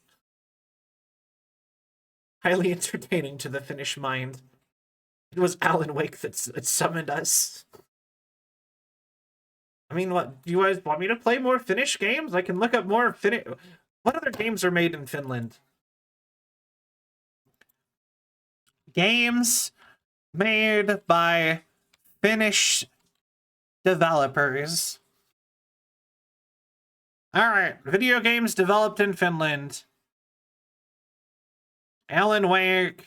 Highly entertaining to the Finnish mind. It was Alan Wake that summoned us. I mean, what, do you guys want me to play more Finnish games? I can look up more Finnish. What other games are made in Finland? Games made by Finnish developers. Alright, video games developed in Finland. Alan Wake.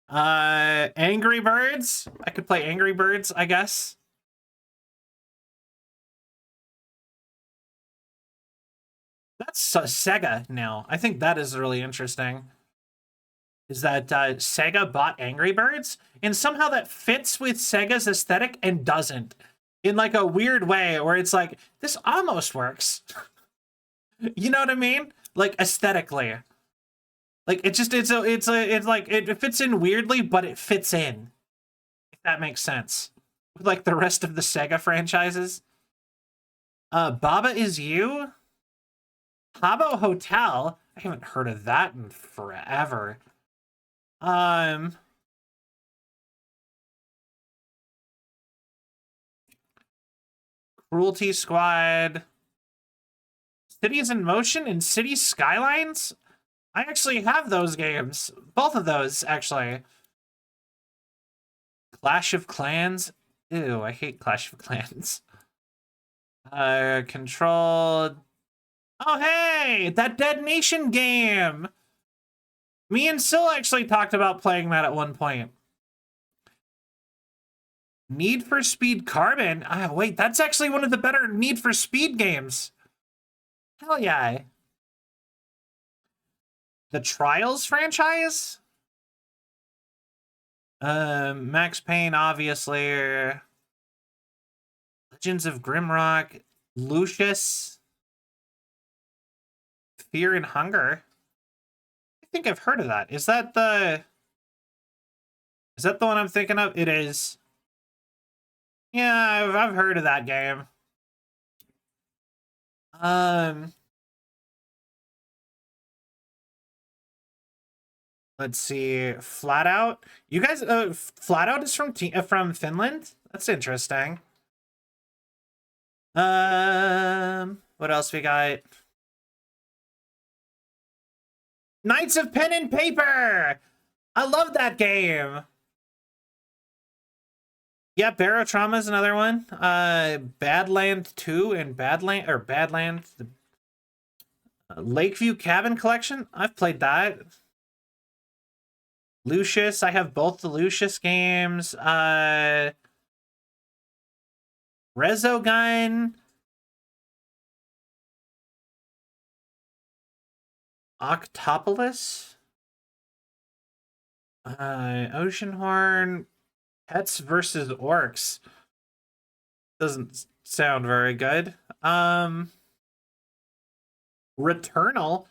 Angry Birds? I could play Angry Birds, I guess. That's Sega now. I think that is really interesting. Is that Sega bought Angry Birds? And somehow that fits with Sega's aesthetic and doesn't. In like a weird way where it's like, this almost works. You know what I mean? Like aesthetically. Like it fits in weirdly, but it fits in. If that makes sense. With like the rest of the Sega franchises. Baba Is You? Habbo Hotel? I haven't heard of that in forever. Cruelty Squad. Cities in Motion and City Skylines? I actually have those games. Both of those, actually. Clash of Clans? Ew, I hate Clash of Clans. Control. Oh, hey! That Dead Nation game! Me and Sil actually talked about playing that at one point. Need for Speed Carbon? Wait, that's actually one of the better Need for Speed games. Hell yeah. The Trials franchise? Max Payne, obviously. Legends of Grimrock. Lucius. Fear and Hunger. I think I've heard of that. Is that the one I'm thinking of? It is. Yeah, I've heard of that game. Let's see. Flat Out. You guys, Flat Out is from Finland? That's interesting. What else we got? Knights of Pen and Paper! I love that game! Yeah, Barotrauma is another one. Badland 2 and Badland. The Lakeview Cabin Collection. I've played that. Lucius. I have both the Lucius games. Resogun. Octopolis. Oceanhorn. Pets versus Orcs. Doesn't sound very good. Returnal. Oh,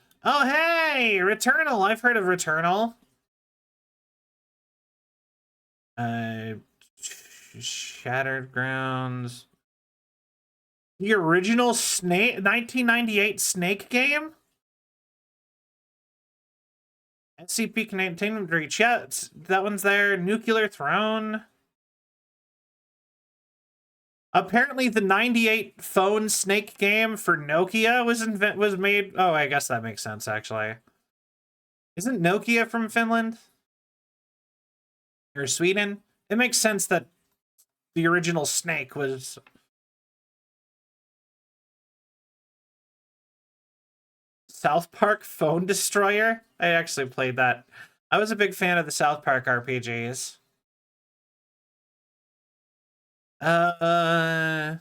hey! Returnal. I've heard of Returnal. Shattered Grounds. The original Snake 1998 Snake game? SCP Containment Breach. Yeah, that one's there. Nuclear Throne. Apparently, the 98 phone Snake game for Nokia was made. Oh, I guess that makes sense, actually. Isn't Nokia from Finland? Or Sweden? It makes sense that the original Snake was. South Park Phone Destroyer? I actually played that. I was a big fan of the South Park RPGs. Yeah,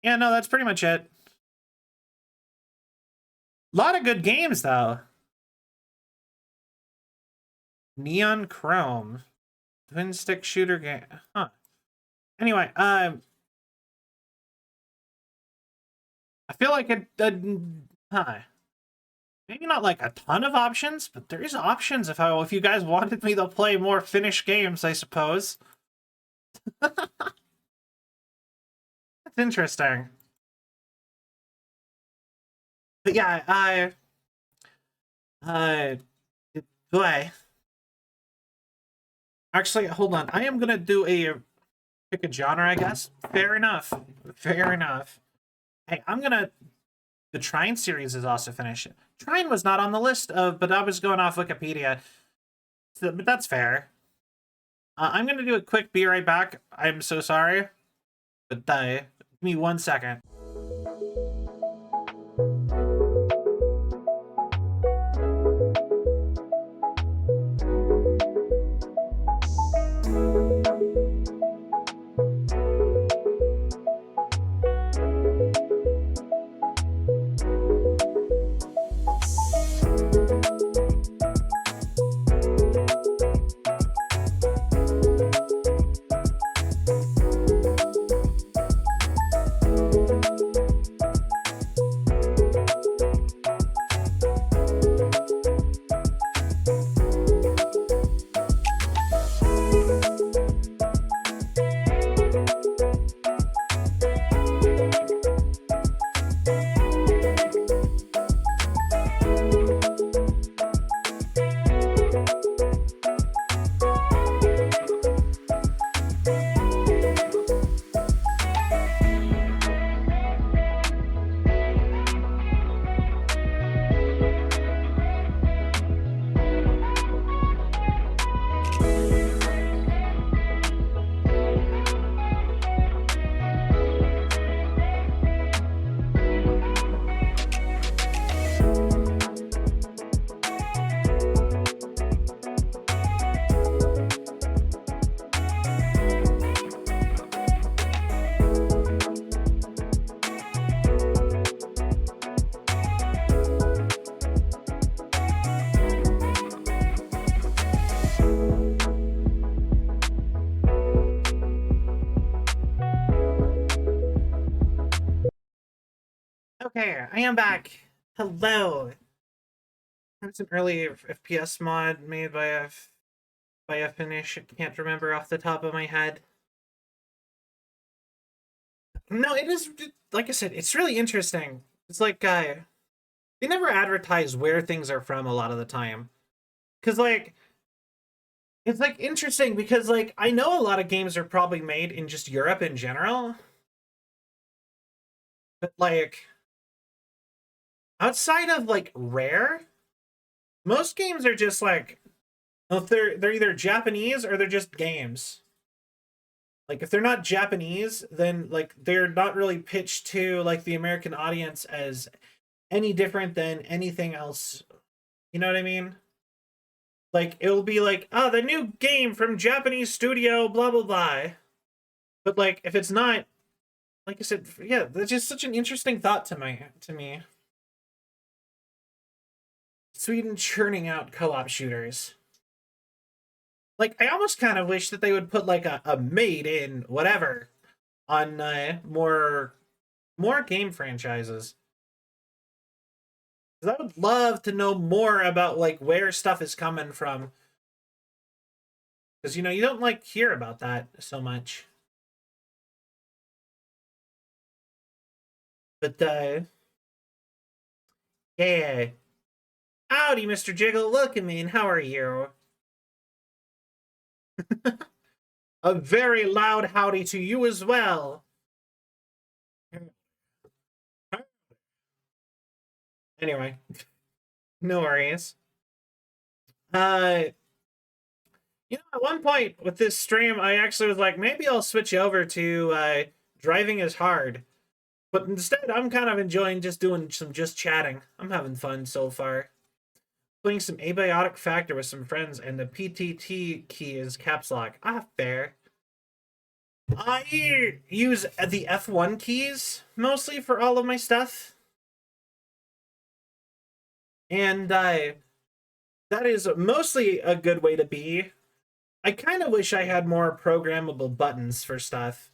no, that's pretty much it. A lot of good games, though. Neon Chrome. Twin stick shooter game. Huh. Anyway, I feel like huh. Maybe not like a ton of options, but there is options if you guys wanted me to play more Finnish games, I suppose. That's interesting. But yeah, boy. Actually, hold on. I am gonna pick a genre, I guess. Fair enough. Fair enough. Hey, the Trine series is also finished. Trine was not on the list but I was going off Wikipedia. But that's fair. I'm gonna do a quick be right back. I'm so sorry. But give me 1 second. Okay, I am back. Hello. That's an early FPS mod made by a Finnish. I can't remember off the top of my head. No, it is, like I said, it's really interesting. It's like they never advertise where things are from a lot of the time. Cause like it's like interesting because like I know a lot of games are probably made in just Europe in general. But like outside of like Rare, most games are just like, well, if they're either Japanese or they're just games. Like if they're not Japanese, then like they're not really pitched to like the American audience as any different than anything else. You know what I mean? Like it'll be like, oh, the new game from Japanese studio, blah blah blah. But like if it's not, like I said, yeah, that's just such an interesting thought to me. Sweden churning out co-op shooters. Like I almost kind of wish that they would put like a made in whatever on more game franchises. Because I would love to know more about like where stuff is coming from. Because you know you don't like hear about that so much. But yeah. Howdy, Mr. Jiggle. Welcome in. How are you? A very loud howdy to you as well. Anyway, no worries. At one point with this stream, I actually was like, maybe I'll switch over to driving is hard. But instead, I'm kind of enjoying just doing some just chatting. I'm having fun so far. Playing some abiotic factor with some friends, and the PTT key is caps lock. Ah, fair. I use the F1 keys mostly for all of my stuff. And that is mostly a good way to be. I kind of wish I had more programmable buttons for stuff.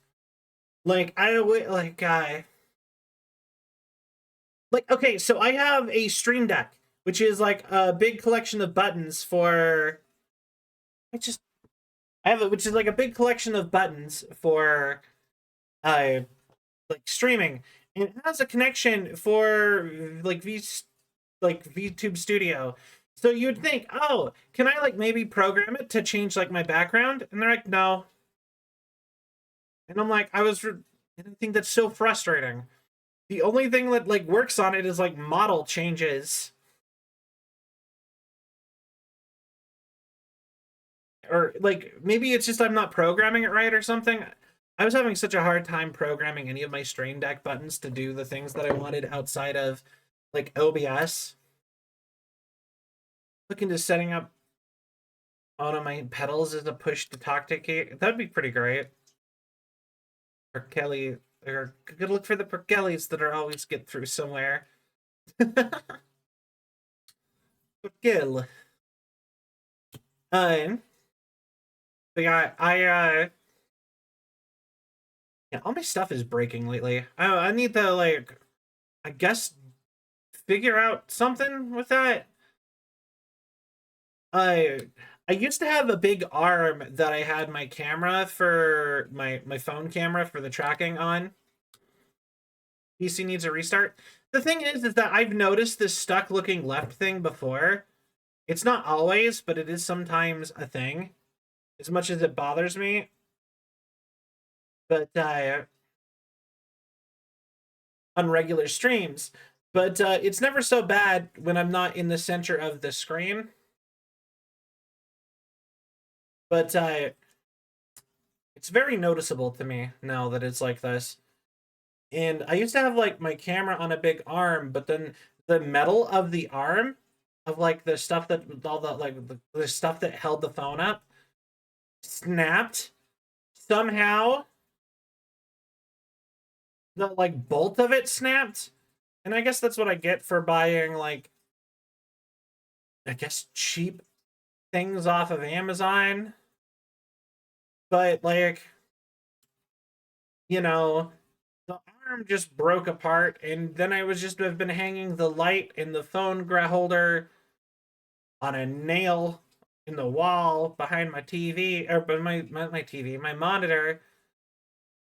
Like okay, so I have a Stream Deck, which is like a big collection of buttons for which is like a big collection of buttons for like streaming. And it has a connection for like VTube Studio. So you would think, oh, can I like maybe program it to change like my background? And they're like, no. And I'm like, I think that's so frustrating. The only thing that like works on it is like model changes. Or like maybe it's just I'm not programming it right or something. I was having such a hard time programming any of my Stream Deck buttons to do the things that I wanted outside of like OBS. Looking to setting up one of my pedals as a push to talk to Kate. That'd be pretty great. Or Kelly, or good look for the Perkellys that are always get through somewhere. Perkel. Yeah, yeah, all my stuff is breaking lately. I need to like, I guess, figure out something with that. I used to have a big arm that I had my camera for my phone camera for the tracking on. PC needs a restart. The thing is that I've noticed this stuck looking left thing before. It's not always, but it is sometimes a thing. As much as it bothers me. But on regular streams. But it's never so bad when I'm not in the center of the screen. But it's very noticeable to me now that it's like this. And I used to have like my camera on a big arm, but then the metal of the arm of like the stuff that all the like the stuff that held the phone up snapped somehow. The like bolt of it snapped. And I guess that's what I get for buying like I guess cheap things off of Amazon. But like the arm just broke apart, and then I was just have been hanging the light and the phone holder on a nail in the wall behind my TV or my TV, my monitor.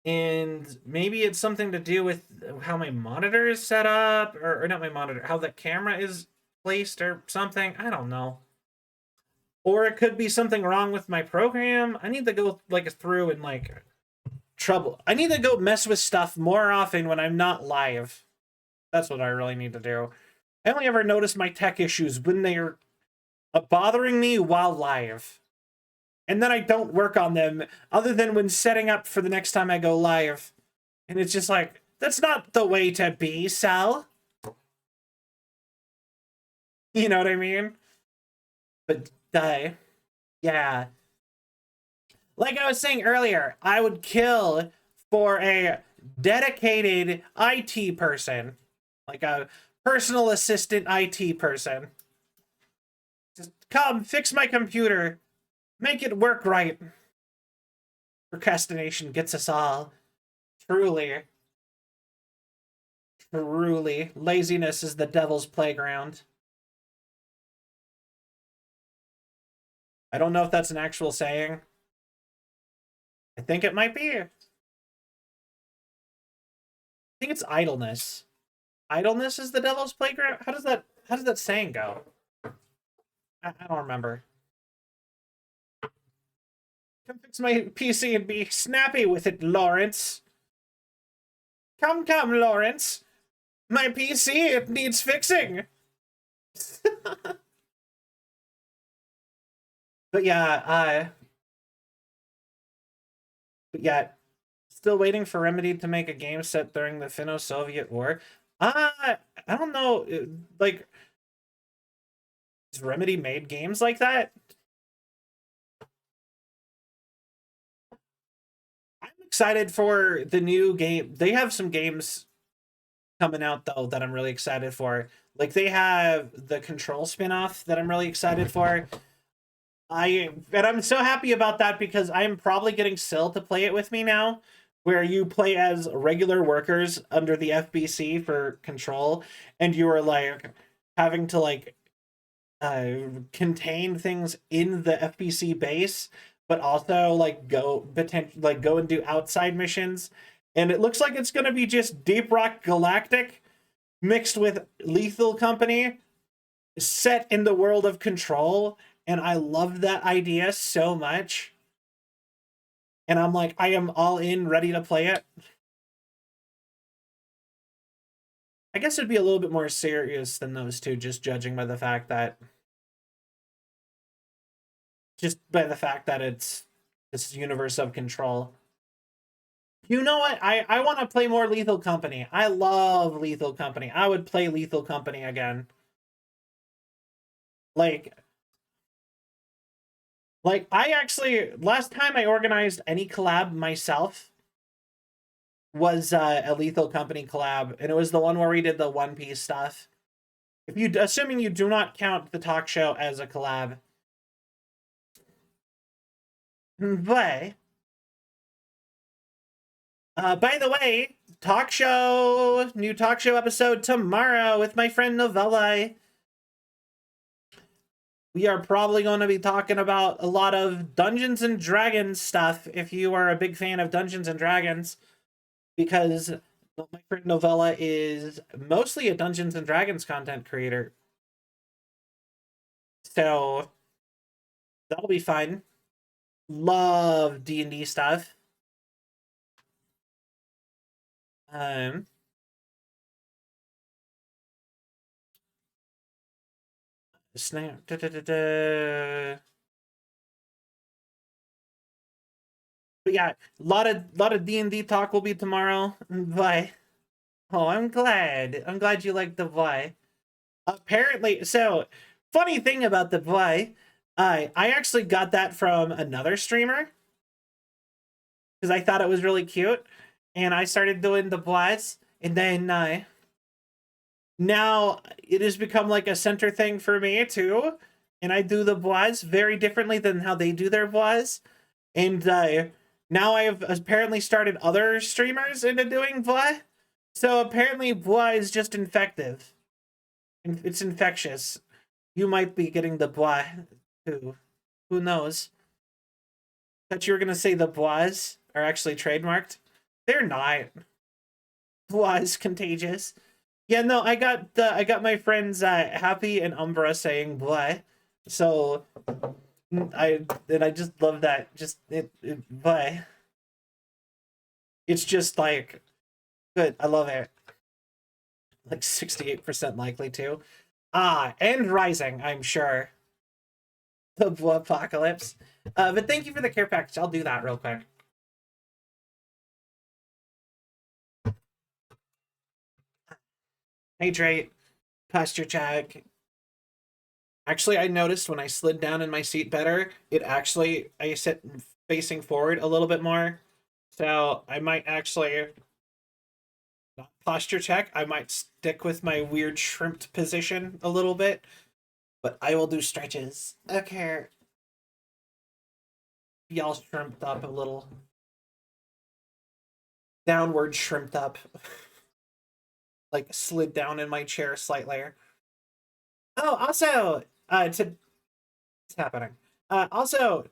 And maybe it's something to do with how my monitor is set up, or not my monitor, how the camera is placed or something. I don't know. Or it could be something wrong with my program. I need to go like through and like trouble. I need to go mess with stuff more often when I'm not live. That's what I really need to do. I only ever notice my tech issues when they're bothering me while live. And then I don't work on them other than when setting up for the next time I go live. And it's just like, that's not the way to be, Sal. You know what I mean? But, yeah. Like I was saying earlier, I would kill for a dedicated IT person. Like a personal assistant IT person. Just come, fix my computer. Make it work right. Procrastination gets us all. Truly. Truly. Laziness is the devil's playground. I don't know if that's an actual saying. I think it might be. I think it's idleness. Idleness is the devil's playground? How does that saying go? I don't remember. Come fix my PC and be snappy with it, Lawrence. Come, Lawrence. My PC, it needs fixing. But yeah, still waiting for Remedy to make a game set during the Finno-Soviet War. I don't know, like, has Remedy made games like that? I'm excited for the new game. They have some games coming out though that I'm really excited for. Like they have the Control spin-off that I'm really excited for. I'm so happy about that because I'm probably getting Syl to play it with me now, where you play as regular workers under the FBC for Control, and you are like having to like contain things in the FBC base, but also like go and do outside missions. And it looks like it's gonna be just Deep Rock Galactic mixed with Lethal Company set in the world of Control. And I love that idea so much. And I'm like, I am all in, ready to play it. I guess it'd be a little bit more serious than those two, just judging by the fact that it's this universe of Control. You know what? I want to play more Lethal Company. I love Lethal Company. I would play Lethal Company again. Like I actually, last time I organized any collab myself was a Lethal Company collab, and it was the one where we did the One Piece stuff. If you, assuming you do not count the talk show as a collab. But by the way, new talk show episode tomorrow with my friend Novella. We are probably going to be talking about a lot of Dungeons and Dragons stuff if you are a big fan of Dungeons and Dragons, because my friend Novella is mostly a Dungeons and Dragons content creator. So that'll be fun. Love D&D stuff. Snap. But yeah, a lot of D&D talk will be tomorrow. Bye. Oh, I'm glad. I'm glad you like the boy. Apparently, so funny thing about the boy, I actually got that from another streamer because I thought it was really cute, and I started doing the boys, and then now it has become like a center thing for me too, and I do the boys very differently than how they do their boys, and now I have apparently started other streamers into doing boy. So apparently boy is just infective. It's infectious. You might be getting the boy too. Who knows? Thought you were gonna say the bois are actually trademarked. They're not. Bois is contagious. Yeah, no, I got my friends Happy and Umbra saying boy. So I just love that. Just boy. It's just like good. I love it. Like 68% likely to. And rising, I'm sure. The apocalypse. But thank you for the care package. I'll do that real quick. Hydrate, posture check. Actually, I noticed when I slid down in my seat better, I sit facing forward a little bit more. So I might actually not posture check. I might stick with my weird shrimped position a little bit, but I will do stretches. Okay. Y'all shrimped up a little. Downward shrimped up. Like slid down in my chair slightly. Oh, also, what's happening? Also,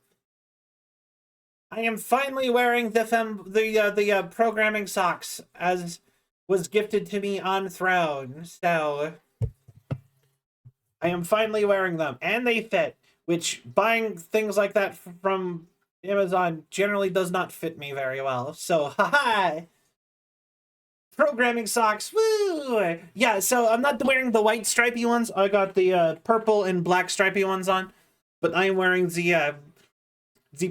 I am finally wearing the programming socks as was gifted to me on Throne. So I am finally wearing them, and they fit. Which buying things like that from Amazon generally does not fit me very well. So, haha! Programming socks, woo! Yeah, so I'm not wearing the white stripy ones. I got the purple and black stripy ones on. but I am wearing the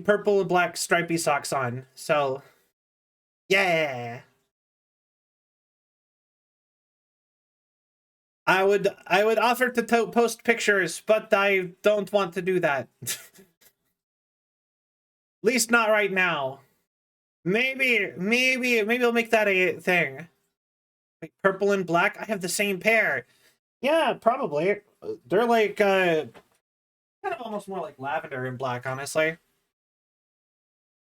purple and black stripy socks on. So, yeah. I would offer to post pictures, but I don't want to do that. At least not right now. Maybe I'll make that a thing. Like purple and black. I have the same pair. Yeah, probably. They're like kind of almost more like lavender and black, honestly.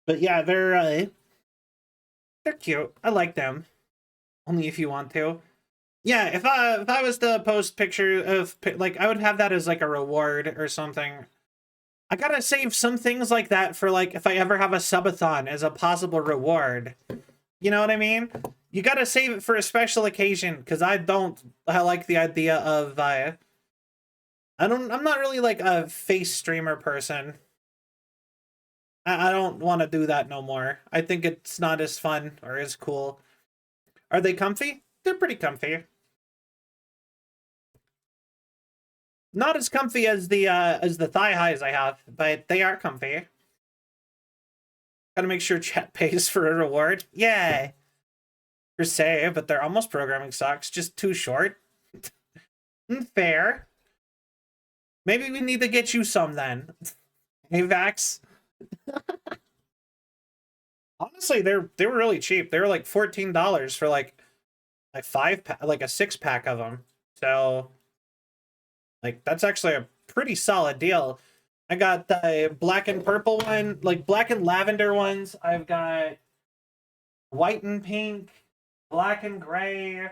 But yeah, they're cute. I like them. Only if you want to. Yeah, if I was to post picture of like I would have that as like a reward or something. I gotta save some things like that for like if I ever have a subathon as a possible reward. You know what I mean? You gotta save it for a special occasion because I like the idea of I'm not really like a face streamer person. I don't want to do that no more. I think it's not as fun or as cool. Are they comfy? They're pretty comfy. Not as comfy as the thigh highs I have, but they are comfy. Gotta make sure chat pays for a reward. Yay! Per se, but they're almost programming socks, just too short. Fair. Maybe we need to get you some then. Hey Vax. Honestly, they were really cheap. They were like $14 for like a like a 6-pack of them. So like that's actually a pretty solid deal. I got the black and purple one, like black and lavender ones. I've got white and pink, black and gray,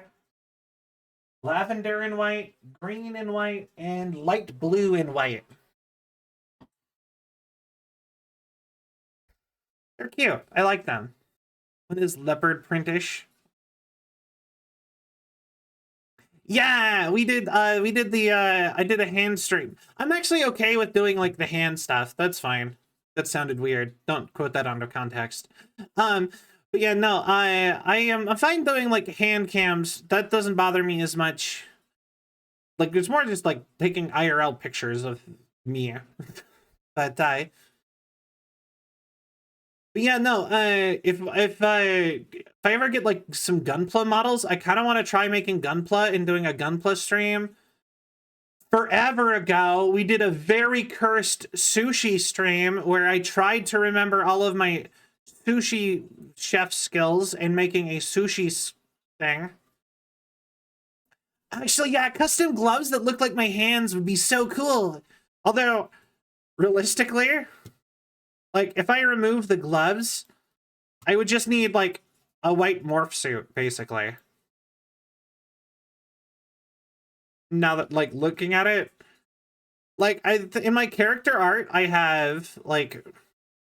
lavender and white, green and white, and light blue and white. They're cute. I like them. What is leopard printish? Yeah, we did the I did a hand stream. I'm actually okay with doing like the hand stuff. That's fine. That sounded weird. Don't quote that under context. But yeah, no, I'm fine doing like hand cams. That doesn't bother me as much. Like it's more just like taking IRL pictures of me. But yeah, no, if I ever get like some Gunpla models, I kind of want to try making Gunpla and doing a Gunpla stream. Forever ago, we did a very cursed sushi stream where I tried to remember all of my sushi chef skills and making a sushi thing. Actually, yeah, custom gloves that look like my hands would be so cool. Although, realistically, like, if I remove the gloves, I would just need, like, a white morph suit, basically. Now that, like, looking at it, like, in my character art, I have, like,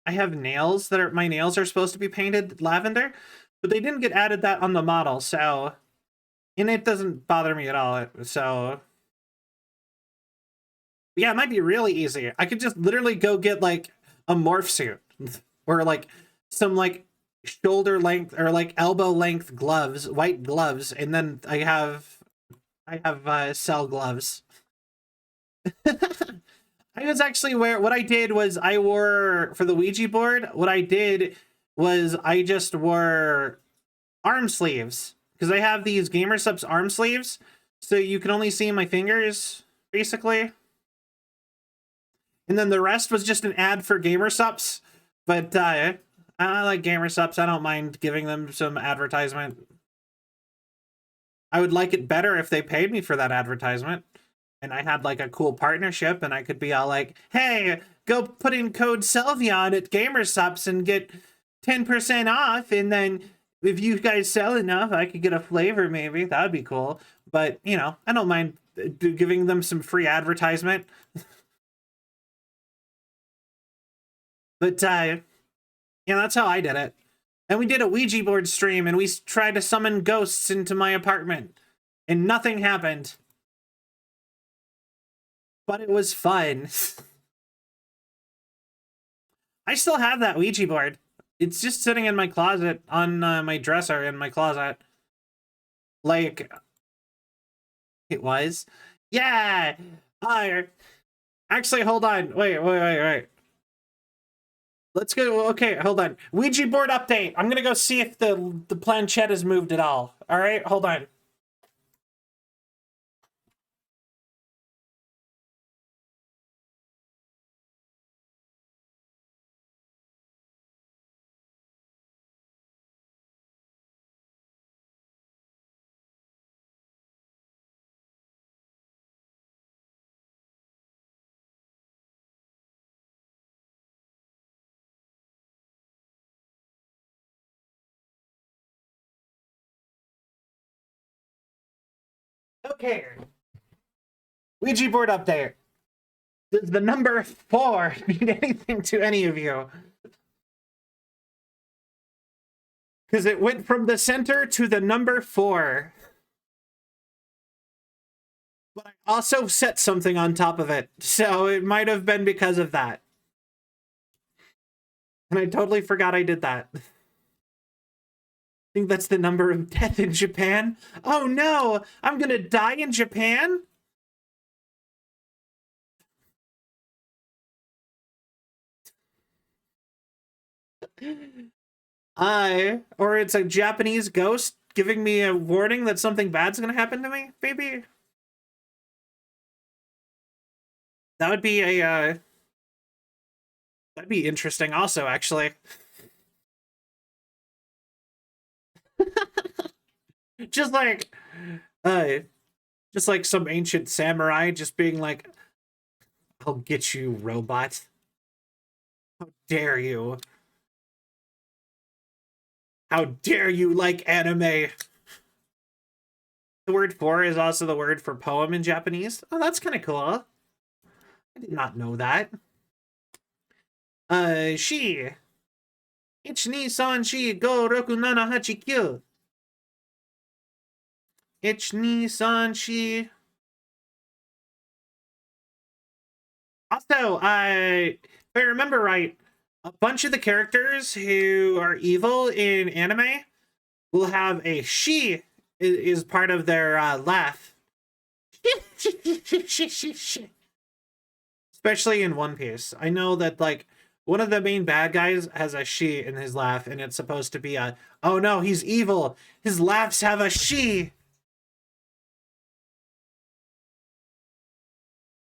I have nails that are, my nails are supposed to be painted lavender, but they didn't get added that on the model, so, and it doesn't bother me at all, so. Yeah, it might be really easy. I could just literally go get, like, a morph suit, or, like, some, like, shoulder length, or, like, elbow length gloves, white gloves, and then I have cell gloves. I was actually what I did was I wore, for the Ouija board, what I did was I just wore arm sleeves. Because I have these GamerSupps arm sleeves, so you can only see my fingers, basically. And then the rest was just an ad for GamerSupps. But I like GamerSupps. I don't mind giving them some advertisement. I would like it better if they paid me for that advertisement. And I had like a cool partnership and I could be all like, hey, go put in code Selvion at GamerSupps and get 10% off. And then if you guys sell enough, I could get a flavor maybe. That would be cool. But, you know, I don't mind giving them some free advertisement. But, yeah, that's how I did it. And we did a Ouija board stream and we tried to summon ghosts into my apartment. And nothing happened. But it was fun. I still have that Ouija board. It's just sitting in my closet, on my dresser in my closet. Like, it was? Yeah! Actually, hold on. Wait. Let's go. Okay, hold on. Ouija board update. I'm gonna go see if the planchette has moved at all. All right, hold on. Okay. Ouija board update. Does the number 4 mean anything to any of you? Because it went from the center to the number 4. But I also set something on top of it, so it might have been because of that. And I totally forgot I did that. I think that's the number of death in Japan. Oh no! I'm gonna die in Japan? Or it's a Japanese ghost giving me a warning that something bad's gonna happen to me, maybe? That would be a, that'd be interesting also, actually. Just like, just like some ancient samurai just being like, I'll get you, robot. How dare you? How dare you like anime? The word for is also the word for poem in Japanese. Oh, that's kind of cool. I did not know that. She. 1,2,3,4,5,6,7,8,9,1,2,3. 1,2,3,4. Also, if I remember right, a bunch of the characters who are evil in anime will have a she is part of their laugh. Especially in One Piece. I know that, like, one of the main bad guys has a she in his laugh, and it's supposed to be a, oh no, he's evil. His laughs have a she.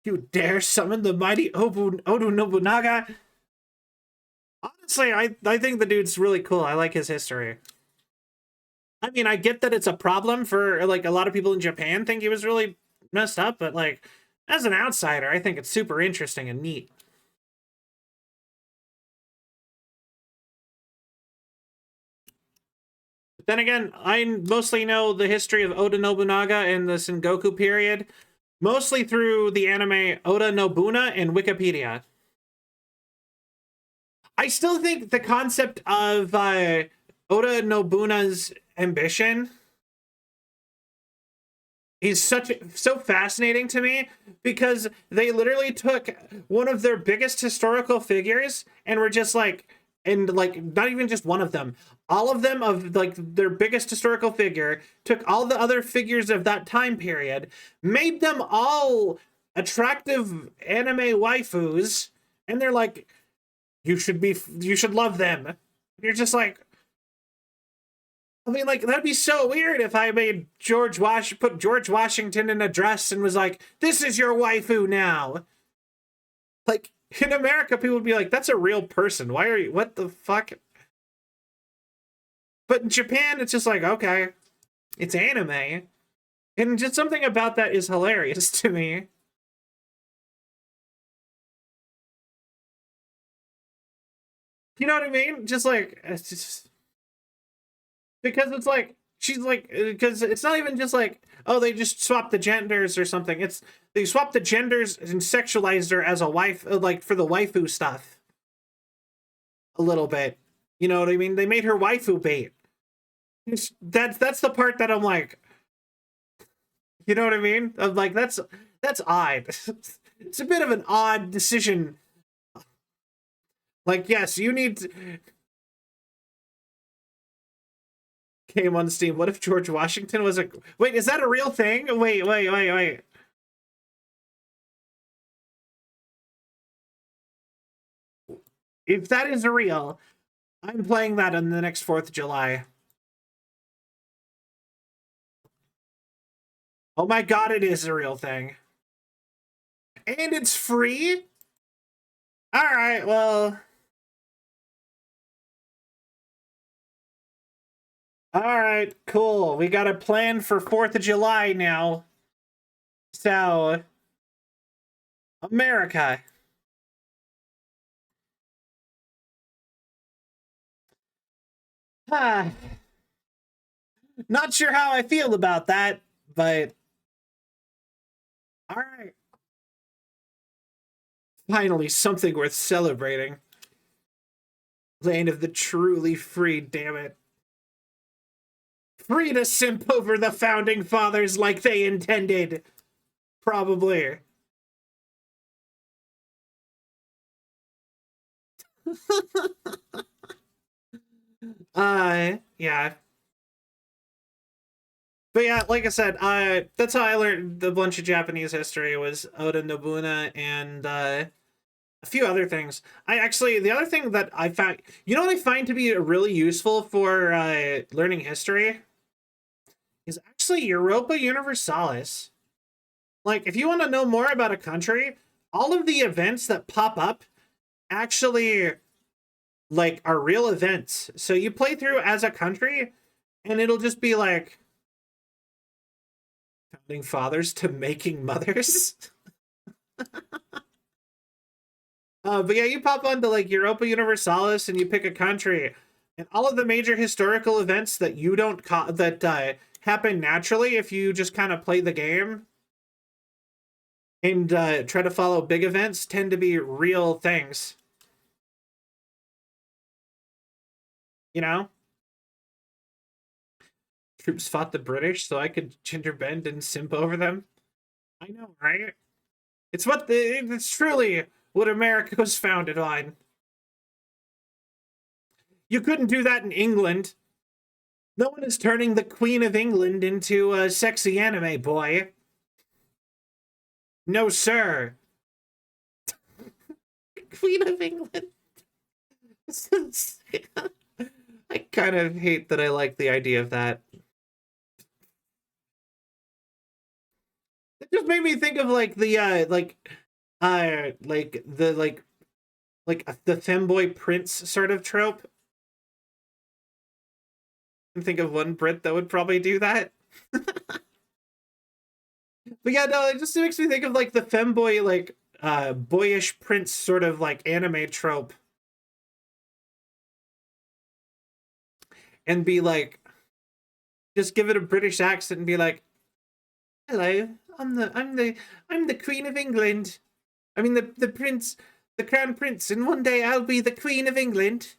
You dare summon the mighty Oda Nobunaga? Honestly, I think the dude's really cool. I like his history. I mean, I get that it's a problem for, like, a lot of people in Japan think he was really messed up, but, like, as an outsider, I think it's super interesting and neat. But then again, I mostly know the history of Oda Nobunaga and the Sengoku period, mostly through the anime Oda Nobuna and Wikipedia. I still think the concept of Oda Nobuna's ambition is so fascinating to me, because they literally took one of their biggest historical figures and were just like, and like, not even just one of them, all of them, of like their biggest historical figure, took all the other figures of that time period, made them all attractive anime waifus, and they're like, you should love them. You're just like, I mean, like, that'd be so weird if I made put George Washington in a dress and was like, this is your waifu now. Like, in America, people would be like, that's a real person. Why are you, what the fuck? But in Japan, it's just like, okay, it's anime. And just something about that is hilarious to me. You know what I mean? Just like, it's just, because it's like, she's like, because it's not even just like, oh, they just swapped the genders or something. It's, they swapped the genders and sexualized her as a wife, like, for the waifu stuff. A little bit. You know what I mean? They made her waifu bait. That's the part that I'm like, you know what I mean? I'm like, that's odd. It's a bit of an odd decision. Like, yes, you need to... Game on Steam. What if George Washington was a... Wait, is that a real thing? Wait. If that is real, I'm playing that on the next 4th of July. Oh my god, it is a real thing. And it's free? Alright, well... Alright, cool. We got a plan for 4th of July now. So... America. Ah. Not sure how I feel about that, but... Alright. Finally, something worth celebrating. Land of the truly free, damn it. Free to simp over the founding fathers like they intended. Probably. Yeah. But yeah, like I said, that's how I learned a bunch of Japanese history, was Oda Nobunaga and a few other things. The other thing that I found, you know what I find to be really useful for learning history? Is actually Europa Universalis. Like, if you want to know more about a country, all of the events that pop up actually, like, are real events. So you play through as a country, and it'll just be like, founding fathers to making mothers. But yeah, you pop onto, like, Europa Universalis, and you pick a country, and all of the major historical events that you don't that happen naturally if you just kind of play the game and try to follow big events tend to be real things. You know? Troops fought the British so I could gender bend and simp over them. I know, right? It's truly what America was founded on. You couldn't do that in England. No one is turning the Queen of England into a sexy anime boy. No, sir. Queen of England. I kind of hate that I like the idea of that. It just made me think of like the the femboy prince sort of trope. I can think of one Brit that would probably do that. But yeah, no, it just makes me think of like the femboy, like boyish prince sort of like anime trope. And be like, just give it a British accent and be like, hello, I'm the Queen of England. I mean the prince, the crown prince, and one day I'll be the Queen of England.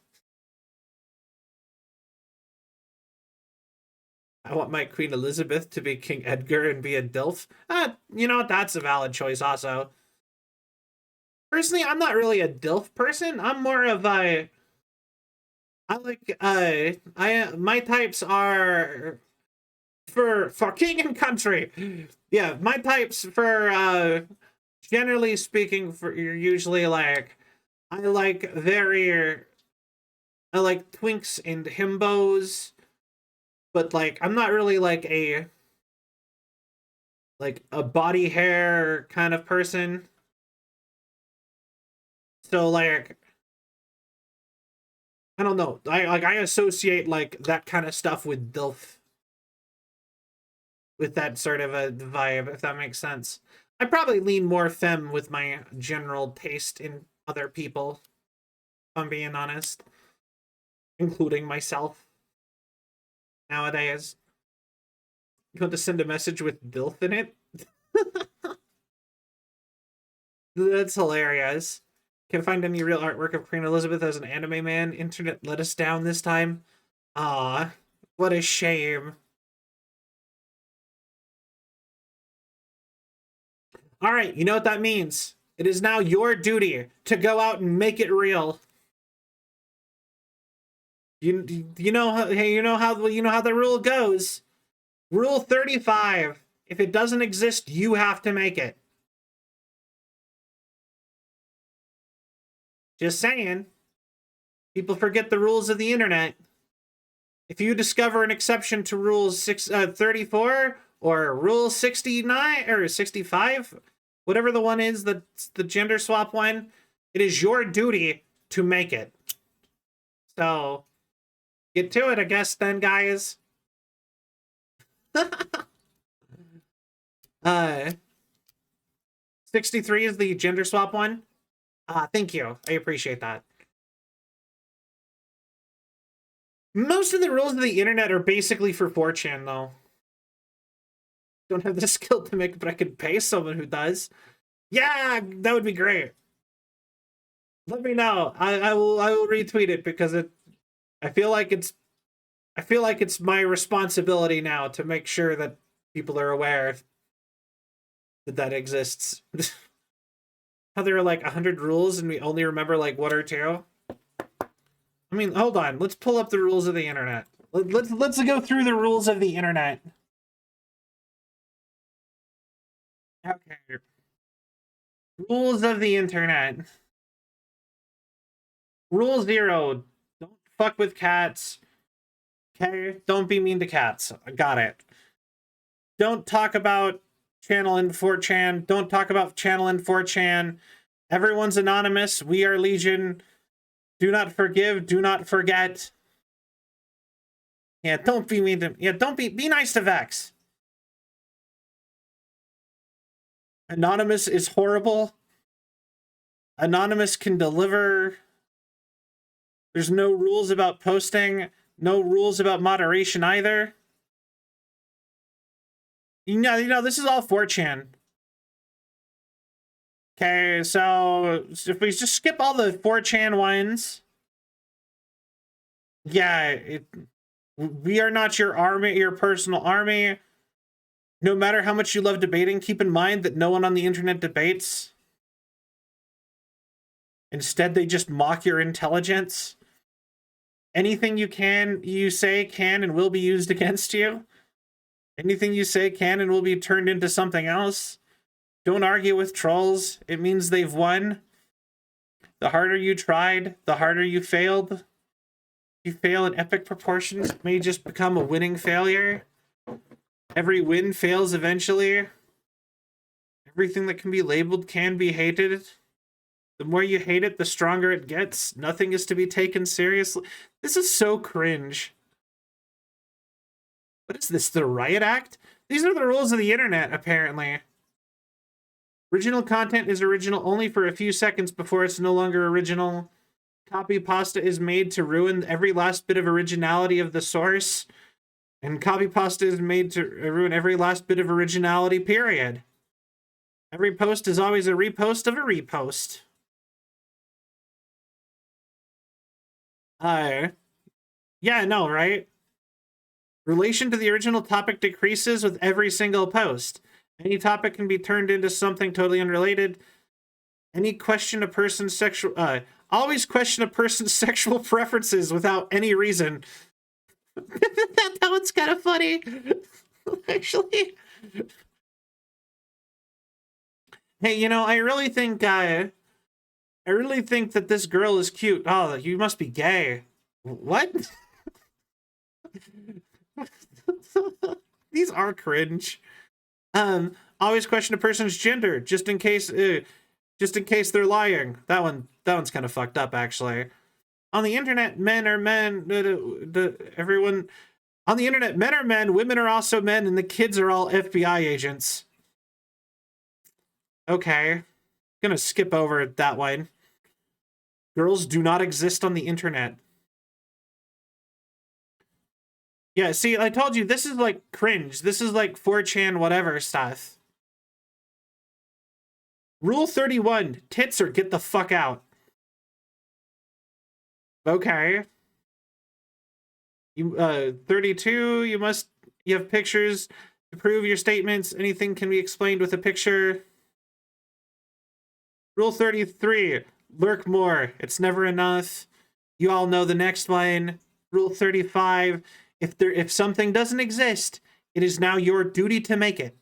I want my Queen Elizabeth to be King Edgar and be a DILF. You know what? That's a valid choice also. Personally, I'm not really a DILF person. I'm more of a... my types are for king and country. Yeah, my types for generally speaking, for usually like I like twinks and himbos, but like I'm not really like a body hair kind of person. So like I don't know. I associate like that kind of stuff with DILF. With that sort of a vibe, if that makes sense. I probably lean more femme with my general taste in other people, if I'm being honest. Including myself. Nowadays. You want to send a message with DILF in it? That's hilarious. Can't find any real artwork of Queen Elizabeth as an anime man. Internet let us down this time. Ah, what a shame. Alright, you know what that means. It is now your duty to go out and make it real. You know how the rule goes. Rule 35. If it doesn't exist, you have to make it. Just saying. People forget the rules of the internet. If you discover an exception to Rule 34 or Rule 69 or 65, whatever the one is, the gender swap one, it is your duty to make it. So, get to it, I guess, then, guys. 63 is the gender swap one. Thank you. I appreciate that. Most of the rules of the internet are basically for 4chan, though. Don't have the skill to make it, but I could pay someone who does. Yeah, that would be great. Let me know. I will retweet it because I feel like it's my responsibility now to make sure that people are aware that exists. How there are like 100 rules and we only remember like 1 or 2. I mean, hold on. Let's pull up the rules of the internet. Let's go through the rules of the internet. Okay. Rules of the internet. Rule 0. Don't fuck with cats. Okay? Don't be mean to cats. I got it. Don't talk about channel in 4chan. Don't talk about channel in 4chan. Everyone's anonymous. We are Legion. Do not forgive. Do not forget. Yeah, don't be mean to... Yeah, don't be nice to Vex. Anonymous is horrible. Anonymous can deliver. There's no rules about posting. No rules about moderation either. You know, this is all 4chan. Okay, so if we just skip all the 4chan ones. Yeah, we are not your army, your personal army. No matter how much you love debating, keep in mind that no one on the internet debates. Instead, they just mock your intelligence. Anything you say can and will be used against you. Anything you say can and will be turned into something else. Don't argue with trolls. It means they've won. The harder you tried, the harder you failed. If you fail in epic proportions, it may just become a winning failure. Every win fails eventually. Everything that can be labeled can be hated. The more you hate it, the stronger it gets. Nothing is to be taken seriously. This is so cringe. What is this, the Riot Act? These are the rules of the internet, apparently. Original content is original only for a few seconds before it's no longer original. Copy pasta is made to ruin every last bit of originality of the source. And copy pasta is made to ruin every last bit of originality, period. Every post is always a repost of a repost. Yeah, no, right? Relation to the original topic decreases with every single post. Any topic can be turned into something totally unrelated. Any question a person's sexual... always question a person's sexual preferences without any reason. That one's kind of funny. Actually. Hey, you know, I really think that this girl is cute. Oh, you must be gay. What? These are cringe. Always question a person's gender, just in case they're lying. That one's kind of fucked up, actually. On the internet, men are men. Everyone on the internet, men are men, women are also men, and the kids are all FBI agents. Okay, gonna skip over that one. Girls do not exist on the internet. Yeah, see, I told you, this is like cringe. This is like 4chan whatever stuff. Rule 31, tits or get the fuck out. Okay. 32, you have pictures to prove your statements. Anything can be explained with a picture. Rule 33, lurk more. It's never enough. You all know the next one. Rule 35, if something doesn't exist, it is now your duty to make it.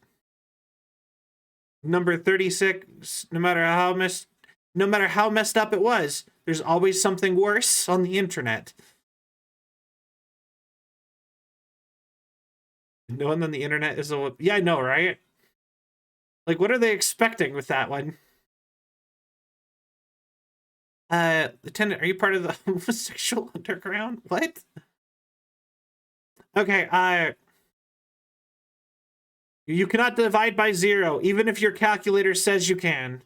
Number 36, no matter how messed up it was, There's always something worse on the internet. No one on the internet is a... Yeah, I know, right? Like, what are they expecting with that one? Lieutenant, are you part of the homosexual underground? What? Okay, you cannot divide by 0, even if your calculator says you can.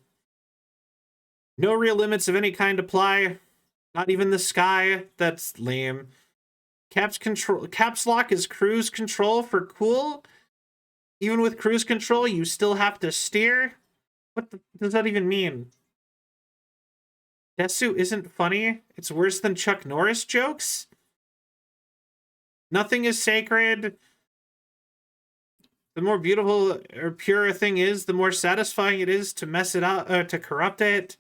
No real limits of any kind apply. Not even the sky. That's lame. Caps lock is cruise control for cool. Even with cruise control, you still have to steer. What does that even mean? Desu isn't funny. It's worse than Chuck Norris jokes. Nothing is sacred. The more beautiful or pure a thing is, the more satisfying it is to mess it up, to corrupt it.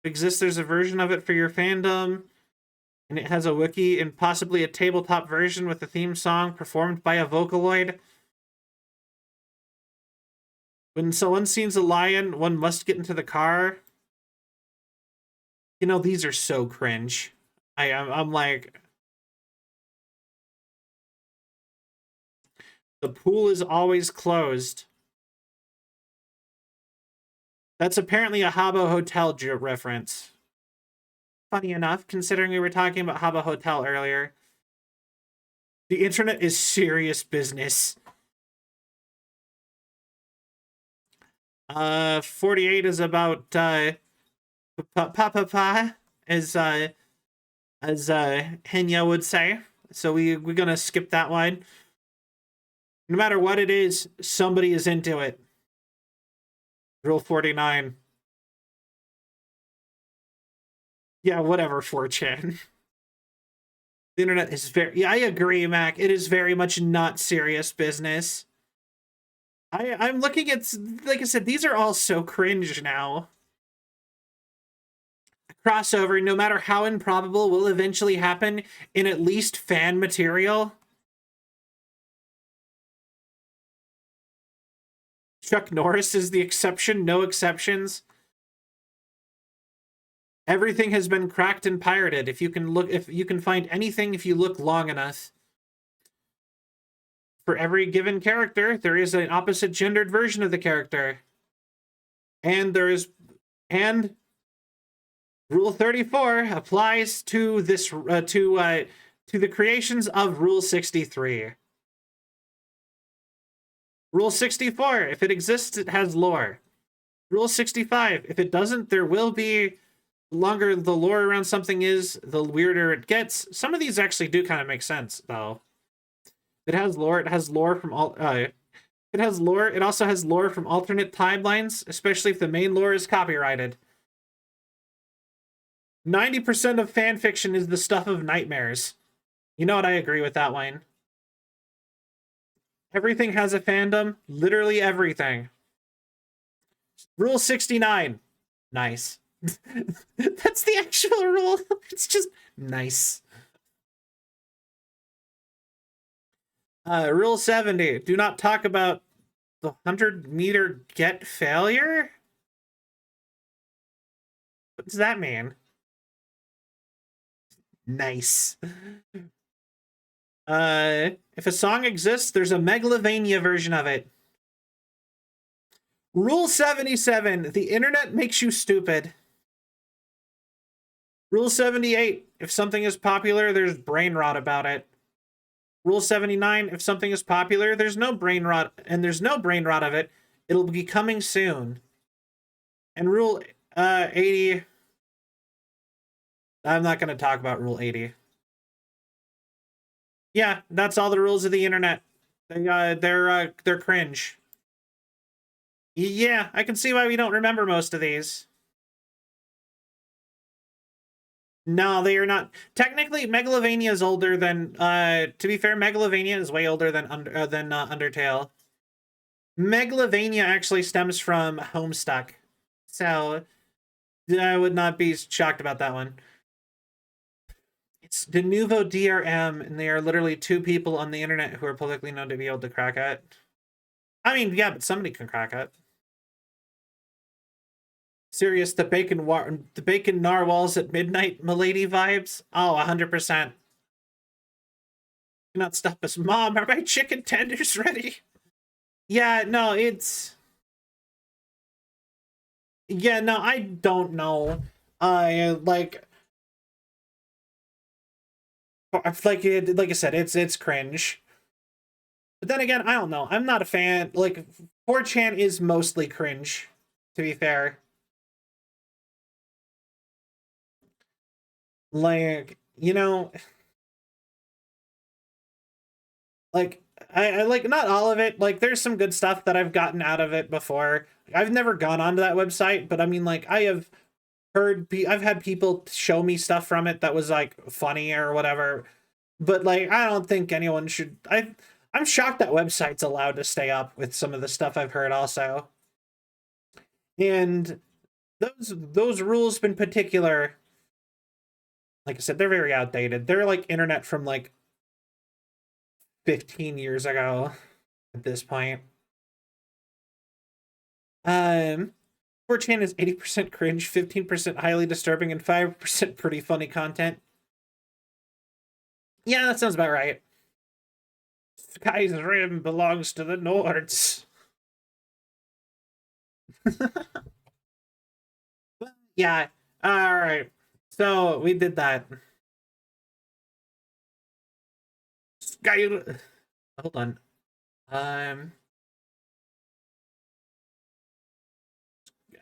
If exists, there's a version of it for your fandom, and it has a wiki and possibly a tabletop version with a theme song performed by a Vocaloid. When someone sees a lion, one must get into the car. You know, these are so cringe. I'm like... The pool is always closed. That's apparently a Habbo Hotel reference. Funny enough, considering we were talking about Habbo Hotel earlier. The internet is serious business. 48 is about pa as Henya would say. So we're gonna skip that one. No matter what it is, somebody is into it. Rule 49. Yeah, whatever, 4chan. The internet is very... Yeah, I agree, Mac. It is very much not serious business. I'm looking at... Like I said, these are all so cringe now. A crossover, no matter how improbable, will eventually happen in at least fan material. Chuck Norris is the exception, no exceptions. Everything has been cracked and pirated. If you can find anything if you look long enough. For every given character, there is an opposite gendered version of the character. And Rule 34 applies to this to the creations of Rule 63. Rule 64, if it exists, it has lore. Rule 65, if it doesn't, there will be... The longer the lore around something is, the weirder it gets. Some of these actually do kind of make sense, though. It has lore. It has lore from all... it has lore. It also has lore from alternate timelines, especially if the main lore is copyrighted. 90% of fanfiction is the stuff of nightmares. You know what? I agree with that, Wayne. Everything has a fandom. Literally everything. Rule 69. Nice. That's the actual rule. It's just nice. Rule 70. Do not talk about the 100-meter get failure? What does that mean? Nice. If a song exists, there's a Megalovania version of it. Rule 77. The internet makes you stupid. Rule 78. If something is popular, there's brain rot about it. Rule 79. If something is popular, there's no brain rot, and there's no brain rot of it. It'll be coming soon. And Rule 80. I'm not going to talk about Rule 80. Yeah, that's all the rules of the internet. They're cringe. Yeah, I can see why we don't remember most of these. No, they are not. Technically, Megalovania is older than... to be fair, Megalovania is way older than Undertale. Megalovania actually stems from Homestuck. So, I would not be shocked about that one. It's De Nouveau DRM, and they are literally 2 people on the internet who are publicly known to be able to crack it. I mean, yeah, but somebody can crack it. serious the bacon narwhals at midnight, milady vibes? Oh, 100%. Cannot stop us. Mom, are my chicken tenders ready? Yeah, no, it's... Yeah, no, I don't know. Like I said, it's cringe. But then again, I don't know. I'm not a fan. Like, 4chan is mostly cringe, to be fair. Like, you know, like I like not all of it. Like, there's some good stuff that I've gotten out of it before. I've never gone onto that website, but I mean, like, I've had people show me stuff from it that was like funny or whatever. But like, I don't think anyone should. I'm shocked that website's allowed to stay up with some of the stuff I've heard also. And those rules in particular, like I said, they're very outdated. They're like internet from like 15 years ago at this point. 4chan is 80% cringe, 15% highly disturbing, and 5% pretty funny content. Yeah, that sounds about right. Sky's Rim belongs to the Nords. Yeah, alright. So, we did that. Sky... Hold on.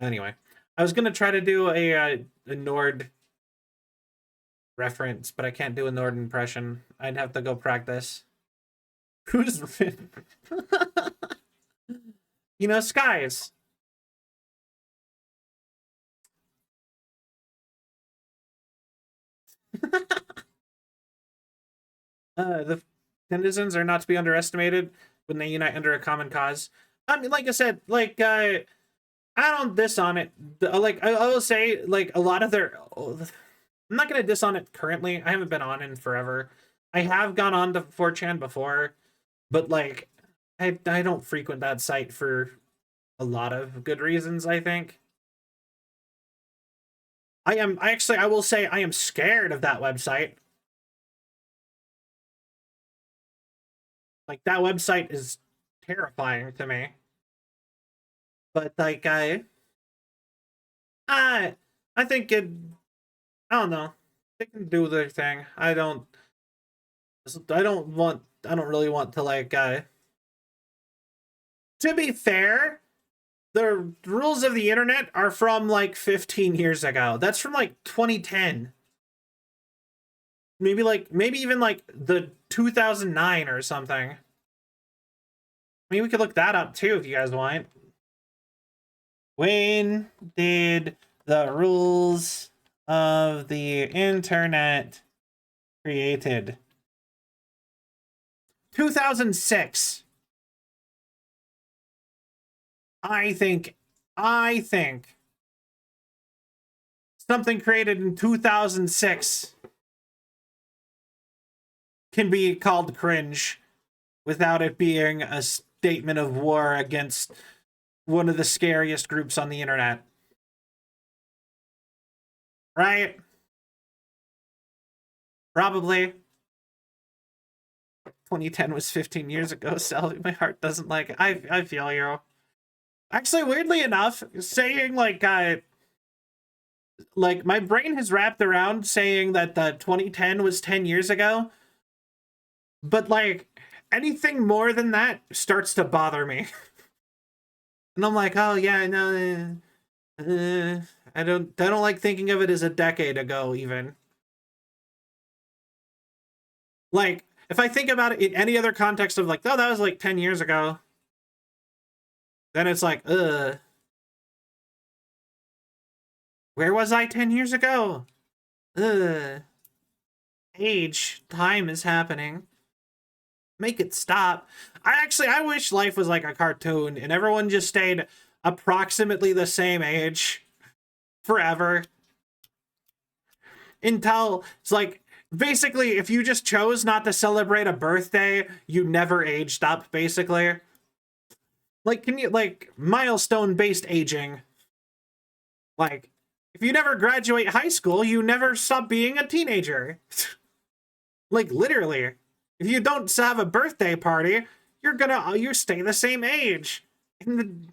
Anyway, I was gonna try to do a Nord reference, but I can't do a Nord impression. I'd have to go practice. Who's you know, skies. The denizens are not to be underestimated when they unite under a common cause. I mean, like I said, like I don't diss on it. Like I will say, like a lot of their, I'm not gonna diss on it currently. I haven't been on in forever. I have gone on to 4chan before, but like I don't frequent that site for a lot of good reasons, I think. I will say I am scared of that website. Like, that website is terrifying to me. But like I think I don't know. They can do their thing. I don't really want to like to be fair, the rules of the internet are from like 15 years ago. That's from like 2010. Maybe even like the 2009 or something. I mean, we could look that up too if you guys want. When did the rules of the internet created? 2006. I think something created in 2006 can be called cringe without it being a statement of war against one of the scariest groups on the internet. Right? Probably. 2010 was 15 years ago, Sally. My heart doesn't like it. I feel you. Actually, weirdly enough, saying like my brain has wrapped around saying that 2010 was 10 years ago, but like anything more than that starts to bother me. And I'm like, oh yeah, no, I don't like thinking of it as a decade ago even. Like, if I think about it in any other context of like, oh, that was like 10 years ago, then it's like, where was I 10 years ago? Age, time is happening. Make it stop. I wish life was like a cartoon and everyone just stayed approximately the same age forever. Until it's like, basically, if you just chose not to celebrate a birthday, you never aged up, basically. Like, can you, like, milestone-based aging. Like, if you never graduate high school, you never stop being a teenager. Like, literally. If you don't have a birthday party, you stay the same age. And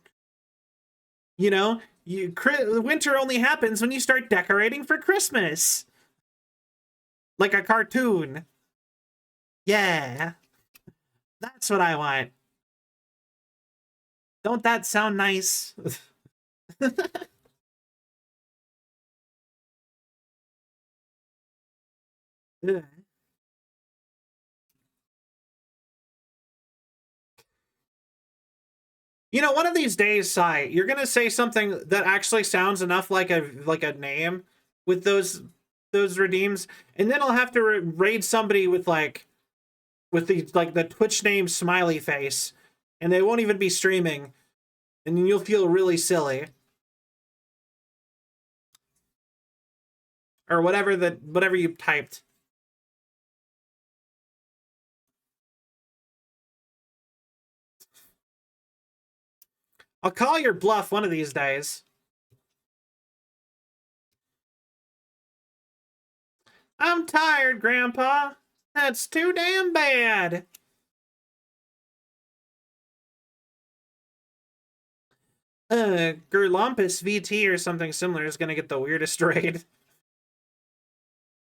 winter only happens when you start decorating for Christmas. Like a cartoon. Yeah. That's what I want. Don't that sound nice? Ugh. One of these days, Sai, you're gonna say something that actually sounds enough like a name with those redeems, and then I'll have to raid somebody with the Twitch name smiley face, and they won't even be streaming, and then you'll feel really silly. Or whatever you typed. I'll call your bluff one of these days. I'm tired, Grandpa. That's too damn bad. Gurlumpus VT or something similar is gonna get the weirdest raid.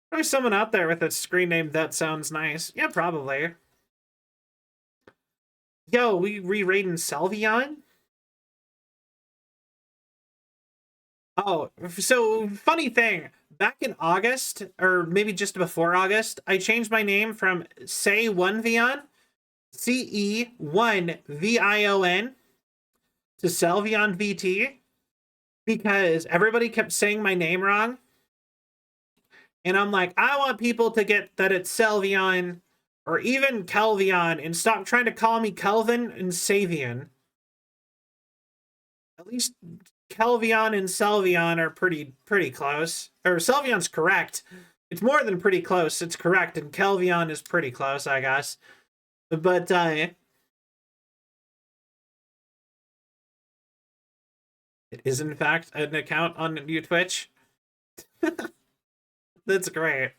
Probably someone out there with a screen name that sounds nice. Yeah, probably. Yo, we re-raiding Selvion? Oh, so funny thing. Back in August, or maybe just before August, I changed my name from Say1Vion, CE1VION, to Selvion VT, because everybody kept saying my name wrong. And I'm like, I want people to get that it's Selvion, or even Kelvion, and stop trying to call me Kelvin and Savion. At least Kelvion and Selvion are pretty close. Or Selvion's correct. It's more than pretty close. It's correct, and Kelvion is pretty close, I guess. But it is in fact an account on Twitch. That's great.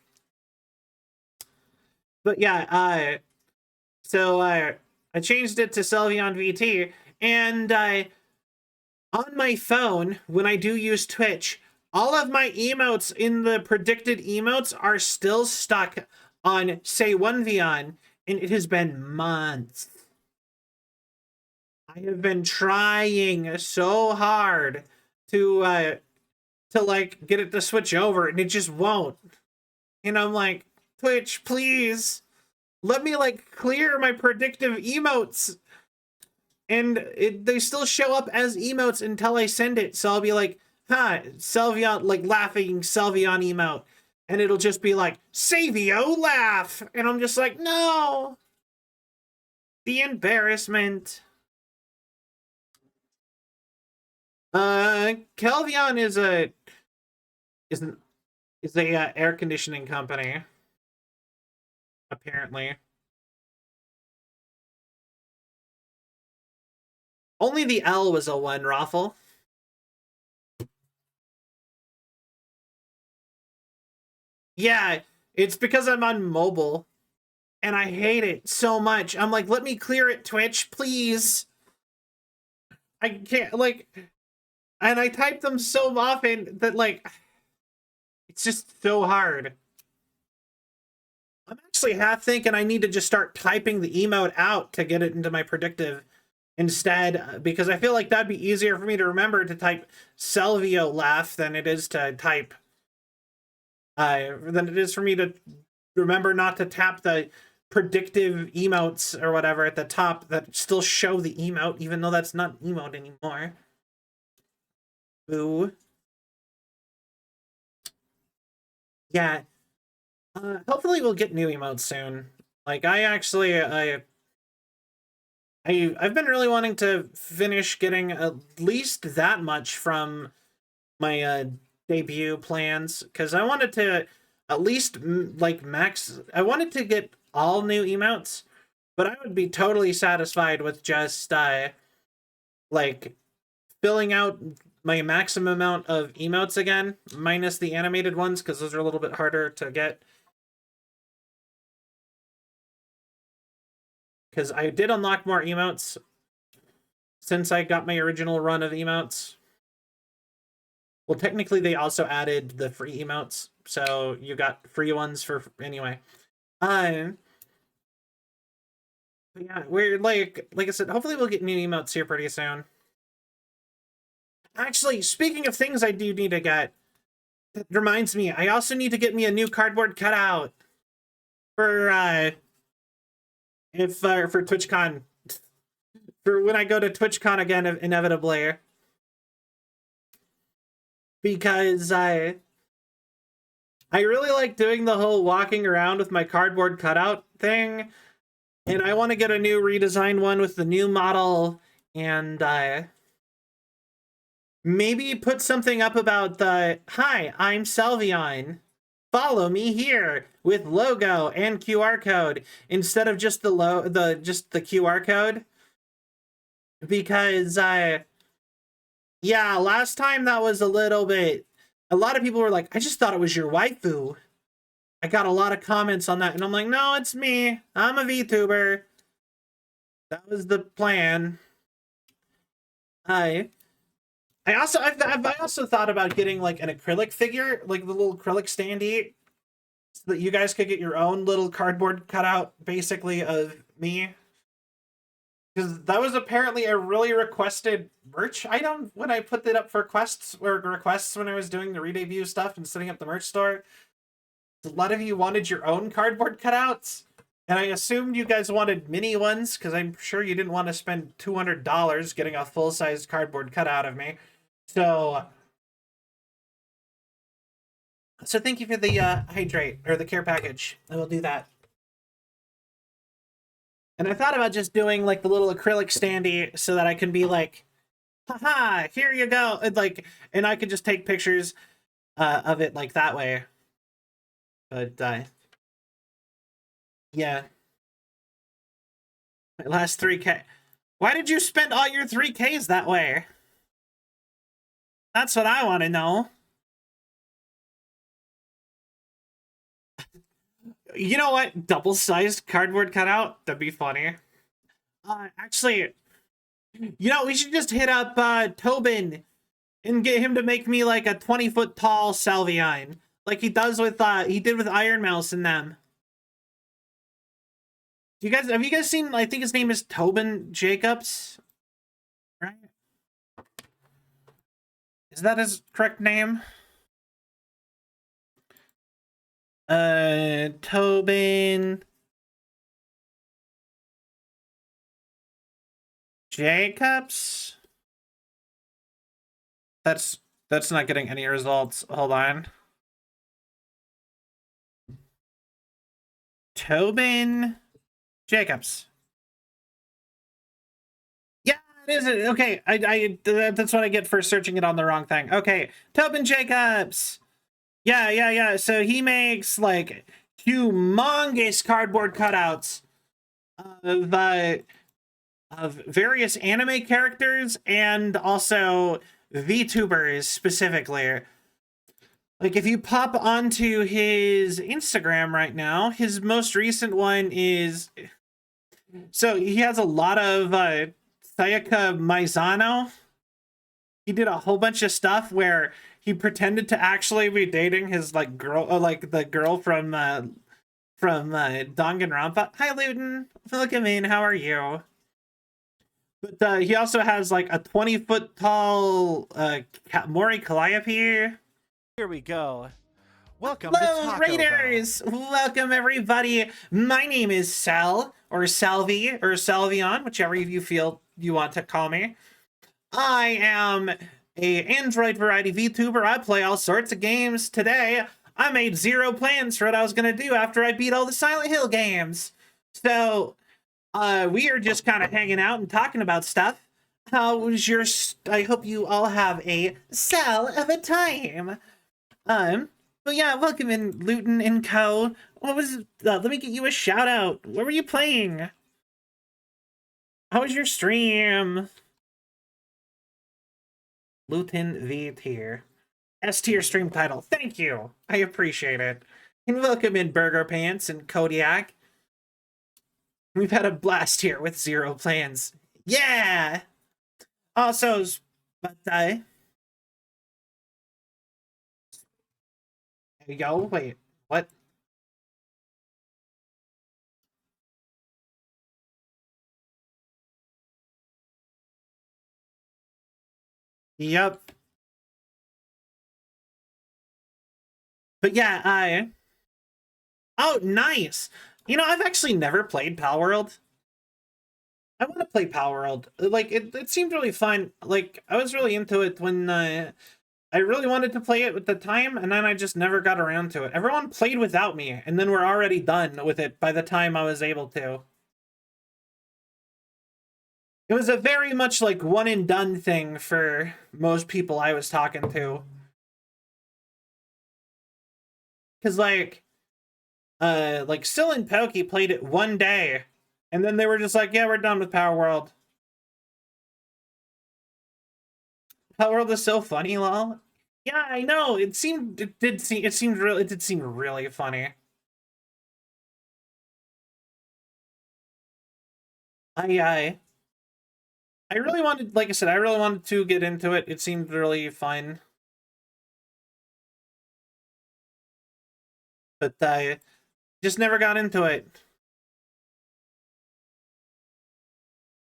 But yeah, so I changed it to Selvion VT, and on my phone, when I do use Twitch, all of my emotes in the predicted emotes are still stuck on Say1Vion, and it has been months. I have been trying so hard to like get it to switch over, and it just won't. And I'm like, Twitch, please let me like clear my predictive emotes. And they still show up as emotes until I send it. So I'll be like, huh, Selvion, like laughing Selvion emote. And it'll just be like, Savio laugh. And I'm just like, no. The embarrassment. Kelvion is a air conditioning company. Apparently. Only the L was a 1, Raffle. Yeah, it's because I'm on mobile. And I hate it so much. I'm like, let me clear it, Twitch, please. I can't, like... And I type them so often that, like... It's just so hard. I'm actually half thinking I need to just start typing the emote out to get it into my predictive instead, because I feel like that'd be easier for me to remember to type Selvio laugh than it is to type than it is for me to remember not to tap the predictive emotes or whatever at the top that still show the emote, even though that's not emote anymore. Boo. Yeah. Hopefully we'll get new emotes soon. Like, I've been really wanting to finish getting at least that much from my debut plans, because I wanted to at least like max. I wanted to get all new emotes, but I would be totally satisfied with just like filling out my maximum amount of emotes again, minus the animated ones, because those are a little bit harder to get. Because I did unlock more emotes since I got my original run of emotes. Well, technically, they also added the free emotes, so you got free ones for anyway. But yeah, we're like I said, hopefully we'll get new emotes here pretty soon. Actually, speaking of things I do need to get, that reminds me, I also need to get me a new cardboard cutout for for TwitchCon, for when I go to TwitchCon again, inevitably, because I really like doing the whole walking around with my cardboard cutout thing, and I want to get a new redesigned one with the new model, and maybe put something up about the, hi, I'm Salvion. Follow me here with logo and QR code instead of just the QR code. Because yeah, last time that was a lot of people were like, I just thought it was your waifu. I got a lot of comments on that, and I'm like, no, it's me. I'm a VTuber. That was the plan. I've also thought about getting like an acrylic figure, like the little acrylic standee, so that you guys could get your own little cardboard cutout, basically, of me. Because that was apparently a really requested merch item when I put it up for requests when I was doing the re-debut stuff and setting up the merch store. A lot of you wanted your own cardboard cutouts, and I assumed you guys wanted mini ones, because I'm sure you didn't want to spend $200 getting a full-size cardboard cutout of me. So thank you for the hydrate, or the care package. I will do that. And I thought about just doing like the little acrylic standee so that I can be like, haha, here you go. And I could just take pictures of it like that way. But yeah. My last 3K. Why did you spend all your 3Ks that way? That's what I want to know. You know what? Double-sized cardboard cutout? That'd be funny. Actually, you know, we should just hit up Tobin and get him to make me like a 20-foot tall Salvion, like he did with Iron Mouse and them. Have you guys seen? I think his name is Tobin Jacobs, right? Is that his correct name? Tobin Jacobs. That's not getting any results. Hold on. Tobin Jacobs. Yeah, it is. Okay, that's what I get for searching it on the wrong thing. Okay, Tobin Jacobs. Yeah. So he makes like humongous cardboard cutouts of various anime characters and also VTubers specifically. Like, if you pop onto his Instagram right now, his most recent one is... So, he has a lot of Sayaka Maizano. He did a whole bunch of stuff where he pretended to actually be dating his, like, girl... like, the girl from Danganronpa. Hi, Luton. Welcome in. How are you? But he also has, like, a 20-foot tall Mori Calliope. Here we go. Welcome Hello, to Taco Raiders! Welcome, everybody. My name is Sal, or Salvi, or Salvion, whichever you feel you want to call me. I am a Android variety VTuber. I play all sorts of games. Today, I made zero plans for what I was going to do after I beat all the Silent Hill games. So, we are just kind of hanging out and talking about stuff. How was your... I hope you all have a Sal of a time. But yeah, welcome in, Luton and Co. What was, let me get you a shout out. What were you playing? How was your stream? Luton V tier. S tier stream title. Thank you. I appreciate it. And welcome in Burger Pants and Kodiak. We've had a blast here with zero plans. Yeah! Also, but yo, wait, what? Yep. But yeah, oh, nice. You know, I've actually never played Palworld. I want to play Palworld. Like, it seemed really fun. Like, I was really into it when I really wanted to play it at the time, and then I just never got around to it. Everyone played without me, and then we're already done with it by the time I was able to. It was a very much like one and done thing for most people I was talking to. Cause like Sil and Pokey played it one day, and then they were just like, yeah, we're done with Palworld. Palworld is so funny, lol. Yeah, I know. It did seem really funny. I really wanted, like I said, I really wanted to get into it. It seemed really fun. But I just never got into it.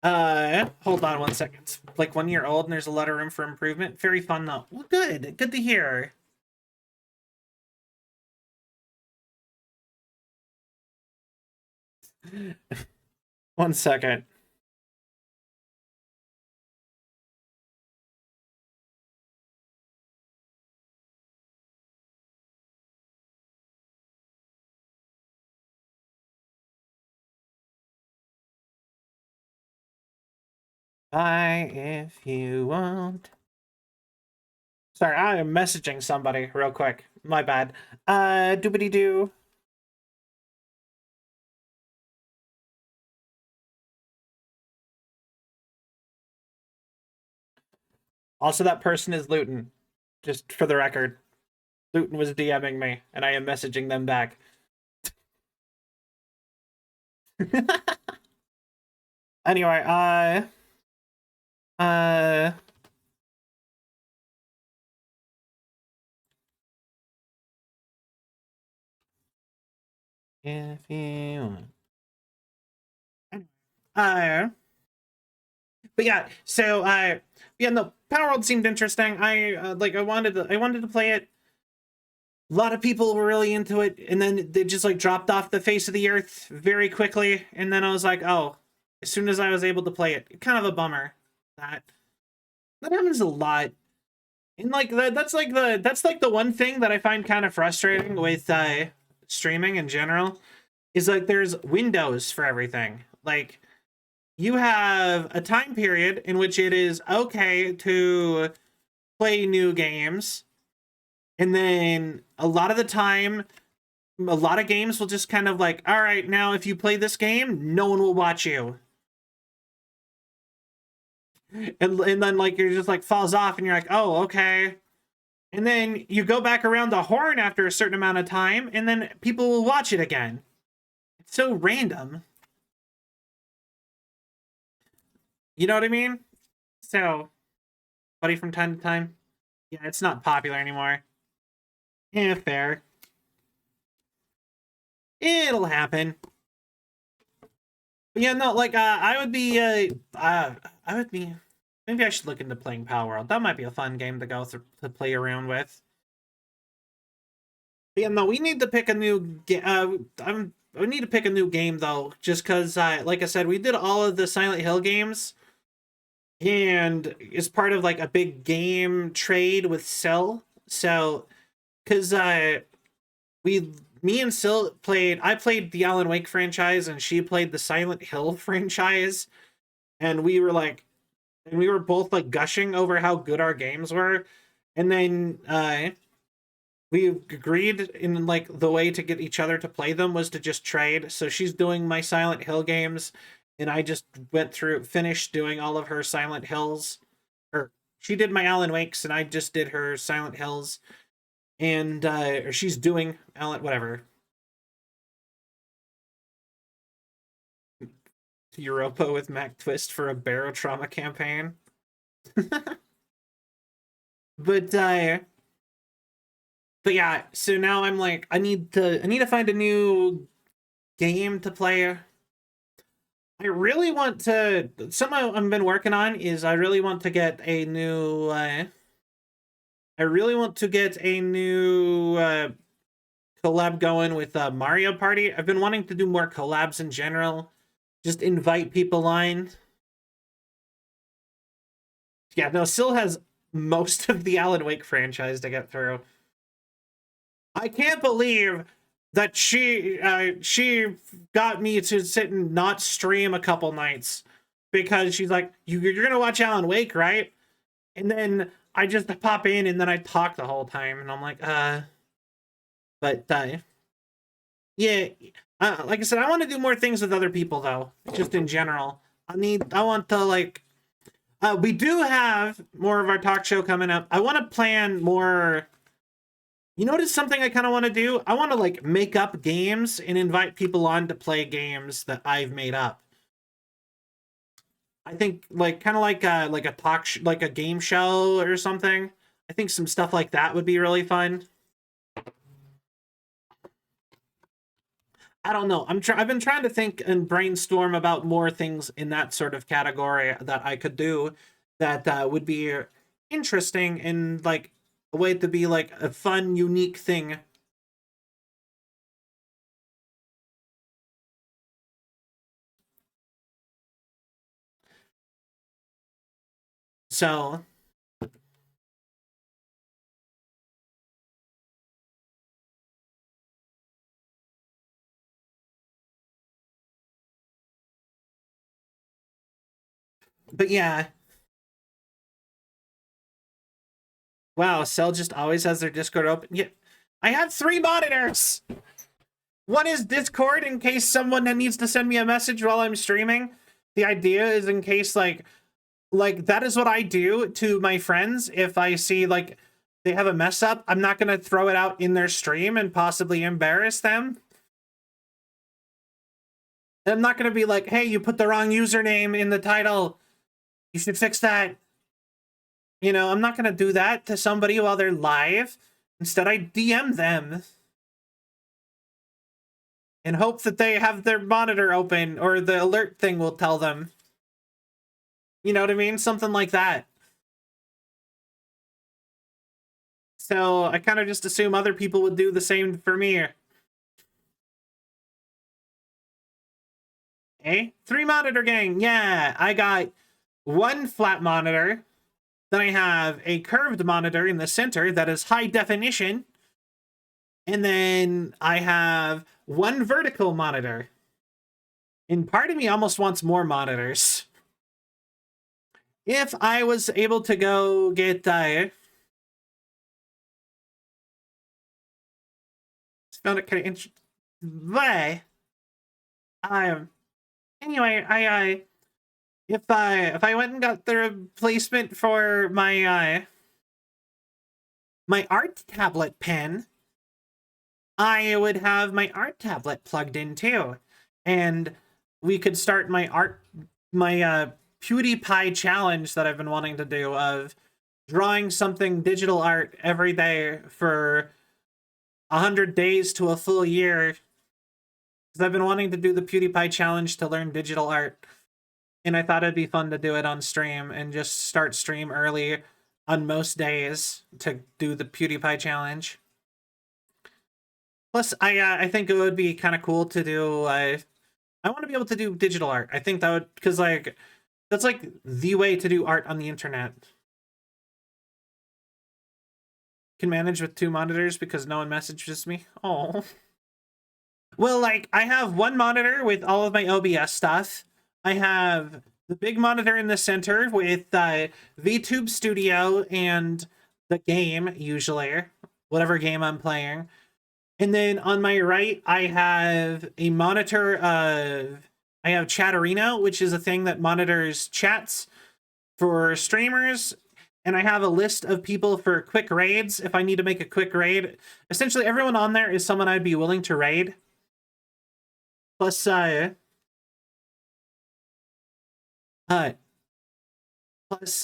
Hold on 1 second. It's like 1 year old and there's a lot of room for improvement. Very fun though. Well, good. Good to hear. One second. Bye if you want. Sorry, I am messaging somebody real quick. My bad. Doobity doo. Also, that person is Luton. Just for the record. Luton was DMing me, and I am messaging them back. Anyway, if you want. But yeah, so yeah, no, Palworld seemed interesting. I wanted to play it. A lot of people were really into it, and then they just like dropped off the face of the earth very quickly. And then I was like, oh, as soon as I was able to play it, kind of a bummer. That happens a lot. And like that's like the one thing that I find kind of frustrating with streaming in general is like there's windows for everything. Like you have a time period in which it is okay to play new games, and then a lot of the time a lot of games will just kind of like, all right, now if you play this game, no one will watch you. And then like you're just like falls off and you're like, oh, okay. And then you go back around the horn after a certain amount of time, and then people will watch it again. It's so random. You know what I mean? So, buddy, from time to time. Yeah, it's not popular anymore. Yeah, fair. It'll happen. But yeah, no, like, I would be, maybe I should look into playing Palworld. That might be a fun game to go through, to play around with. But yeah, no, we need to pick a new game. We need to pick a new game, though, just because, like I said, we did all of the Silent Hill games, and it's part of, like, a big game trade with Sil. So, because, me and Sil I played the Alan Wake franchise, and she played the Silent Hill franchise, and we were both like gushing over how good our games were, and then we agreed in like the way to get each other to play them was to just trade. So she's doing my Silent Hill games, and I just finished doing all of her Silent Hills, or she did my Alan Wakes, and I just did her Silent Hills, and or she's doing Alan whatever. Europa with Mac Twist for a Barotrauma campaign. But yeah, so now I'm like, I need to find a new game to play. I really want to, something I've been working on is I really want to get a new collab going with Mario Party. I've been wanting to do more collabs in general. Just invite people on. Yeah, no, Sil has most of the Alan Wake franchise to get through. I can't believe that she got me to sit and not stream a couple nights because she's like, you're gonna watch Alan Wake, right? And then I just pop in and then I talk the whole time, and I'm like, but yeah, like I said, I want to do more things with other people though, just in general. I want to like, we do have more of our talk show coming up. I want to plan more. You know what is something I kind of want to do? I want to like make up games and invite people on to play games that I've made up. I think like kind of like a like a game show or something. I think some stuff like that would be really fun. I don't know. I've been trying to think and brainstorm about more things in that sort of category that I could do that would be interesting and like a way to be like a fun, unique thing. So but yeah. Wow, Cell just always has their Discord open. Yeah, I have 3 monitors. One is Discord in case someone that needs to send me a message while I'm streaming. The idea is in case like that is what I do to my friends if I see like they have a mess up. I'm not going to throw it out in their stream and possibly embarrass them. I'm not going to be like, "Hey, you put the wrong username in the title. You should fix that." You know, I'm not going to do that to somebody while they're live. Instead, I DM them and hope that they have their monitor open or the alert thing will tell them. You know what I mean? Something like that. So I kind of just assume other people would do the same for me. Hey, 3 monitor gang. Yeah, I got 1 flat monitor. Then I have a curved monitor in the center that is high definition. And then I have 1 vertical monitor. And part of me almost wants more monitors. If I was able to go get found it kind of interesting. But anyway, if I went and got the replacement for my my art tablet pen, I would have my art tablet plugged in too, and we could start my PewDiePie challenge that I've been wanting to do of drawing something digital art every day for 100 days to a full year. Because I've been wanting to do the PewDiePie challenge to learn digital art. And I thought it'd be fun to do it on stream and just start stream early on most days to do the PewDiePie challenge. Plus, I think it would be kind of cool to do. I want to be able to do digital art. I think that would, because like that's like the way to do art on the internet. Can manage with 2 monitors because no one messages me. Oh. Well, like I have 1 monitor with all of my OBS stuff. I have the big monitor in the center with VTube Studio and the game, usually, whatever game I'm playing. And then on my right, I have a monitor of, I have Chatterino, which is a thing that monitors chats for streamers. and I have a list of people for quick raids if I need to make a quick raid. Essentially, everyone on there is someone I'd be willing to raid. Plus, plus,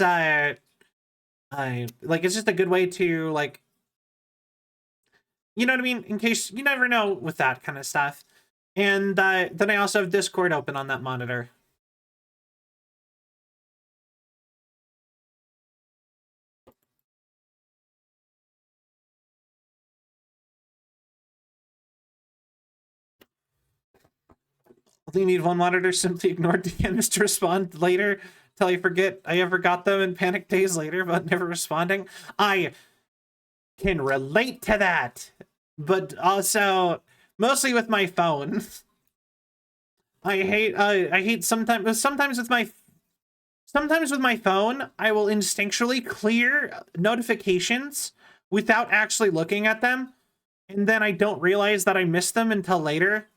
like, it's just a good way to, like, you know what I mean? In case you never know with that kind of stuff. And then I also have Discord open on that monitor. Only need one monitor, simply ignore DMs to respond later till I forget I ever got them and panic days later about never responding. I can relate to that, but also mostly with my phone. I hate sometimes with my phone, I will instinctually clear notifications without actually looking at them, and then I don't realize that I missed them until later.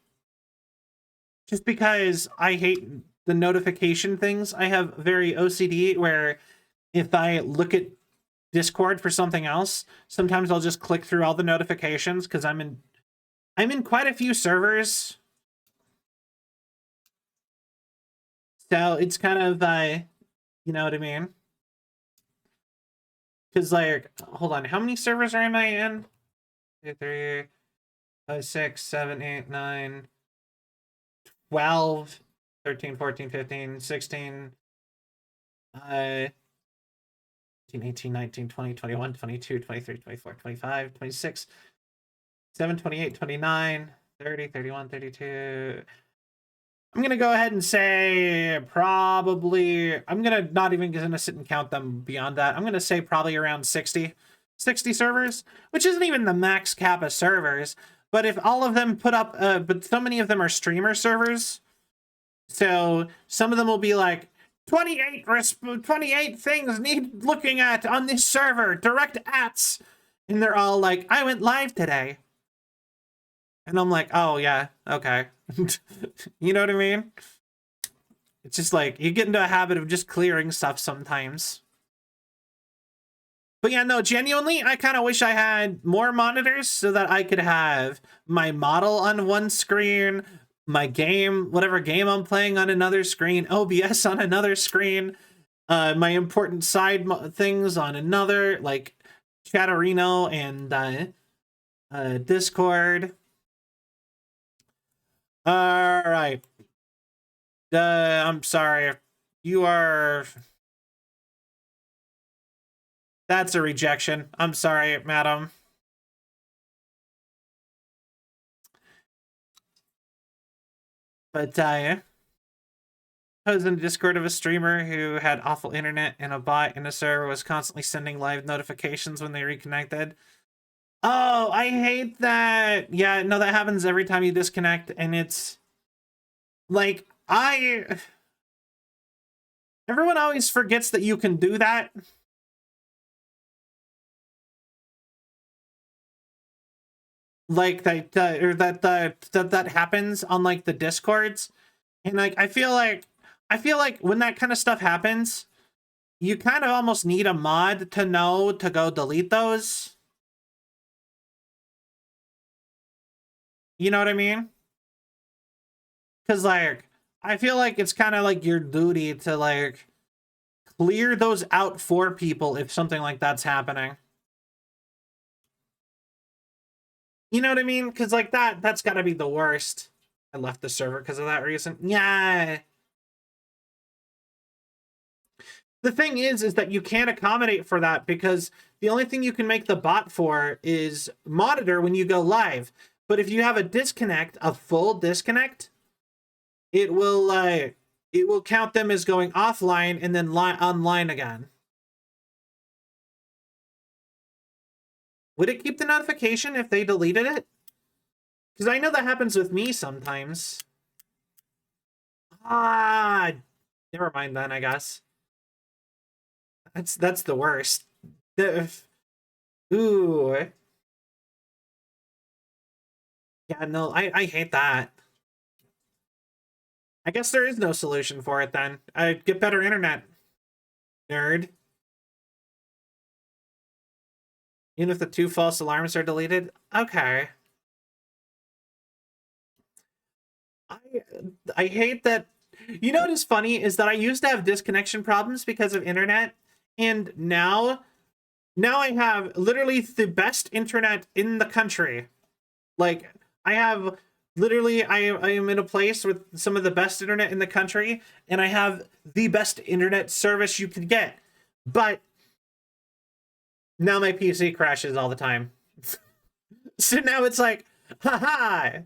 Just because I hate the notification things. I have very OCD where if I look at Discord for something else, sometimes I'll just click through all the notifications because I'm in quite a few servers. So it's kind of you know what I mean? Because, like, hold on, how many servers am I in? 2, 3, 5, 6, 7, 8, 9, 12, 13, 14, 15, 16, 18, 19, 20, 21, 22, 23, 24, 25, 26, 27, 28, 29, 30, 31, 32. I'm going to go ahead and say probably, I'm going to not even going to sit and count them beyond that. I'm going to say probably around 60 servers, which isn't even the max cap of servers. But if all of them put up, but so many of them are streamer servers. So some of them will be like, 28 things need looking at on this server, direct ats. And they're all like, I went live today. And I'm like, oh yeah, okay. You know what I mean? It's just like, you get into a habit of just clearing stuff sometimes. But yeah, no, genuinely, I kind of wish I had more monitors so that I could have my model on one screen, my game, whatever game I'm playing on another screen, OBS on another screen, my important side things on another, like Chatterino and Discord. All right. I'm sorry. You are... That's a rejection. I'm sorry, madam. But I was in the Discord of a streamer who had awful internet and a bot in a server was constantly sending live notifications when they reconnected. Oh, I hate that. Yeah, no, that happens every time you disconnect, and it's like, everyone always forgets that you can do that. Like that happens on like the Discords, and like I feel like when that kind of stuff happens, you kind of almost need a mod to know to go delete those. You know what I mean? Because like I feel like it's kind of like your duty to like clear those out for people if something like that's happening. You know what I mean? Because like that's got to be the worst. I left the server because of that reason. Yeah. The thing is that you can't accommodate for that because the only thing you can make the bot for is monitor when you go live. But if you have a disconnect, a full disconnect, it will count them as going offline and then online again. Would it keep the notification if they deleted it? Because I know that happens with me sometimes. Ah, never mind then, I guess. That's the worst. Ooh. Yeah, no, I hate that. I guess there is no solution for it then. I'd get better internet. Nerd. Even if the 2 false alarms are deleted? Okay. I hate that. You know what is funny is that I used to have disconnection problems because of internet, and now I have literally the best internet in the country. Like, I have literally, I am in a place with some of the best internet in the country, and I have the best internet service you could get. But now my PC crashes all the time. So now it's like, haha,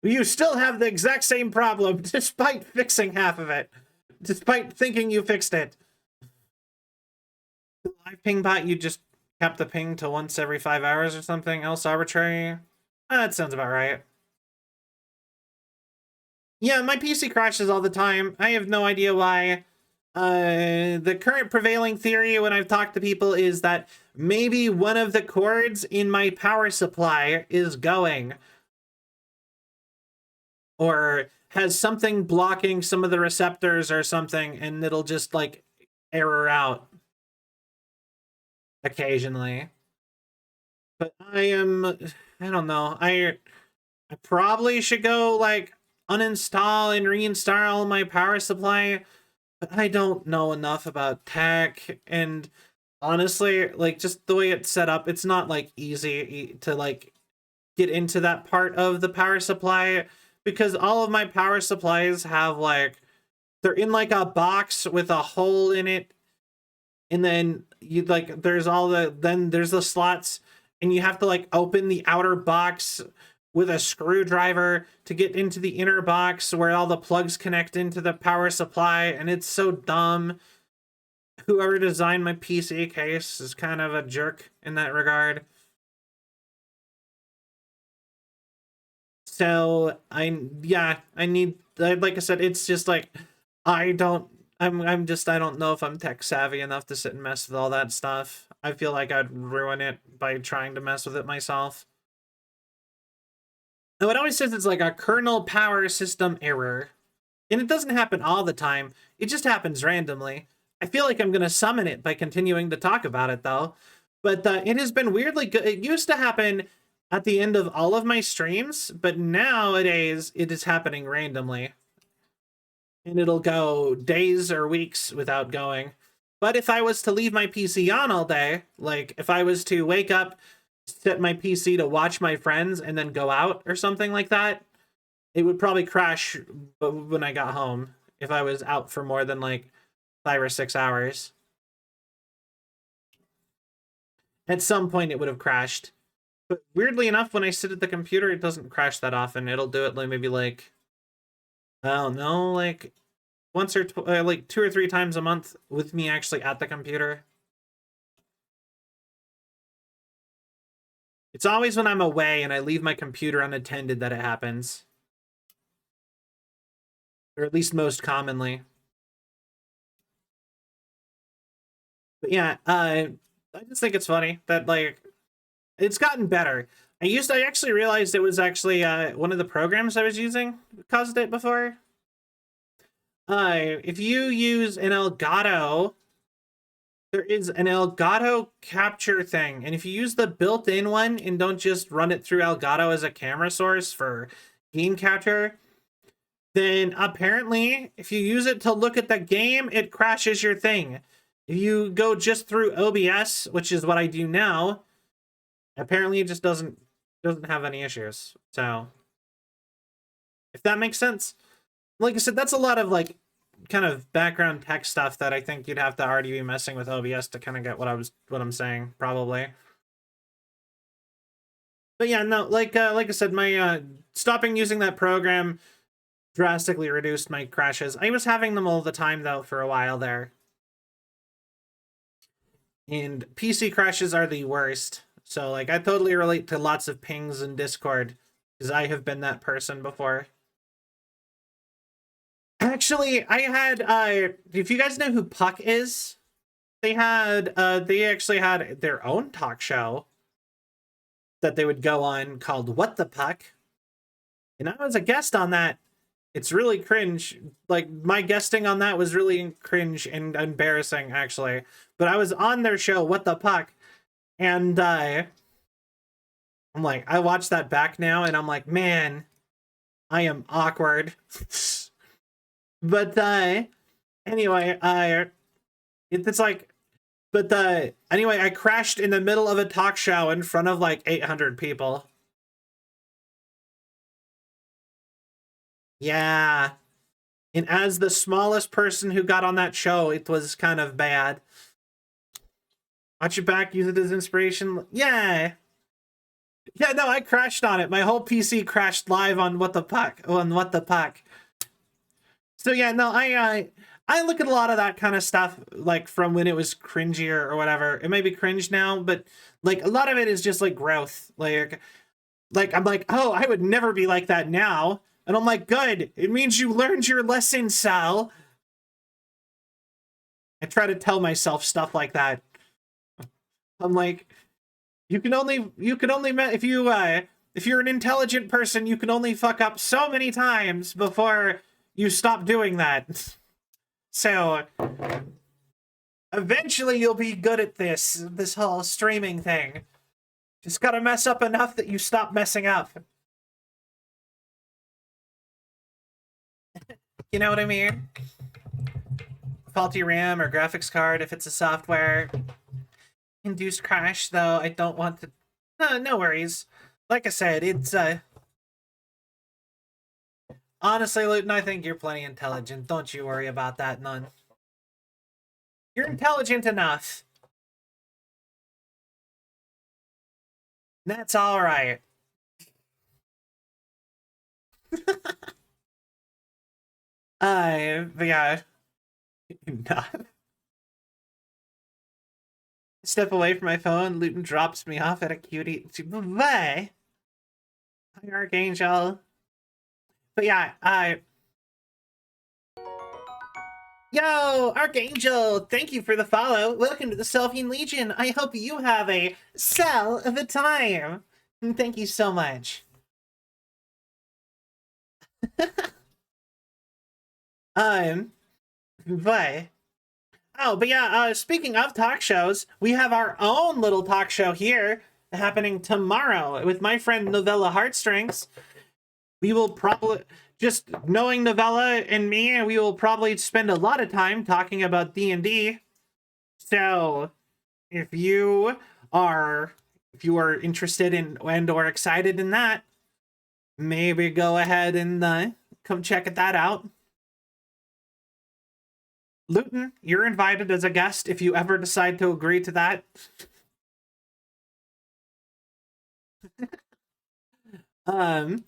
you still have the exact same problem despite fixing half of it. Despite thinking you fixed it. The live ping bot, you just cap the ping to once every 5 hours or something else arbitrary? That sounds about right. Yeah, my PC crashes all the time. I have no idea why. The current prevailing theory when I've talked to people is that maybe one of the cords in my power supply is going. Or has something blocking some of the receptors or something, and it'll just, like, error out occasionally. But I don't know. I probably should go, like, uninstall and reinstall my power supply. But I don't know enough about tech, and honestly, like, just the way it's set up, it's not, like, easy to, like, get into that part of the power supply, because all of my power supplies have, like, they're in, like, a box with a hole in it, and then you, like, there's the slots, and you have to, like, open the outer box with a screwdriver to get into the inner box where all the plugs connect into the power supply, and it's so dumb. Whoever designed my PC case is kind of a jerk in that regard. So like I said, it's just like, I don't know if I'm tech savvy enough to sit and mess with all that stuff. I feel like I'd ruin it by trying to mess with it myself. Now, it always says it's like a kernel power system error. And it doesn't happen all the time. It just happens randomly. I feel like I'm going to summon it by continuing to talk about it, though. But it has been weirdly good. It used to happen at the end of all of my streams, but nowadays it is happening randomly. And it'll go days or weeks without going. But if I was to leave my PC on all day, like if I was to wake up, set my PC to watch my friends, and then go out or something like that, it would probably crash when I got home if I was out for more than like 5 or 6 hours. At some point it would have crashed. But weirdly enough, when I sit at the computer, it doesn't crash that often. It'll do it like maybe like, I don't know, like once or like 2 or 3 times a month with me actually at the computer. It's always when I'm away and I leave my computer unattended that it happens. Or at least most commonly. But yeah, I just think it's funny that, like, it's gotten better. I actually realized it was actually one of the programs I was using caused it before. If you use an Elgato, there is an Elgato capture thing, and if you use the built-in one and don't just run it through Elgato as a camera source for game capture, then apparently if you use it to look at the game, it crashes your thing. If you go just through OBS, which is what I do now, apparently it just doesn't have any issues. So if that makes sense. Like I said, that's a lot of like kind of background tech stuff that I think you'd have to already be messing with OBS to kind of get what I'm saying, probably. But yeah, no, like I said, my stopping using that program drastically reduced my crashes. I was having them all the time though for a while there. And PC crashes are the worst. So like I totally relate to lots of pings in Discord because I have been that person before. Actually, I had if you guys know who Puck is, they actually had their own talk show that they would go on called What the Puck. And I was a guest on that. It's really cringe. Like, my guesting on that was really cringe and embarrassing, actually. But I was on their show, What the Puck, And I'm like, I watched that back now, and I'm like, man, I am awkward. But anyway, it's like, but anyway, I crashed in the middle of a talk show in front of like 800 people. Yeah. And as the smallest person who got on that show, it was kind of bad. Watch it back, use it as inspiration. Yeah. Yeah, no, I crashed on it. My whole PC crashed live on What the Puck. So yeah, no, I look at a lot of that kind of stuff like from when it was cringier or whatever. It may be cringe now, but like a lot of it is just like growth. Like I'm like, oh, I would never be like that now. And I'm like, good. It means you learned your lesson, Sal. I try to tell myself stuff like that. I'm like, if you're an intelligent person, you can only fuck up so many times before you stop doing that. So eventually you'll be good at this whole streaming thing. Just gotta mess up enough that you stop messing up. You know what I mean? Faulty RAM or graphics card if it's a software. Induced crash, though, I don't want to... No worries. Like I said, it's, honestly, Luton, I think you're plenty intelligent. Don't you worry about that none. You're intelligent enough. That's alright. But yeah. Not. Step away from my phone, Luton drops me off at a cutie. Bye. Hi, Archangel. But yeah, Yo, Archangel, thank you for the follow. Welcome to the Selfie Legion. I hope you have a cell of a time. Thank you so much. But... Oh, but yeah, speaking of talk shows, we have our own little talk show here happening tomorrow with my friend Novella Heartstrings. We will probably, just knowing Novella and me, we will probably spend a lot of time talking about D&D. So, if you are interested in and or excited in that, maybe go ahead and come check that out. Luton, you're invited as a guest if you ever decide to agree to that. But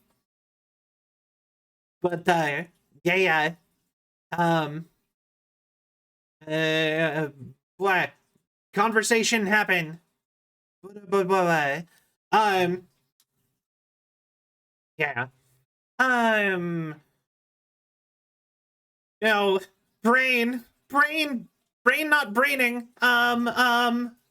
yeah. What? Conversation happen. Yeah. You know, brain not braining. What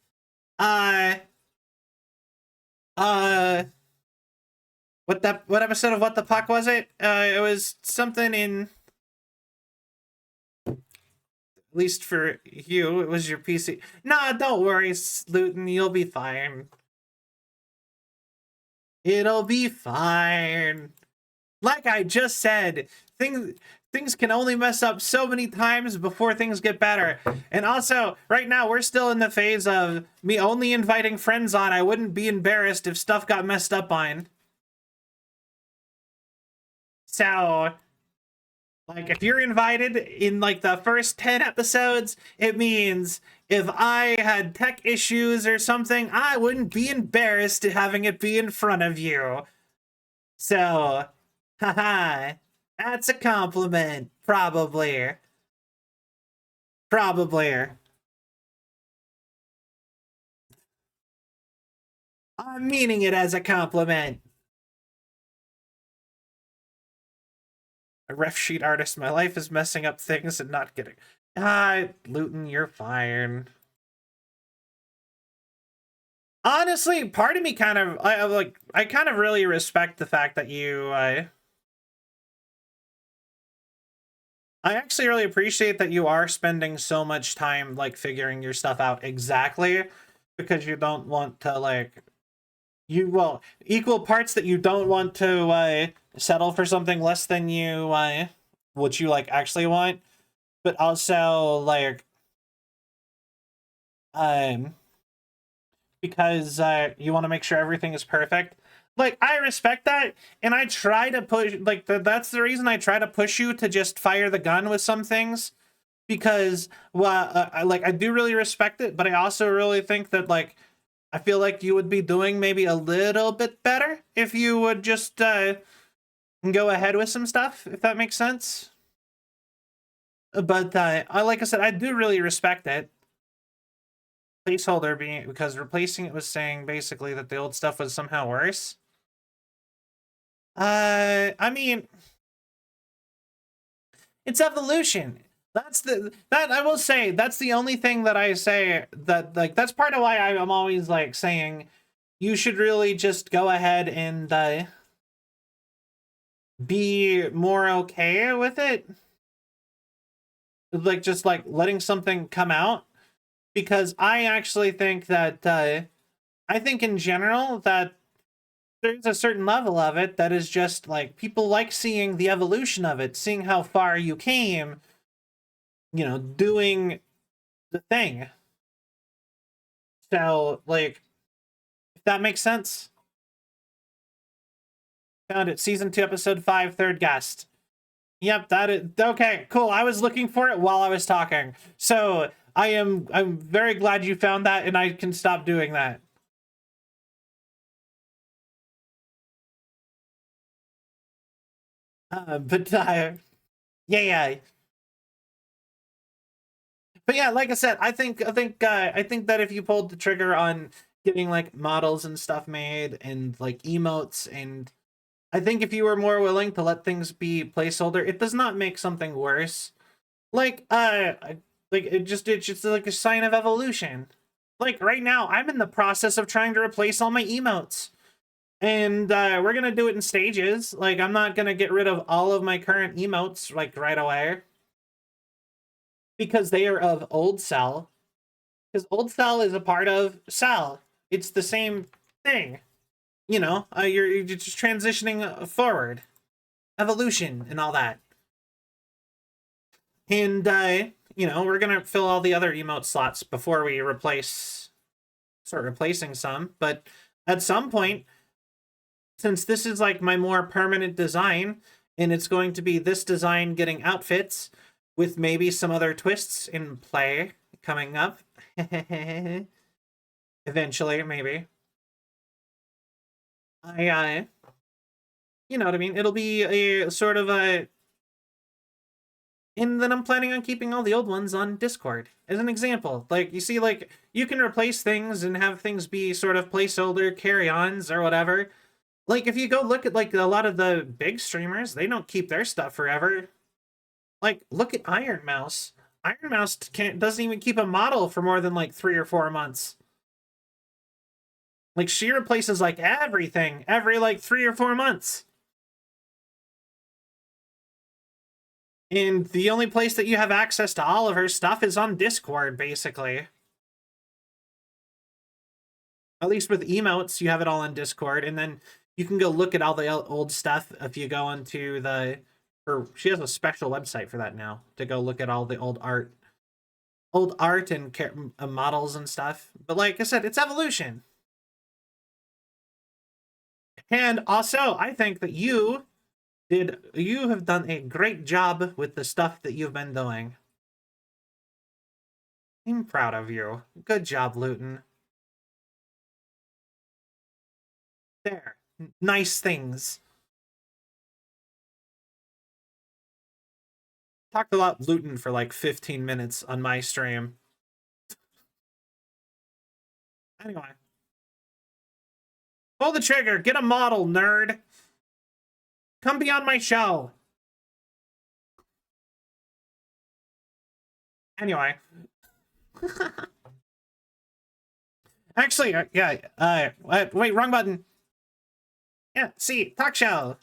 episode of What the Puck was it? It was something in, at least for you, it was your PC. Nah, don't worry, Luton, you'll be fine. It'll be fine. Like I just said, things can only mess up so many times before things get better. And also, right now, we're still in the phase of me only inviting friends on. I wouldn't be embarrassed if stuff got messed up on. So, like, if you're invited in, like, the first 10 episodes, it means if I had tech issues or something, I wouldn't be embarrassed having it be in front of you. So, haha, that's a compliment, probably. I'm meaning it as a compliment. A ref sheet artist, my life is messing up things and not getting... Luton, you're fine. Honestly, part of me kind of, I kind of really respect the fact that you, I actually really appreciate that you are spending so much time, like, figuring your stuff out exactly. because you don't want to like equal parts that you don't want to settle for something less than you what you like actually want, but also like um because you want to make sure everything is perfect. Like, I respect that, and I try to push, like, that's the reason I try to push you to just fire the gun with some things, because, well, I do really respect it, but I also really think that, like, I feel like you would be doing maybe a little bit better if you would just go ahead with some stuff, if that makes sense. But, like I said, I do really respect it. Placeholder being, because replacing it was saying basically that the old stuff was somehow worse. I mean, it's evolution. That I will say, that's the only thing that I say that, like, that's part of why I'm always like saying you should really just go ahead and be more okay with it. Like, just like letting something come out, because I actually think that I think in general that there's a certain level of it that is just like people like seeing the evolution of it, seeing how far you came, doing the thing. So, like, if that makes sense. Found it. Season 2, episode 5, third guest. Yep, that is okay, cool. I was looking for it while I was talking. So I'm very glad you found that, and I can stop doing that. But yeah. But yeah, like I said, I think that if you pulled the trigger on getting like models and stuff made and like emotes, and I think if you were more willing to let things be placeholder, it does not make something worse. Like it's just like a sign of evolution. Like right now, I'm in the process of trying to replace all my emotes. And we're gonna do it in stages. Like, I'm not gonna get rid of all of my current emotes like right away, because they are of old Cell. Because old Cell is a part of Cell. It's the same thing. You're just transitioning forward, evolution, and all that. And we're gonna fill all the other emote slots before we start replacing some. But at some point, since this is like my more permanent design, and it's going to be this design getting outfits with maybe some other twists in play coming up. Eventually, maybe. You know what I mean? It'll be a sort of a... And then I'm planning on keeping all the old ones on Discord as an example. Like, you see, like, you can replace things and have things be sort of placeholder carry-ons or whatever. Like, if you go look at, like, a lot of the big streamers, they don't keep their stuff forever. Like, look at Iron Mouse. Iron Mouse doesn't even keep a model for more than, like, 3 or 4 months. Like, she replaces, like, everything every, like, 3 or 4 months. And the only place that you have access to all of her stuff is on Discord, basically. At least with emotes, you have it all on Discord, and then you can go look at all the old stuff if you go onto she has a special website for that now, to go look at all the old art and models and stuff. But like I said, it's evolution. And also, I think that you have done a great job with the stuff that you've been doing. I'm proud of you. Good job, Luton. There. Nice things. Talked a lot Luton for like 15 minutes on my stream. Anyway. Pull the trigger. Get a model, nerd. Come be on my show. Anyway. Actually, yeah, wait, wrong button. Yeah, see, talk show.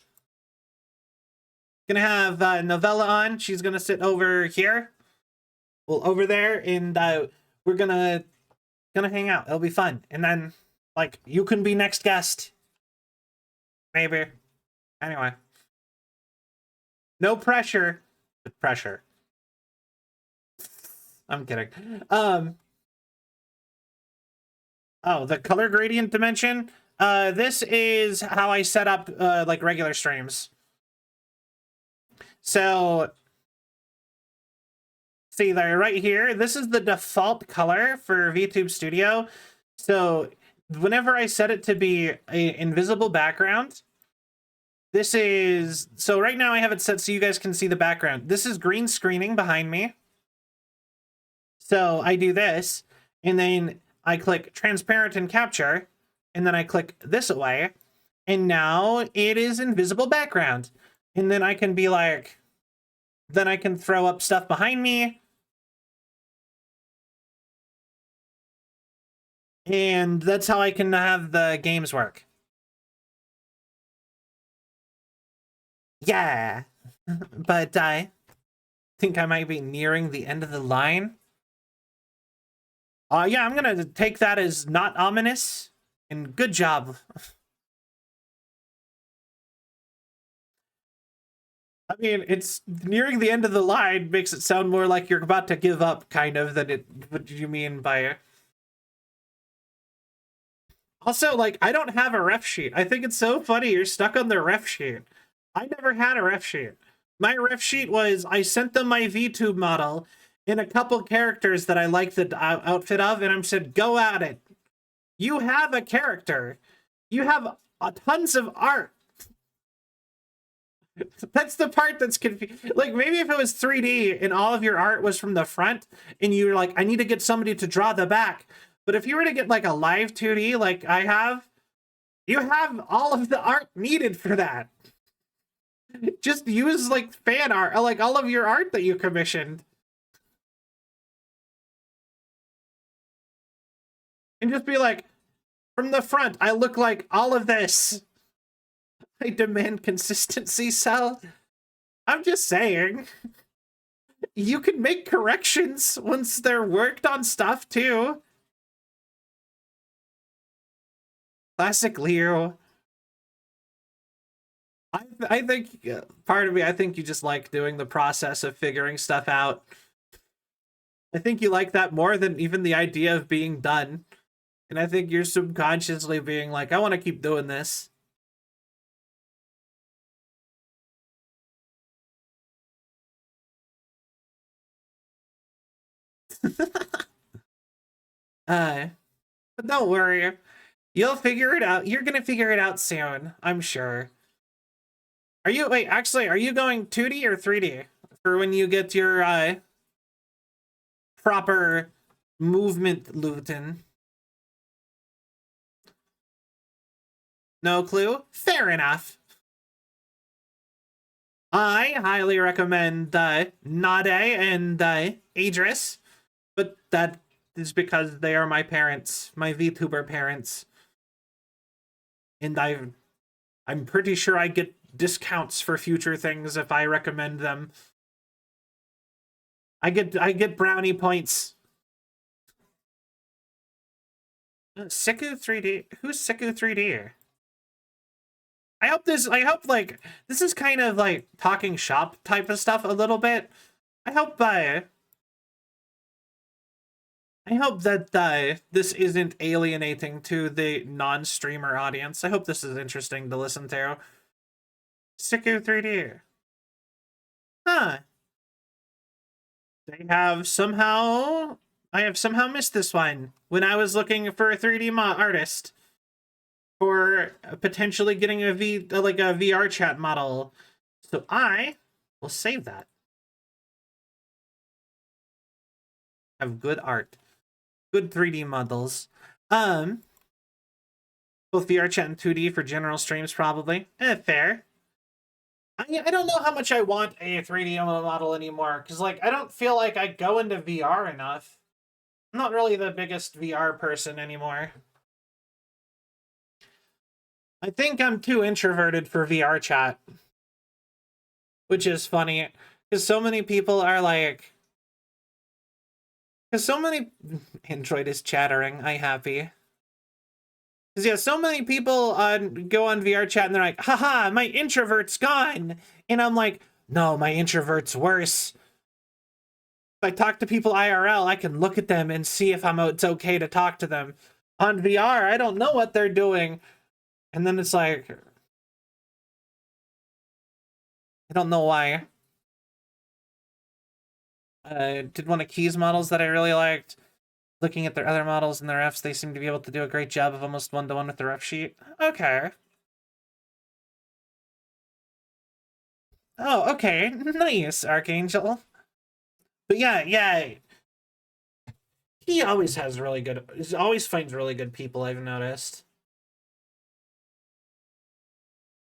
Gonna have Novella on. She's gonna sit over here. Well, over there, and we're gonna Gonna hang out. It'll be fun. And then, like, you can be next guest. Maybe. Anyway. No pressure. But pressure. I'm kidding. Oh, the color gradient dimension. This is how I set up like regular streams. So see there, right here, this is the default color for VTube Studio. So whenever I set it to be an invisible background, this is, so right now I have it set so you guys can see the background. This is green screening behind me. So I do this, and then I click transparent and capture, and then I click this away, and now it is invisible background. And then I can be like, then I can throw up stuff behind me. And that's how I can have the games work. Yeah. But I think I might be nearing the end of the line. Yeah, I'm gonna take that as not ominous, and good job. I mean, it's nearing the end of the line makes it sound more like you're about to give up, kind of, than it. What do you mean by it? Also, like, I don't have a ref sheet. I think it's so funny you're stuck on the ref sheet. I never had a ref sheet. My ref sheet was, I sent them my VTube model and a couple characters that I liked the outfit of, and I said, go at it. You have a character. You have tons of art. That's the part that's confusing. Like, maybe if it was 3D and all of your art was from the front, and you're like, I need to get somebody to draw the back. But if you were to get like a live 2D like I have, you have all of the art needed for that. Just use like fan art, like all of your art that you commissioned. And just be like, from the front, I look like all of this. I demand consistency, Sal. I'm just saying. You can make corrections once they're worked on stuff, too. Classic Leo. I think, part of me, I think you just like doing the process of figuring stuff out. I think you like that more than even the idea of being done. And I think you're subconsciously being like, I want to keep doing this. But don't worry. You'll figure it out. You're gonna figure it out soon, I'm sure. Are you, wait, actually, are you going 2D or 3D? For when you get your, proper movement Luton? No clue? Fair enough. I highly recommend Nade and Idris, but that is because they are my parents, my VTuber parents. And I'm pretty sure I get discounts for future things if I recommend them. I get brownie points. Siku 3D? Who's Siku 3D? I hope like this is kind of like talking shop type of stuff a little bit. I hope that this isn't alienating to the non-streamer audience. I hope this is interesting to listen to. Siku 3D. Huh. I have somehow missed this one when I was looking for a 3D artist for potentially getting a VR chat model. So I will save that. Have good art. Good 3D models. Both VR chat and 2D for general streams, probably. Fair. I don't know how much I want a 3D model anymore, because, like, I don't feel like I go into VR enough. I'm not really the biggest VR person anymore. I think I'm too introverted for VR chat. Which is funny, because so many people are like, Because so many... Android is chattering. I happy. Because, yeah, so many people go on VR chat and they're like, haha, my introvert's gone. And I'm like, no, my introvert's worse. If I talk to people IRL, I can look at them and see if it's okay to talk to them. On VR, I don't know what they're doing. And then it's like... I don't know why. Did one of Key's models that I really liked. Looking at their other models and their refs, they seem to be able to do a great job of almost one-to-one with the ref sheet. Okay. Oh, okay. Nice, Archangel. But yeah. He always has really good... He always finds really good people, I've noticed.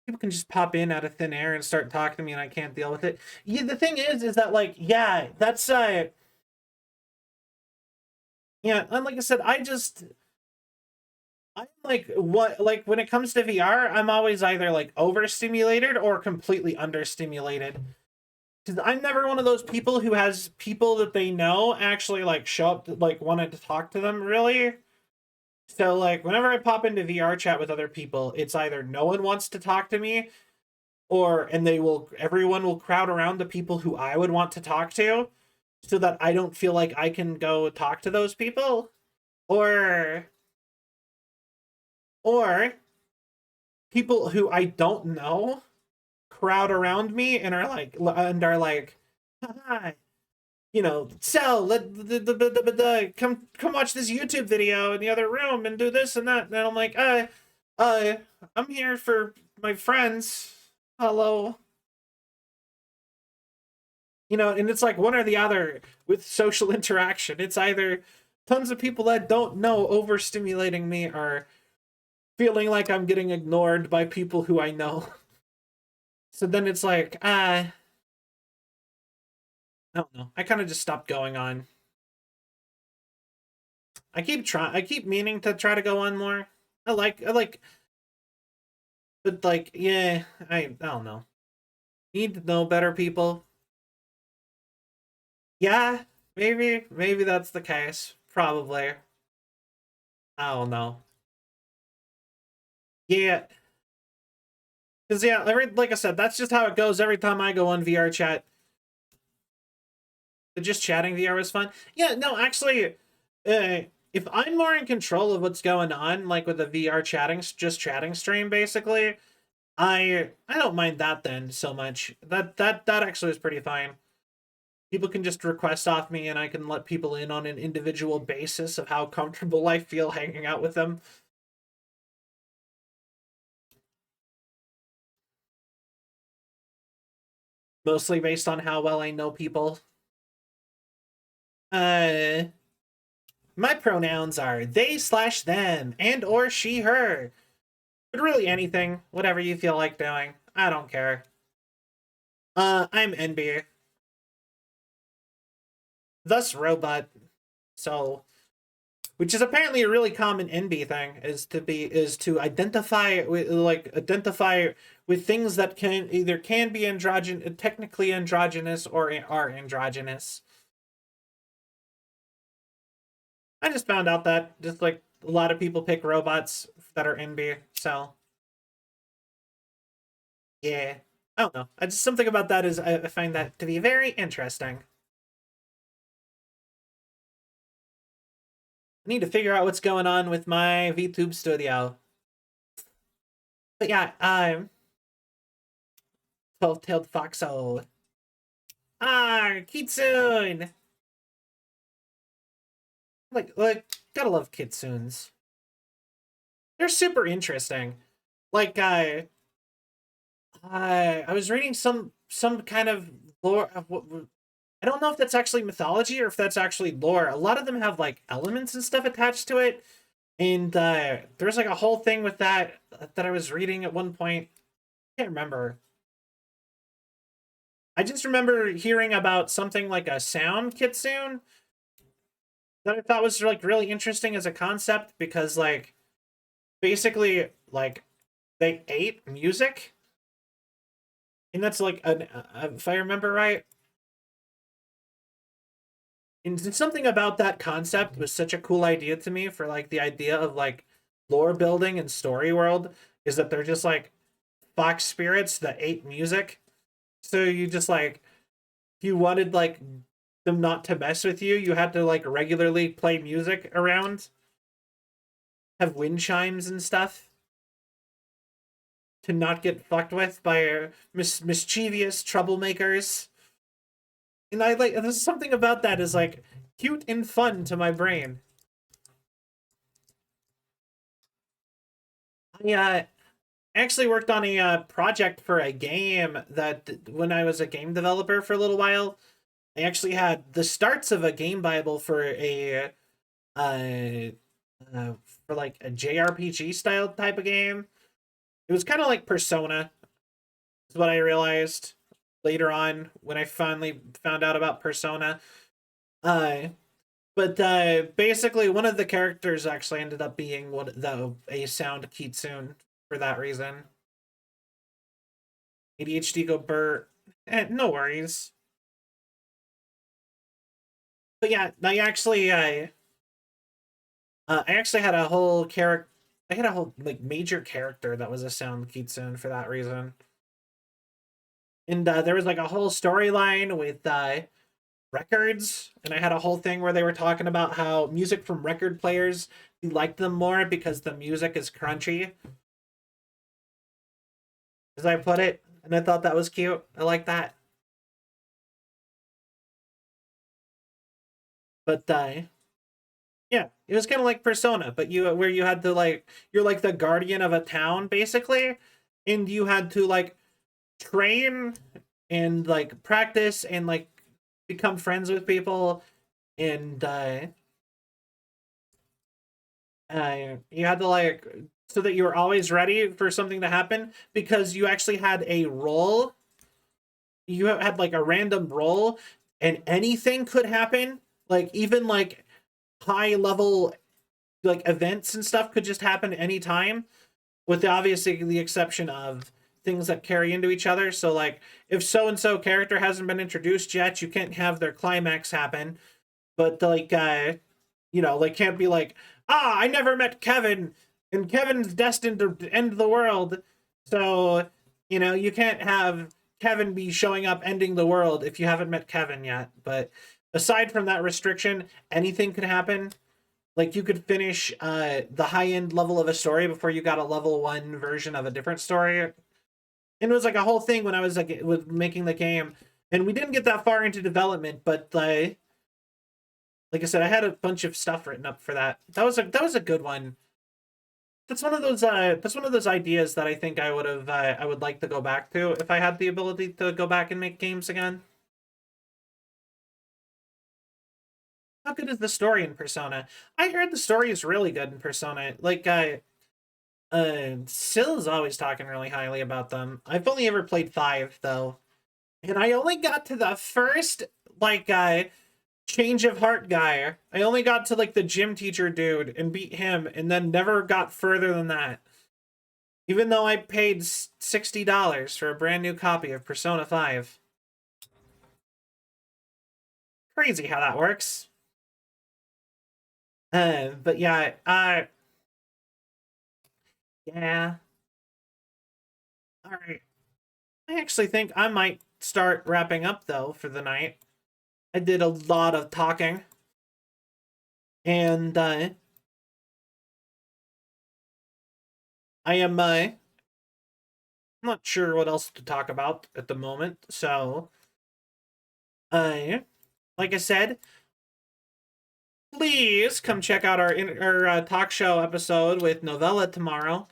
People can just pop in out of thin air and start talking to me and I can't deal with it. Yeah, the thing is that, like, yeah, that's... Yeah, and like I said, I'm like, when it comes to VR, I'm always either like overstimulated or completely understimulated. Because I'm never one of those people who has people that they know actually like show up to, like, wanted to talk to them, really. So like whenever I pop into VR chat with other people, it's either no one wants to talk to me, and everyone will crowd around the people who I would want to talk to, so that I don't feel like I can go talk to those people, or people who I don't know crowd around me and are like, hi, Cell, come watch this YouTube video in the other room and do this and that. And I'm like, I'm here for my friends. Hello. And it's like one or the other with social interaction. It's either tons of people that don't know overstimulating me, or feeling like I'm getting ignored by people who I know. So then it's like, I don't know. I kind of just stopped going on. I keep meaning to try to go on more. I like, but like, yeah, I don't know. Need to know better, people. Yeah, maybe that's the case. Probably. I don't know. Yeah. Because, yeah, like I said, that's just how it goes every time I go on VR chat. Just chatting VR was fun. Yeah, no, actually, if I'm more in control of what's going on, like with the VR chatting stream, basically, I don't mind that then so much. That actually is pretty fine. People can just request off me, and I can let people in on an individual basis of how comfortable I feel hanging out with them. Mostly based on how well I know people. My pronouns are they/them and or she, her. But really anything, whatever you feel like doing. I don't care. I'm NB. Thus robot. So, which is apparently a really common NB thing, is to identify with things that can be technically androgynous or are androgynous. I just found out that just like a lot of people pick robots that are NB, so yeah. I don't know. I just something about that is I find that to be very interesting. I need to figure out what's going on with my VTube studio. But yeah, I'm 12-tailed foxo. Kitsune! Like, gotta love kitsunes. They're super interesting. Like, I was reading some kind of lore. I don't know if that's actually mythology or if that's actually lore. A lot of them have like elements and stuff attached to it, and there's like a whole thing with that I was reading at one point. I can't remember. I just remember hearing about something like a sound kitsune that I thought was like really interesting as a concept, because like basically like they ate music, and that's like if I remember right. And something about that concept was such a cool idea to me for like the idea of like lore building and story world is that they're just like fox spirits that ate music. So you just like if you wanted like them not to mess with you, you had to like regularly play music around, have wind chimes and stuff to not get fucked with by mischievous troublemakers. And I like there's something about that is like cute and fun to my brain. I actually worked on a project for a game that when I was a game developer for a little while, I actually had the starts of a game bible for a uh, for like a JRPG style type of game. It was kind of like Persona, is what I realized later on when I finally found out about Persona. Uh, but basically, one of the characters actually ended up being a sound kitsune for that reason. ADHD go burr. No worries. But yeah, I actually had a whole character. I had a whole like major character that was a sound kitsune for that reason. And there was like a whole storyline with records, and I had a whole thing where they were talking about how music from record players, you like them more because the music is crunchy, as I put it, and I thought that was cute. I like that. But yeah, it was kind of like Persona, but you where you had to like you're like the guardian of a town basically, and you had to like train and like practice and like become friends with people and you had to like so that you were always ready for something to happen because you actually had a role. You had like a random role and anything could happen, like even like high level like events and stuff could just happen anytime, with obviously the exception of things that carry into each other. So like if so and so character hasn't been introduced yet, you can't have their climax happen. But like like can't be like, I never met Kevin and Kevin's destined to end the world. So, you can't have Kevin be showing up ending the world if you haven't met Kevin yet. But aside from that restriction, anything could happen. Like you could finish the high end level of a story before you got a level 1 version of a different story. And it was like a whole thing when I was like with making the game. And we didn't get that far into development, but like I said, I had a bunch of stuff written up for that. That was a good one. That's one of those ideas that I think I would like to go back to if I had the ability to go back and make games again. How good is the story in Persona? I heard the story is really good in Persona. Like Sill's always talking really highly about them. I've only ever played 5 though. And I only got to the first like change of heart guy. I only got to like the gym teacher dude and beat him and then never got further than that. Even though I paid $60 for a brand new copy of Persona 5. Crazy how that works. But yeah, yeah. All right. I actually think I might start wrapping up though for the night. I did a lot of talking. And I am not sure what else to talk about at the moment. So like I said, please come check out our talk show episode with Novella tomorrow.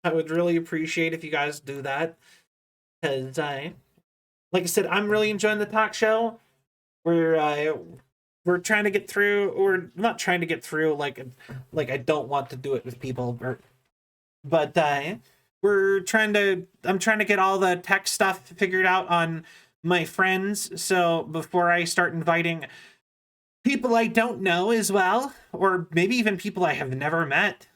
I would really appreciate if you guys do that. Because like I said, I'm really enjoying the talk show. We're trying to get through, or not trying to get through like I don't want to do it with people, but I'm trying to get all the tech stuff figured out on my friends, so before I start inviting people I don't know as well, or maybe even people I have never met,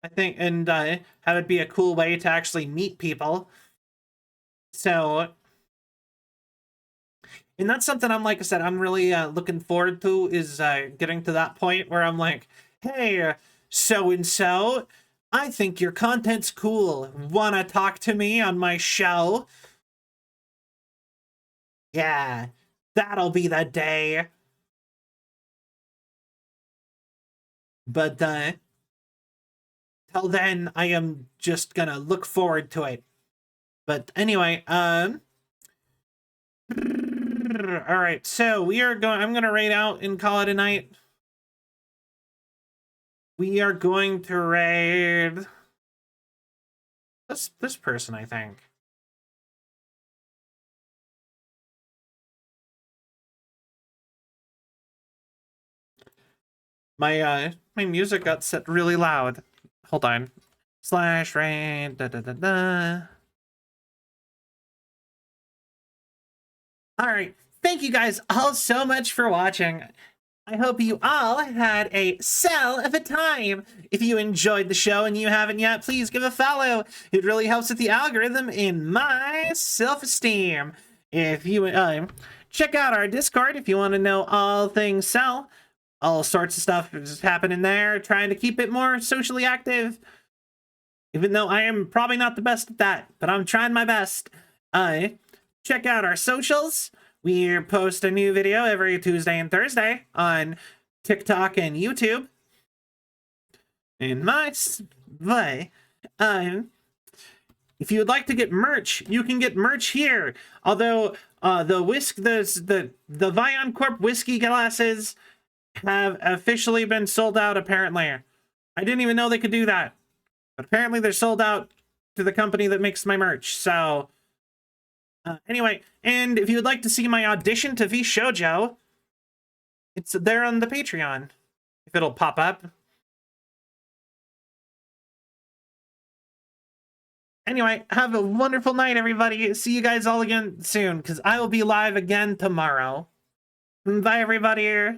I think, and have it be a cool way to actually meet people. So And that's something I'm, like I said, I'm really looking forward to, is getting to that point where I'm like, hey, so and so, I think your content's cool. Wanna talk to me on my show? Yeah, that'll be the day. But till then, I am just gonna look forward to it. But anyway, all right, so I'm gonna raid out and call it a night. We are going to raid this person, I think. My music got set really loud. Hold on. Slash raid da da da da. All right. Thank you guys all so much for watching. I hope you all had a sell of a time. If you enjoyed the show and you haven't yet, please give a follow. It really helps with the algorithm and my self-esteem. If you check out our Discord if you want to know all things Cell. All sorts of stuff is happening there, trying to keep it more socially active. Even though I am probably not the best at that, but I'm trying my best. Check out our socials. We post a new video every Tuesday and Thursday on TikTok and YouTube. And if you would like to get merch, you can get merch here. Although the Vion Corp whiskey glasses have officially been sold out, apparently. I didn't even know they could do that. But apparently they're sold out to the company that makes my merch. So, anyway, and if you would like to see my audition to V Shoujo, it's there on the Patreon, if it'll pop up. Anyway, have a wonderful night, everybody. See you guys all again soon, because I will be live again tomorrow. Bye, everybody.